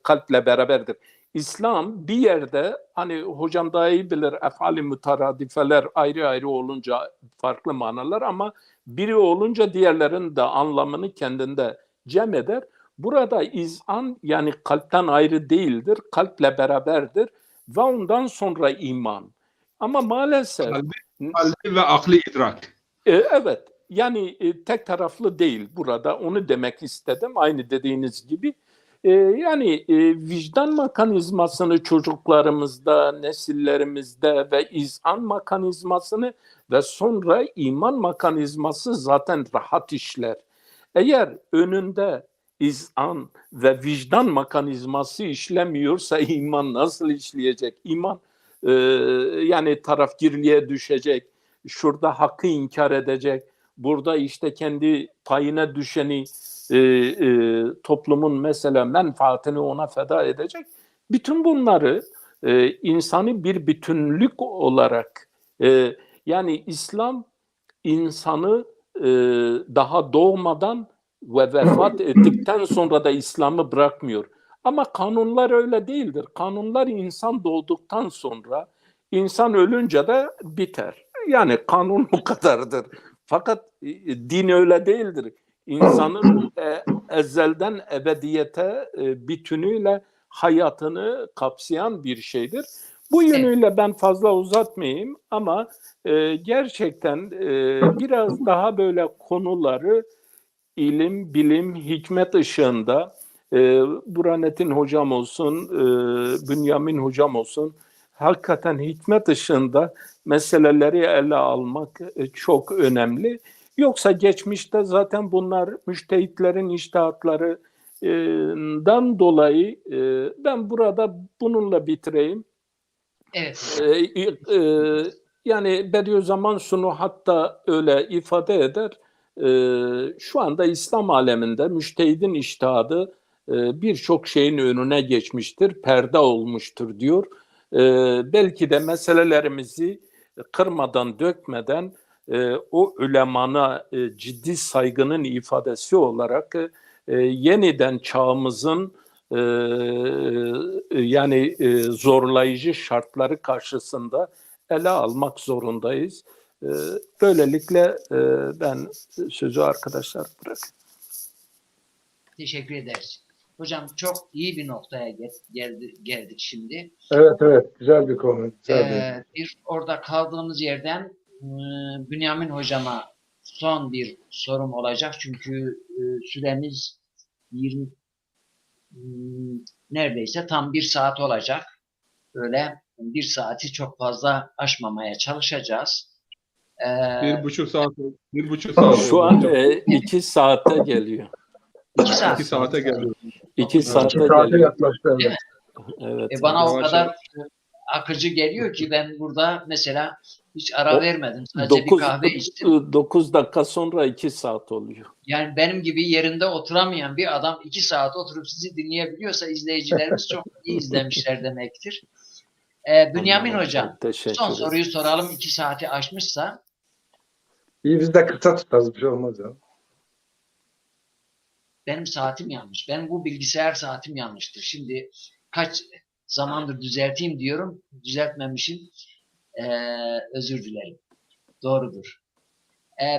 kalple beraberdir. İslam bir yerde hani hocam daha iyi bilir efali müteradifeler ayrı ayrı olunca farklı manalar ama biri olunca diğerlerinin de anlamını kendinde cem eder. Burada izan yani kalpten ayrı değildir, kalple beraberdir ve ondan sonra iman. Ama maalesef Kalbi ve akli idrak. evet yani tek taraflı değil burada onu demek istedim aynı dediğiniz gibi. Yani vicdan mekanizmasını çocuklarımızda, nesillerimizde ve izan mekanizmasını ve sonra iman mekanizması zaten rahat işler. Eğer önünde izan ve vicdan mekanizması işlemiyorsa iman nasıl işleyecek? İman yani tarafgirliğe düşecek, şurada hakkı inkar edecek, burada işte kendi payına düşeni toplumun mesela menfaatini ona feda edecek. Bütün bunları insanı bir bütünlük olarak yani İslam insanı daha doğmadan ve vefat ettikten sonra da İslam'ı bırakmıyor. Ama kanunlar öyle değildir. Kanunlar insan doğduktan sonra, insan ölünce de biter. Yani kanun o kadardır. Fakat din öyle değildir. İnsanın ezelden ebediyete bütünüyle hayatını kapsayan bir şeydir. Bu yönüyle ben fazla uzatmayayım ama gerçekten biraz daha böyle konuları ilim, bilim, hikmet ışığında Burhanettin hocam olsun, Bünyamin hocam olsun hakikaten hikmet ışığında meseleleri ele almak çok önemli. Yoksa geçmişte zaten bunlar müştehitlerin içtihatlarından dolayı ben burada bununla bitireyim. Evet. Yani Bediüzzaman şunu hatta öyle ifade eder. Şu anda İslam aleminde müştehidin içtihadı birçok şeyin önüne geçmiştir, perde olmuştur diyor. Belki de meselelerimizi kırmadan, dökmeden o ulemana ciddi saygının ifadesi olarak yeniden çağımızın yani zorlayıcı şartları karşısında ele almak zorundayız. Böylelikle ben sözü arkadaşlar bırakayım. Teşekkür ederiz. Hocam çok iyi bir noktaya geldik şimdi. Evet, güzel bir konu. Güzel Bir orada kaldığımız yerden Bünyamin hocama son bir sorum olacak. Çünkü süremiz 20 neredeyse tam 1 saat olacak. Böyle 1 saati çok fazla aşmamaya çalışacağız. 1,5 saat. 1,5 saat. Şu an 2 saate geliyor. 2 saat. 2 saate geliyor. 2 saate 2 saate geliyor. yaklaştı. Evet. Evet. Bana o Yavaş kadar akıcı geliyor ki ben burada mesela hiç ara vermedim. Sadece bir 9, kahve içtim. 9 dakika sonra 2 saat oluyor. Yani benim gibi yerinde oturamayan bir adam 2 saat oturup sizi dinleyebiliyorsa izleyicilerimiz çok iyi izlemişler demektir. Bünyamin hocam, Teşekkür son ederim. soruyu soralım. 2 saati aşmışsa. İyi, biz de kısa tutarız, bir şey olmaz ya. Benim saatim yanlış. Benim bu bilgisayar saatim yanlıştır. Şimdi kaç zamandır düzelteyim diyorum. Düzeltmemişim. Özür dilerim. Doğrudur.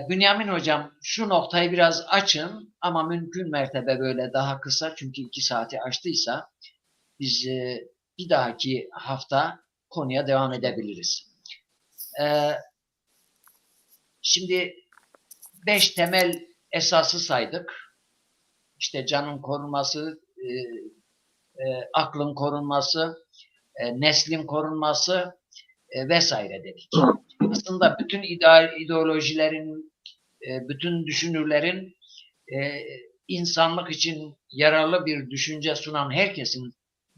Bünyamin hocam şu noktayı biraz açın ama mümkün mertebe böyle daha kısa, çünkü 2 saati aştıysa biz bir dahaki hafta konuya devam edebiliriz. Şimdi 5 temel esası saydık. İşte canın korunması, aklın korunması, neslin korunması vesaire dedik. Aslında bütün ideolojilerin, bütün düşünürlerin insanlık için yararlı bir düşünce sunan herkesin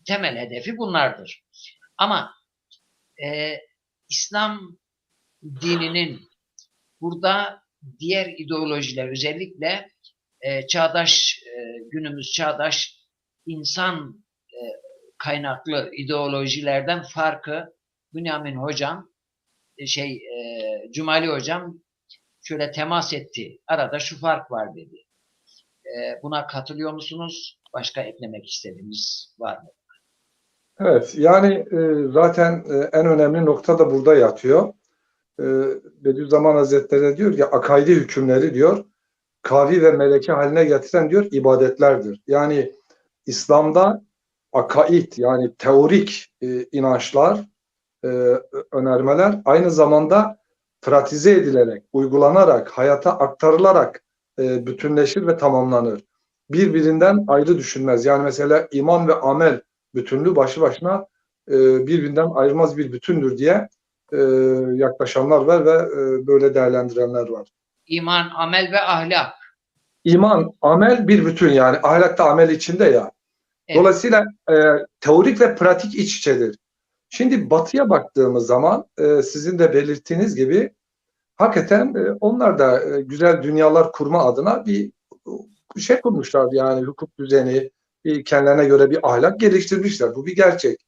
temel hedefi bunlardır. Ama İslam dininin burada diğer ideolojiler, özellikle çağdaş, günümüz çağdaş insan kaynaklı ideolojilerden farkı, Bünyamin hocam, Cumali hocam şöyle temas etti. Arada şu fark var dedi. Buna katılıyor musunuz? Başka eklemek istediğiniz var mı? Evet, yani zaten en önemli nokta da burada yatıyor. Bediüzzaman Hazretleri diyor ki akaidi hükümleri diyor kavi ve meleke haline getiren diyor ibadetlerdir. Yani İslam'da akaid, yani teorik inançlar, önermeler aynı zamanda pratize edilerek, uygulanarak, hayata aktarılarak bütünleşir ve tamamlanır. Birbirinden ayrı düşünmez. Yani mesela iman ve amel bütünlüğü başlı başına birbirinden ayrılmaz bir bütündür diye yaklaşanlar var ve böyle değerlendirenler var. İman, amel ve ahlak. İman, amel bir bütün, yani ahlak da amel içinde ya. Evet. Dolayısıyla teorik ve pratik iç içedir. Şimdi Batı'ya baktığımız zaman sizin de belirttiğiniz gibi hakikaten onlar da güzel dünyalar kurma adına bir şey kurmuşlar, yani hukuk düzeni, kendilerine göre bir ahlak geliştirmişler. Bu bir gerçek.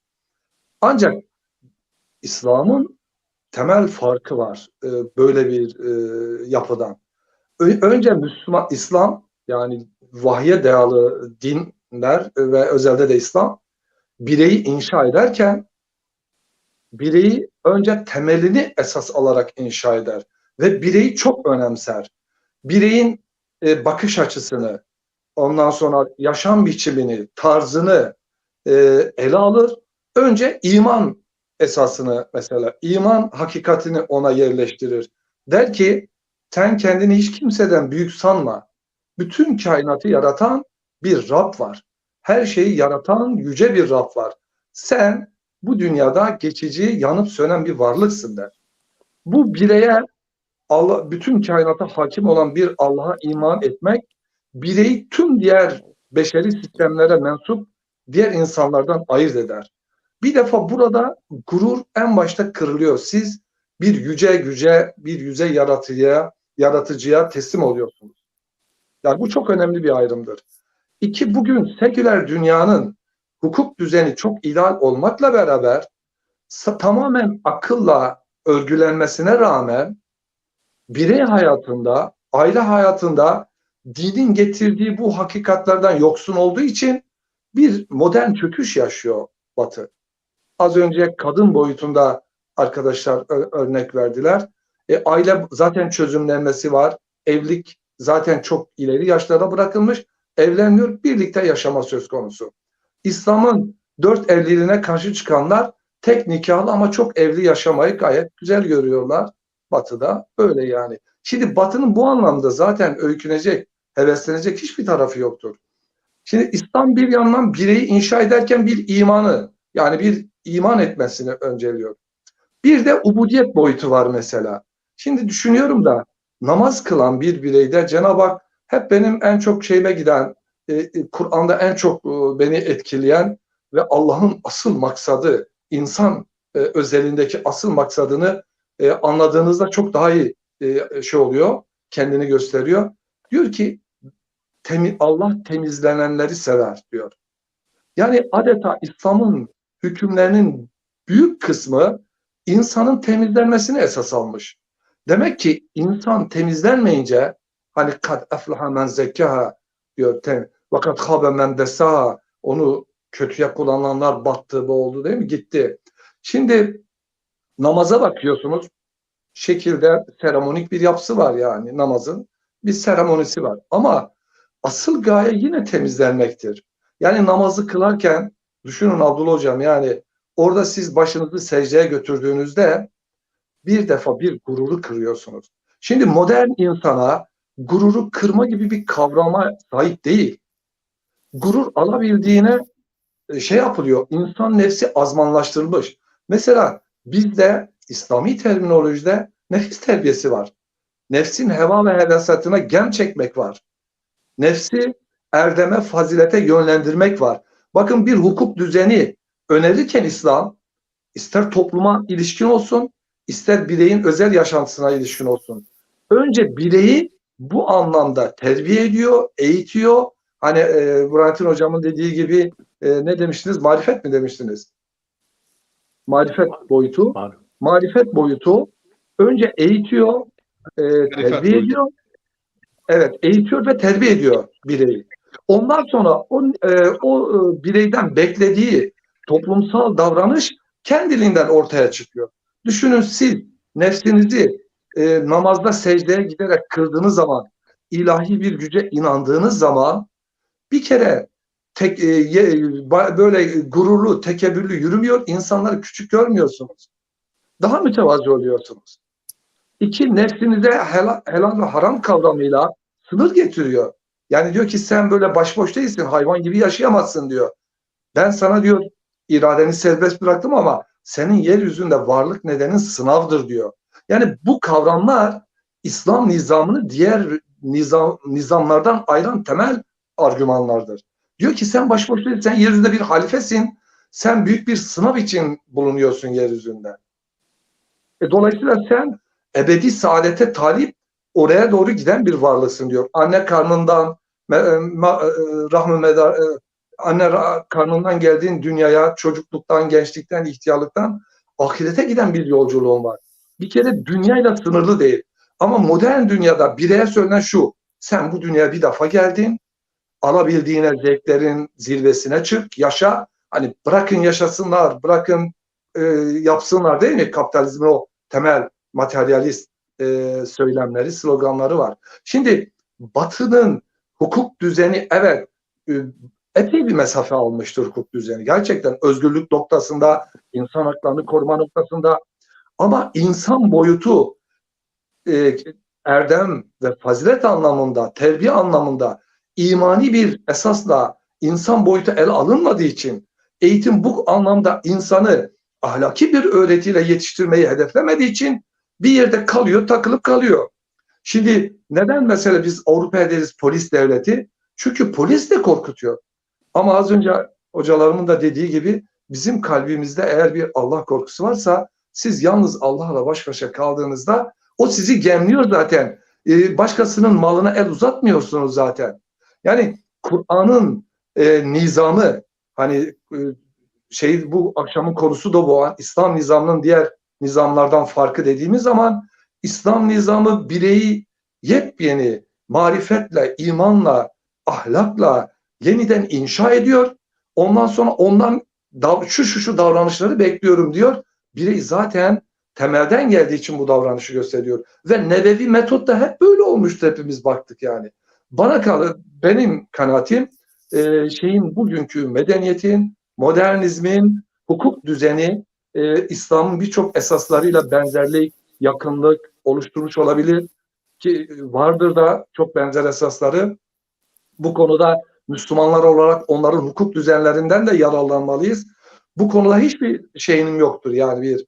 Ancak İslam'ın temel farkı var böyle bir yapıdan. Önce Müslüman, İslam, yani vahye dayalı dinler ve özelde de İslam, bireyi inşa ederken bireyi önce temelini esas alarak inşa eder ve bireyi çok önemser. Bireyin bakış açısını, ondan sonra yaşam biçimini, tarzını ele alır. Önce iman esasını, mesela iman hakikatini ona yerleştirir. Der ki sen kendini hiç kimseden büyük sanma. Bütün kainatı yaratan bir Rab var. Her şeyi yaratan yüce bir Rab var. Sen bu dünyada geçici, yanıp sönen bir varlıksın der. Bu bireye, Allah, bütün kainata hakim olan bir Allah'a iman etmek, bireyi tüm diğer beşeri sistemlere mensup diğer insanlardan ayırt eder. Bir defa burada gurur en başta kırılıyor. Siz bir yüce güce, bir yüce yaratıcıya teslim oluyorsunuz. Yani bu çok önemli bir ayrımdır. İki, bugün seküler dünyanın hukuk düzeni çok ideal olmakla beraber tamamen akılla örgülenmesine rağmen birey hayatında, aile hayatında dinin getirdiği bu hakikatlerden yoksun olduğu için bir modern çöküş yaşıyor Batı. Az önce kadın boyutunda arkadaşlar örnek verdiler. Aile zaten çözümlenmesi var. Evlilik zaten çok ileri yaşlara bırakılmış. Evlenmiyor, birlikte yaşama söz konusu. İslam'ın 4 evliliğine karşı çıkanlar tek nikahlı ama çok evli yaşamayı gayet güzel görüyorlar. Batı'da öyle yani. Şimdi Batı'nın bu anlamda zaten öykünecek, heveslenecek hiçbir tarafı yoktur. Şimdi İslam bir yandan bireyi inşa ederken bir imanı, yani bir iman etmesini önceliyor. Bir de ubudiyet boyutu var mesela. Şimdi düşünüyorum da namaz kılan bir bireyde Cenab-ı Hak hep benim en çok şeyime giden, Kur'an'da en çok beni etkileyen ve Allah'ın asıl maksadı, insan özelindeki asıl maksadını anladığınızda çok daha iyi şey oluyor, kendini gösteriyor. Diyor ki Allah temizlenenleri sever diyor. Yani adeta İslam'ın hükümlerinin büyük kısmı insanın temizlenmesini esas almış. Demek ki insan temizlenmeyince hani kad eflaha men zekkaha diyor. Vakat habe men desaha, onu kötüye kullananlar battı, boğuldu değil mi? Gitti. Şimdi namaza bakıyorsunuz. Şekilde seremonik bir yapısı var yani namazın. Bir seremonisi var. Ama asıl gaye yine temizlenmektir. Yani namazı kılarken düşünün Abdullah Hocam, yani orada siz başınızı secdeye götürdüğünüzde bir defa bir gururu kırıyorsunuz. Şimdi modern insana gururu kırma gibi bir kavrama sahip değil. Gurur alabildiğine şey yapılıyor. İnsan nefsi azmanlaştırılmış. Mesela bizde İslami terminolojide nefis terbiyesi var. Nefsin heva ve hevesatına gem çekmek var. Nefsi erdeme, fazilete yönlendirmek var. Bakın bir hukuk düzeni önerirken İslam, ister topluma ilişkin olsun, ister bireyin özel yaşantısına ilişkin olsun, önce bireyi bu anlamda terbiye ediyor, eğitiyor. Hani Burhanettin Hocam'ın dediği gibi ne demiştiniz? Marifet mi demiştiniz? Marifet boyutu. Marifet boyutu önce eğitiyor, terbiye ediyor. Evet, eğitiyor ve terbiye ediyor bireyi. Ondan sonra o bireyden beklediği toplumsal davranış kendiliğinden ortaya çıkıyor. Düşünün, siz nefsinizi namazda secdeye giderek kırdığınız zaman, ilahi bir güce inandığınız zaman bir kere böyle gururlu, tekebbürlü yürümüyor, insanları küçük görmüyorsunuz. Daha mütevazi oluyorsunuz. İki, nefsinize helal ve haram kavramıyla sınır getiriyor. Yani diyor ki sen böyle başboş değilsin, hayvan gibi yaşayamazsın diyor. Ben sana diyor iradeni serbest bıraktım ama senin yeryüzünde varlık nedenin sınavdır diyor. Yani bu kavramlar İslam nizamını diğer nizamlardan ayıran temel argümanlardır. Diyor ki sen başboş değilsin, sen yeryüzünde bir halifesin, sen büyük bir sınav için bulunuyorsun yeryüzünde. Dolayısıyla sen ebedi saadete talip, oraya doğru giden bir varlıksın diyor. Anne karnından anne karnından geldiğin dünyaya, çocukluktan, gençlikten, ihtiyarlıktan ahirete giden bir yolculuğun var. Bir kere dünyayla sınırlı değil. Ama modern dünyada bireye söylenen şu: sen bu dünyaya bir defa geldin, alabildiğine zevklerin zirvesine çık, yaşa. Hani bırakın yaşasınlar, bırakın yapsınlar değil mi? Kapitalizmin o temel materyalist söylemleri, sloganları var. Şimdi Batı'nın hukuk düzeni, evet, epey bir mesafe almıştır hukuk düzeni. Gerçekten özgürlük noktasında, insan haklarını koruma noktasında, ama insan boyutu erdem ve fazilet anlamında, terbiye anlamında imani bir esasla insan boyutu ele alınmadığı için, eğitim bu anlamda insanı ahlaki bir öğretiyle yetiştirmeyi hedeflemediği için bir yerde kalıyor, takılıp kalıyor. Şimdi neden mesela biz Avrupa'ya deriz polis devleti? Çünkü polis de korkutuyor. Ama az önce hocalarımın da dediği gibi bizim kalbimizde eğer bir Allah korkusu varsa, siz yalnız Allah'la baş başa kaldığınızda o sizi gemliyor zaten. Başkasının malına el uzatmıyorsunuz zaten. Yani Kur'an'ın nizamı, hani bu akşamın konusu da bu. İslam nizamının diğer nizamlardan farkı dediğimiz zaman İslam nizamı bireyi yepyeni marifetle, imanla, ahlakla yeniden inşa ediyor. Ondan sonra ondan şu davranışları bekliyorum diyor. Birey zaten temelden geldiği için bu davranışı gösteriyor. Ve nebevi metot da hep böyle olmuştu, hepimiz baktık yani. Bana kalır, benim kanaatim bugünkü medeniyetin, modernizmin, hukuk düzeni İslam'ın birçok esaslarıyla benzerlik, yakınlık oluşturmuş olabilir ki vardır da çok benzer esasları. Bu konuda Müslümanlar olarak onların hukuk düzenlerinden de yararlanmalıyız. Bu konuda hiçbir şeyim yoktur yani bir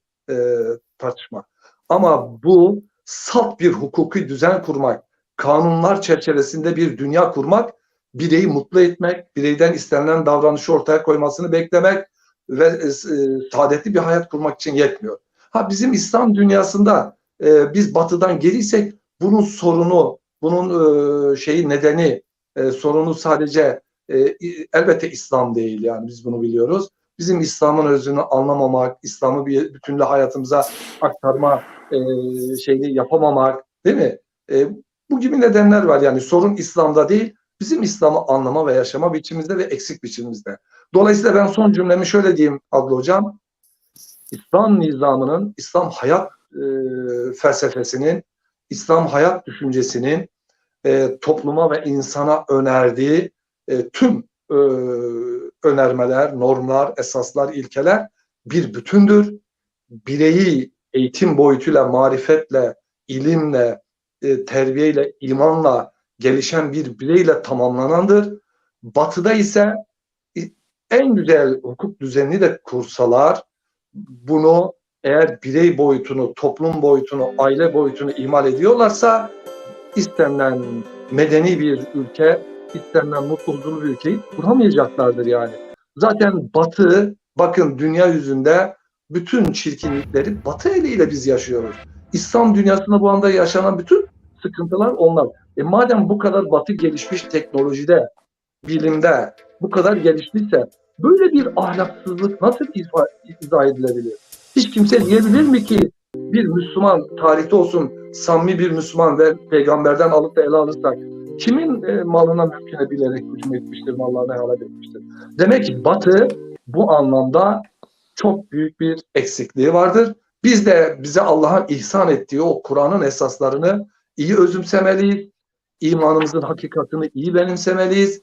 tartışma. Ama bu salt bir hukuki düzen kurmak, kanunlar çerçevesinde bir dünya kurmak, bireyi mutlu etmek, bireyden istenilen davranışı ortaya koymasını beklemek ve saadetli bir hayat kurmak için yetmiyor. Bizim İslam dünyasında biz batıdan geliysek bunun sorunu, bunun nedeni, sorunu sadece elbette İslam değil, yani biz bunu biliyoruz. Bizim İslam'ın özünü anlamamak, İslam'ı bir bütünle hayatımıza aktarma şeyini yapamamak, değil mi? Bu gibi nedenler var. Yani sorun İslam'da değil, bizim İslam'ı anlama ve yaşama biçimimizde ve eksik biçimimizde. Dolayısıyla ben son cümlemi şöyle diyeyim Adlı Hocam. İslam nizamının, İslam hayat felsefesinin, İslam hayat düşüncesinin topluma ve insana önerdiği tüm önermeler, normlar, esaslar, ilkeler bir bütündür. Bireyi eğitim boyutuyla, marifetle, ilimle, terbiyeyle, imanla gelişen bir bireyle tamamlanandır. Batı'da ise en güzel hukuk düzenini de kursalar, bunu eğer birey boyutunu, toplum boyutunu, aile boyutunu ihmal ediyorlarsa istenilen medeni bir ülke, istenilen mutlu huzurlu bir ülkeyi kuramayacaklardır yani. Zaten Batı, bakın dünya yüzünde bütün çirkinlikleri Batı eliyle biz yaşıyoruz. İslam dünyasında bu anda yaşanan bütün sıkıntılar onlar. Madem bu kadar Batı gelişmiş teknolojide, bilimde bu kadar gelişmişse böyle bir ahlaksızlık nasıl izah edilebilir? Hiç kimse diyebilir mi ki bir Müslüman, tarihte olsun samimi bir Müslüman ve peygamberden alıp da ele alırsak kimin malına mülküne bilerek hücum etmiştir, mallarına helal etmiştir? Demek ki Batı bu anlamda çok büyük bir eksikliği vardır. Biz de bize Allah'ın ihsan ettiği o Kur'an'ın esaslarını iyi özümsemeliyiz. İmanımızın hakikatini iyi benimsemeliyiz.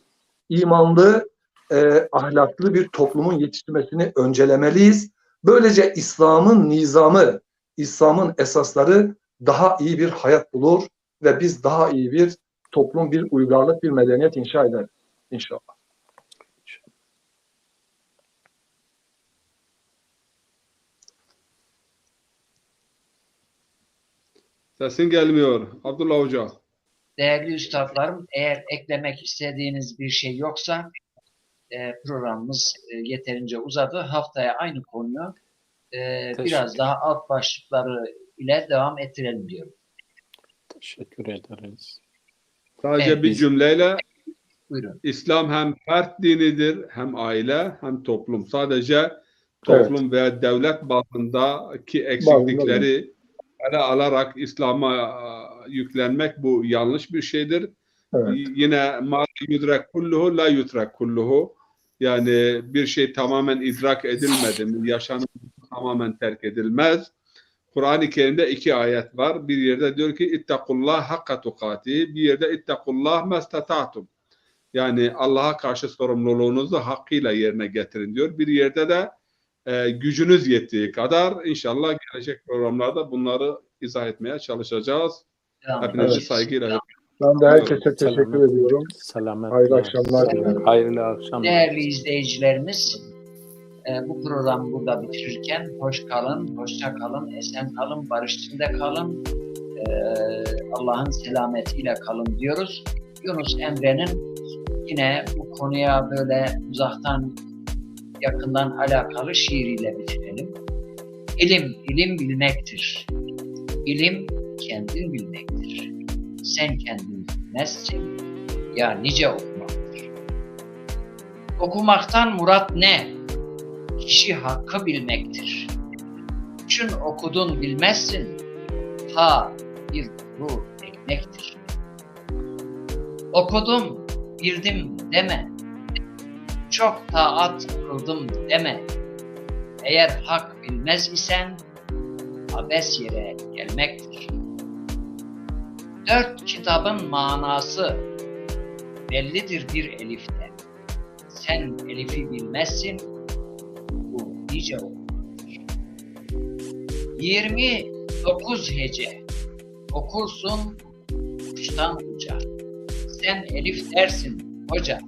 İmanlı, ahlaklı bir toplumun yetiştirmesini öncelemeliyiz. Böylece İslam'ın nizamı, İslam'ın esasları daha iyi bir hayat bulur ve biz daha iyi bir toplum, bir uygarlık, bir medeniyet inşa ederiz inşallah. Sesin gelmiyor Abdullah Hoca. Değerli üstadlarım, eğer eklemek istediğiniz bir şey yoksa programımız yeterince uzadı. Haftaya aynı konuyu biraz daha alt başlıkları ile devam ettirelim diyorum. Teşekkür ederiz. Sadece Evet, bir cümleyle buyurun. İslam hem fert dinidir, hem aile, hem toplum. Sadece toplum veya devlet bazındaki eksiklikleri ele alarak İslam'a yüklenmek bu yanlış bir şeydir. Evet. Yine ma yudrak kulluhu la yutrak kulluhu. Yani bir şey tamamen idrak edilmedi mi, yaşanıp tamamen terk edilmez. Kur'an-ı Kerim'de 2 ayet var. Bir yerde diyor ki ittakullah hakka tukati, bir yerde ittakullah mestata'tum. Yani Allah'a karşı sorumluluğunuzu hakkıyla yerine getirin diyor. Bir yerde de gücünüz yettiği kadar, inşallah gelecek programlarda bunları izah etmeye çalışacağız. Hepinizi saygıyla. Ben de herkese teşekkür ediyorum. Selamet. Hayırlı akşamlar. Hayırlı akşamlar. Değerli izleyicilerimiz, bu programı burada bitirirken hoş kalın, hoşça kalın, esen kalın, barış içinde kalın, Allah'ın selametiyle kalın diyoruz. Yunus Emre'nin yine bu konuya böyle uzaktan yakından alakalı şiiriyle bitirelim. İlim bilmektir. İlim kendin bilmektir. Sen kendin bilmezsin, ya nice okumaktır. Okumaktan murat ne? Kişi hakkı bilmektir. Üçün okudun bilmezsin, ta bir kuru ekmektir. Okudum, bildim deme, çok taat kıldım deme. Eğer hak bilmez isen, abes yere gelmektir. 4 kitabın manası bellidir bir elifte. Sen elifi bilmezsin, bu nice okunur. 29 hece okursun uçtan uca. Sen elif dersin hoca.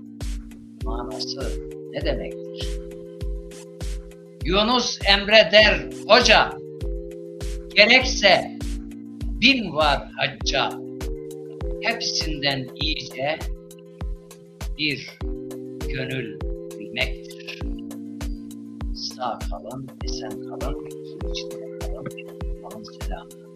Manası ne demektir? Yunus Emre der hoca, gerekse 1000 var hacca. Hepsinden iyice bir gönül bilmektir. Sağ kalın, esen kalın, huzur içinde kalın. Allah'ın selamı.